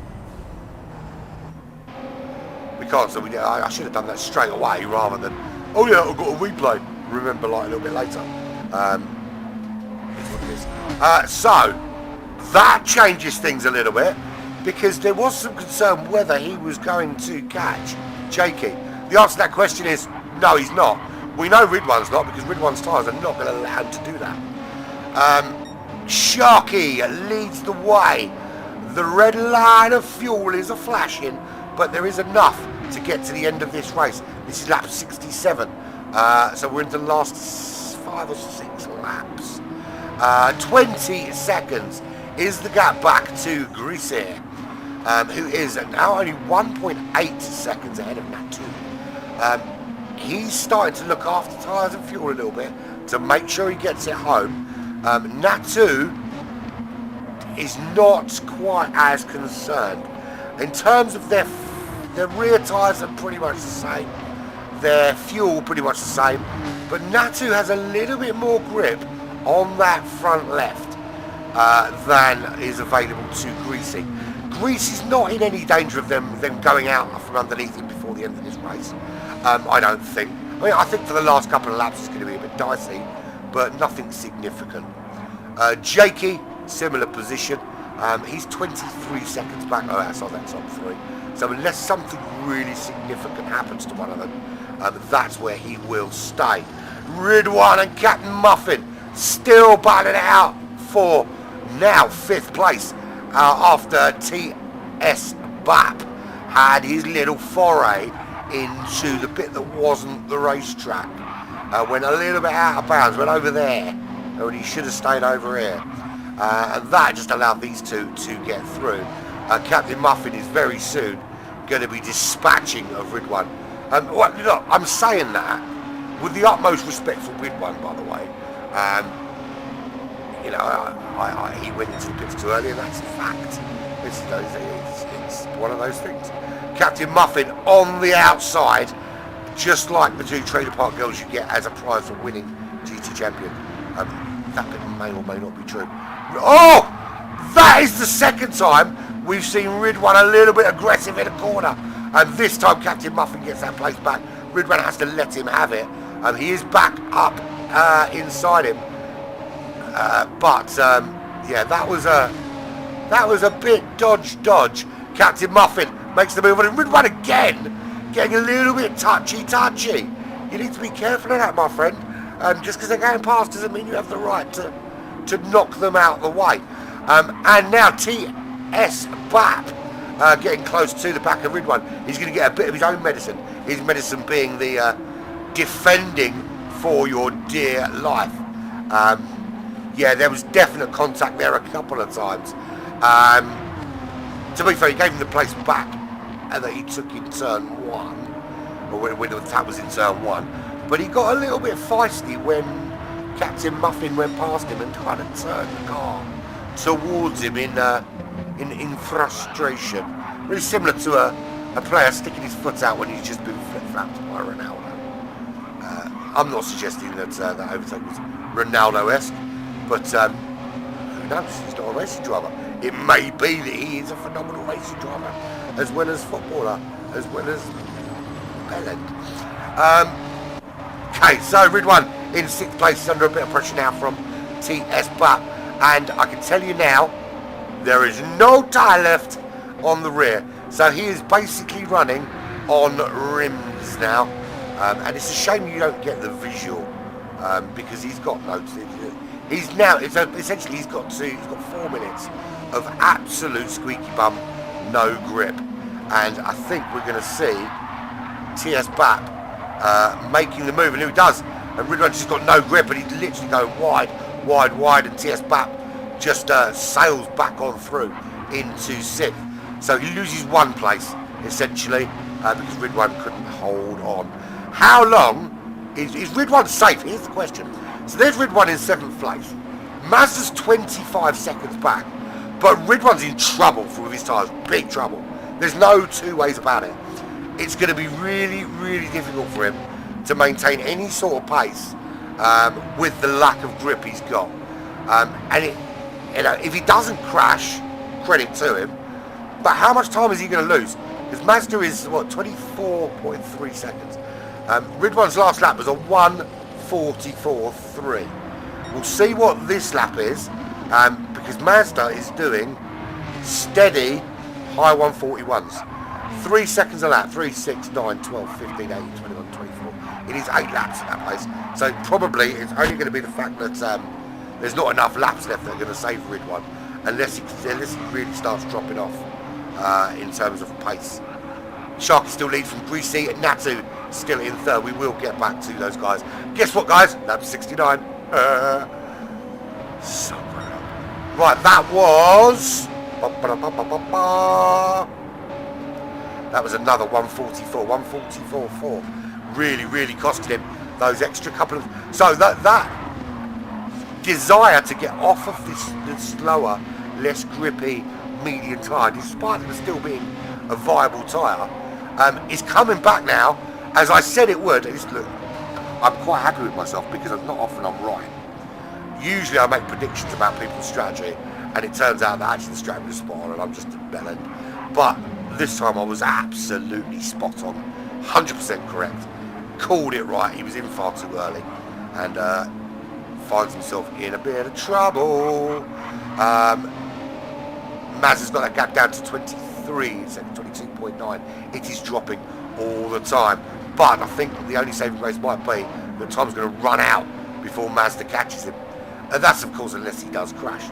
We can't, so I should have done that straight away rather than, oh yeah, I've got a replay. Remember, like a little bit later. Here's what it is. So that changes things a little bit, because there was some concern whether he was going to catch Jakey. The answer to that question is no, he's not. We know Ridwan's not, because Ridwan's tyres are not going to allow him to do that. Sharky leads the way. The red line of fuel is a flashing, but there is enough to get to the end of this race. This is lap 67, so we're into the last 5 or 6 laps. 20 seconds is the gap back to Greasy, who is now only 1.8 seconds ahead of Natu. He's starting to look after tyres and fuel a little bit to make sure he gets it home. Natu is not quite as concerned. In terms of their rear tyres are pretty much the same. Their fuel pretty much the same. But Natu has a little bit more grip on that front left than is available to Greasy. Greasy's not in any danger of them going out from underneath him before the end of this race. I don't think. I think for the last couple of laps it's going to be a bit dicey, but nothing significant. Jakey, similar position. He's 23 seconds back. Oh, that's on that top 3. So unless something really significant happens to one of them, that's where he will stay. Ridwan and Captain Muffin still battling it out for now 5th place after TS Bap had his little foray into the bit that wasn't the racetrack. Went a little bit out of bounds, went over there, and he should have stayed over here. And that just allowed these two to get through. Captain Muffin is very soon going to be dispatching of Ridwan. Look, I'm saying that with the utmost respect for Ridwan, by the way. He went into the pits too early, and that's a fact. It's one of those things. Captain Muffin on the outside, just like the 2 Trailer Park girls you get as a prize for winning GT Champion. That bit may or may not be true. Oh! That is the second time we've seen Ridwan a little bit aggressive in a corner. And this time Captain Muffin gets that place back. Ridwan has to let him have it. He is back up inside him. Yeah, that was a bit dodge. Captain Muffin makes the move on and Ridwan again, getting a little bit touchy. You need to be careful of that, my friend. Just because they're going past doesn't mean you have the right to knock them out of the way. And now TS Bap getting close to the back of Ridwan. He's going to get a bit of his own medicine. His medicine being the defending for your dear life. Yeah, there was definite contact there a couple of times. To be fair, he gave him the place back and that he took in turn 1, or when the attack was in turn 1. But he got a little bit feisty when Captain Muffin went past him and kind of turned the car towards him in frustration. Really similar to a player sticking his foot out when he's just been flip-flapped by Ronaldo. I'm not suggesting that that overtake was Ronaldo-esque, but who knows? He's not a racing driver. It may be that he is a phenomenal racing driver, as well as footballer, as well as bellend. Okay, so Ridwan in 6th place is under a bit of pressure now from TS Bap, and I can tell you now, there is no tyre left on the rear, so he is basically running on rims now, and it's a shame you don't get the visual because he's got no. He's now essentially he's got 4 minutes of absolute squeaky bum, no grip, and I think we're going to see TS Bap making the move, and who does? And Ridwan's just got no grip, and he's literally going wide, and TS Bap just sails back on through into 6th. So he loses 1 place, essentially, because Ridwan couldn't hold on. How long is Ridwan safe? Here's the question. So there's Ridwan in 7th place. Mazda's 25 seconds back, but Ridwan's in trouble with his tyres, big trouble. There's no 2 ways about it. It's going to be really difficult for him to maintain any sort of pace with the lack of grip he's got. And if he doesn't crash, credit to him. But how much time is he going to lose? Because Mazda is 24.3 seconds. Ridwan's last lap was a 1:44.3. We'll see what this lap is, because Mazda is doing steady high 141s. 3 seconds a lap, 3, 6, 9, 12, 15, 18, 21, 24. It is 8 laps at that pace. So probably it's only going to be the fact that there's not enough laps left that are going to save Ridwan, unless he really starts dropping off in terms of pace. Sharky still leads from Greasy, and Natu still in 3rd. We will get back to those guys. Guess what, guys? Lap 69. So right, that was... That was another 144.4. Really costed him those extra couple of... So that desire to get off of this slower, less grippy medium tyre, despite it still being a viable tyre, is coming back now, as I said it would. Look, I'm quite happy with myself because not often I'm right. Usually I make predictions about people's strategy, and it turns out that actually the strategy was spot on, and I'm just a bellend. But this time I was absolutely spot on, 100% correct. Called it right. He was in far too early, and finds himself in a bit of trouble. Maz has got that gap down to 23, it's at 22.9. It is dropping all the time. But I think the only saving grace might be that time's going to run out before Mazda catches him. And that's, of course, unless he does crash.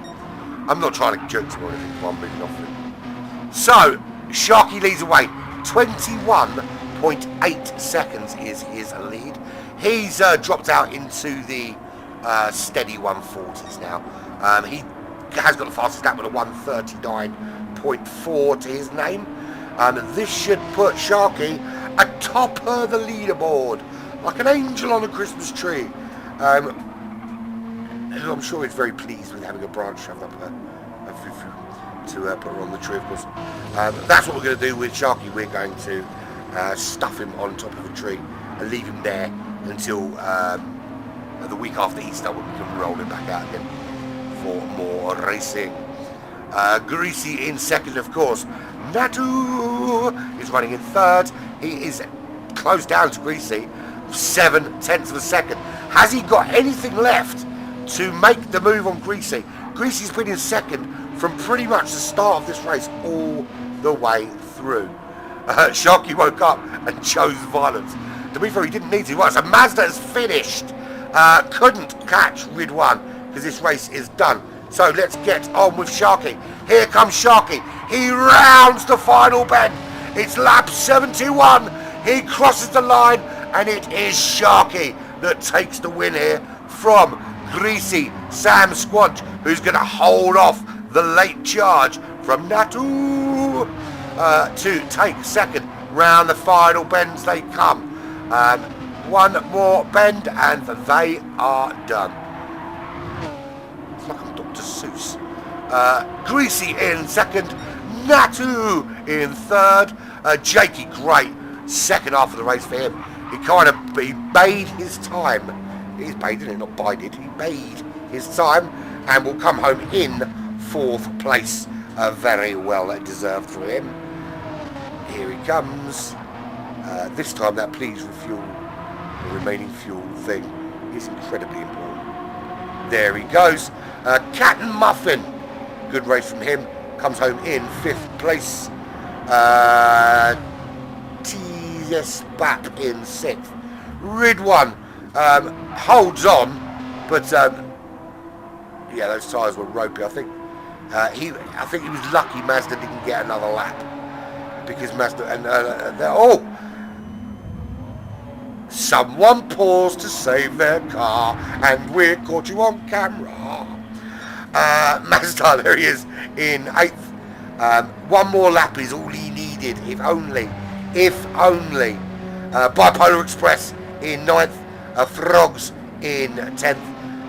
I'm not trying to joke or anything, but I'm moving off him. So, Sharky leads away. 21.8 seconds is his lead. He's dropped out into the steady 140s now. He has got the fastest lap with a 139.4 to his name. This should put Sharky atop of the leaderboard, like an angel on a Christmas tree. I'm sure he's very pleased with having a branch shoved up to put her on the tree, of course. That's what we're going to do with Sharky. We're going to stuff him on top of a tree and leave him there until the week after Easter, when we can roll him back out again for more racing. Greasy in 2nd, of course. Natu is running in 3rd. He is close down to Greasy, 7/10 of a second. Has he got anything left to make the move on Greasy? Greasy's been in 2nd from pretty much the start of this race all the way through. Sharky woke up and chose violence. To be fair, he didn't need to. Right, so Mazda has finished. Couldn't catch Ridwan because this race is done. So let's get on with Sharky. Here comes Sharky. He rounds the final bend. It's lap 71. He crosses the line, and it is Sharky that takes the win here from Greasy Sam Squanch, who's going to hold off the late charge from Natu to take second. Round the final bends they come. One more bend and they are done. It's like I'm Dr. Seuss. Greasy in second, Natu in third. Jakey, great second half of the race for him. He bade his time. He's bade, didn't he? Not bided. He bade his time and will come home in fourth place. Very well deserved for him. Here he comes. This time that please refuel, the remaining fuel thing is incredibly important. There he goes. Cat and Muffin. Good race from him. Comes home in fifth place. TS Bap in sixth. Ridwan holds on, but yeah, those tyres were ropey. I think he was lucky Mazda didn't get another lap because Mazda and someone paused to save their car, and we caught you on camera. Mazda, there he is in eighth. One more lap is all he needed, if only. Bipolar Express in ninth, Frogs in 10th,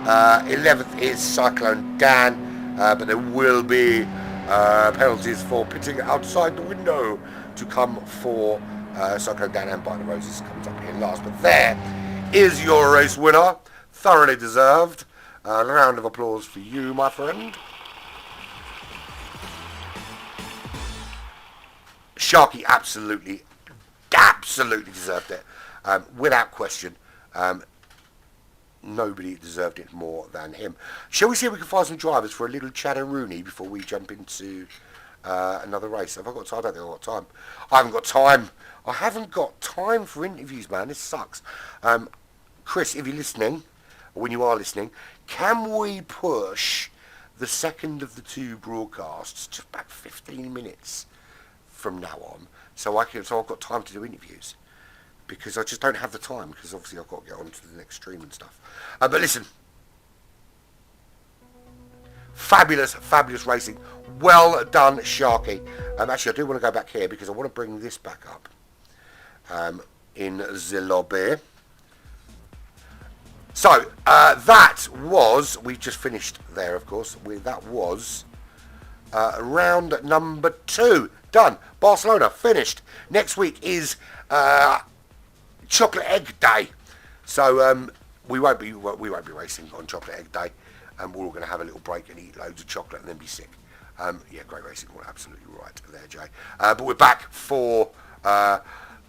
11th is Cyclone Dan, but there will be penalties for pitting outside the window to come for Cyclone Dan, and By the Roses comes up here last. But there is your race winner, thoroughly deserved. A round of applause for you, my friend. Sharky absolutely deserved it, without question. Nobody deserved it more than him. Shall we see if we can find some drivers for a little chatteroony before we jump into another race? Have I got time? I don't think I've got time. I haven't got time for interviews, man. This sucks. Chris, if you're listening, or when you are listening, can we push the second of the two broadcasts to about 15 minutes from now on, so I've got time to do interviews, because I just don't have the time, because obviously I've got to get on to the next stream and stuff. But listen, fabulous racing. Well done, Sharky. Actually, I do want to go back here because I want to bring this back up in the lobby. So that was, we've just finished there, of course. That was round number 2. Done. Barcelona finished. Next week is Chocolate Egg Day, so we won't be racing on Chocolate Egg Day, and we're all going to have a little break and eat loads of chocolate and then be sick. Yeah, great racing. Well, absolutely right there, Jay. But we're back for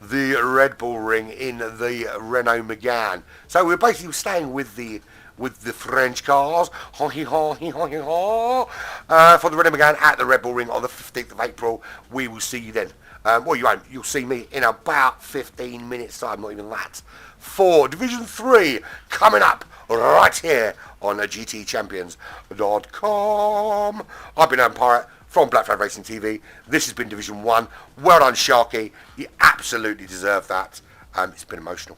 the Red Bull Ring in the Renault Megane. So we're basically staying with the French cars, for the Renault Megane at the Red Bull Ring on the 15th of April. We will see you then. Well, you won't. You'll see me in about 15 minutes time, not even that, for Division 3 coming up right here on GTChampions.com. I've been Adam Pirate from Black Flag Racing TV. This has been Division 1. Well done, Sharky. You absolutely deserve that. It's been emotional.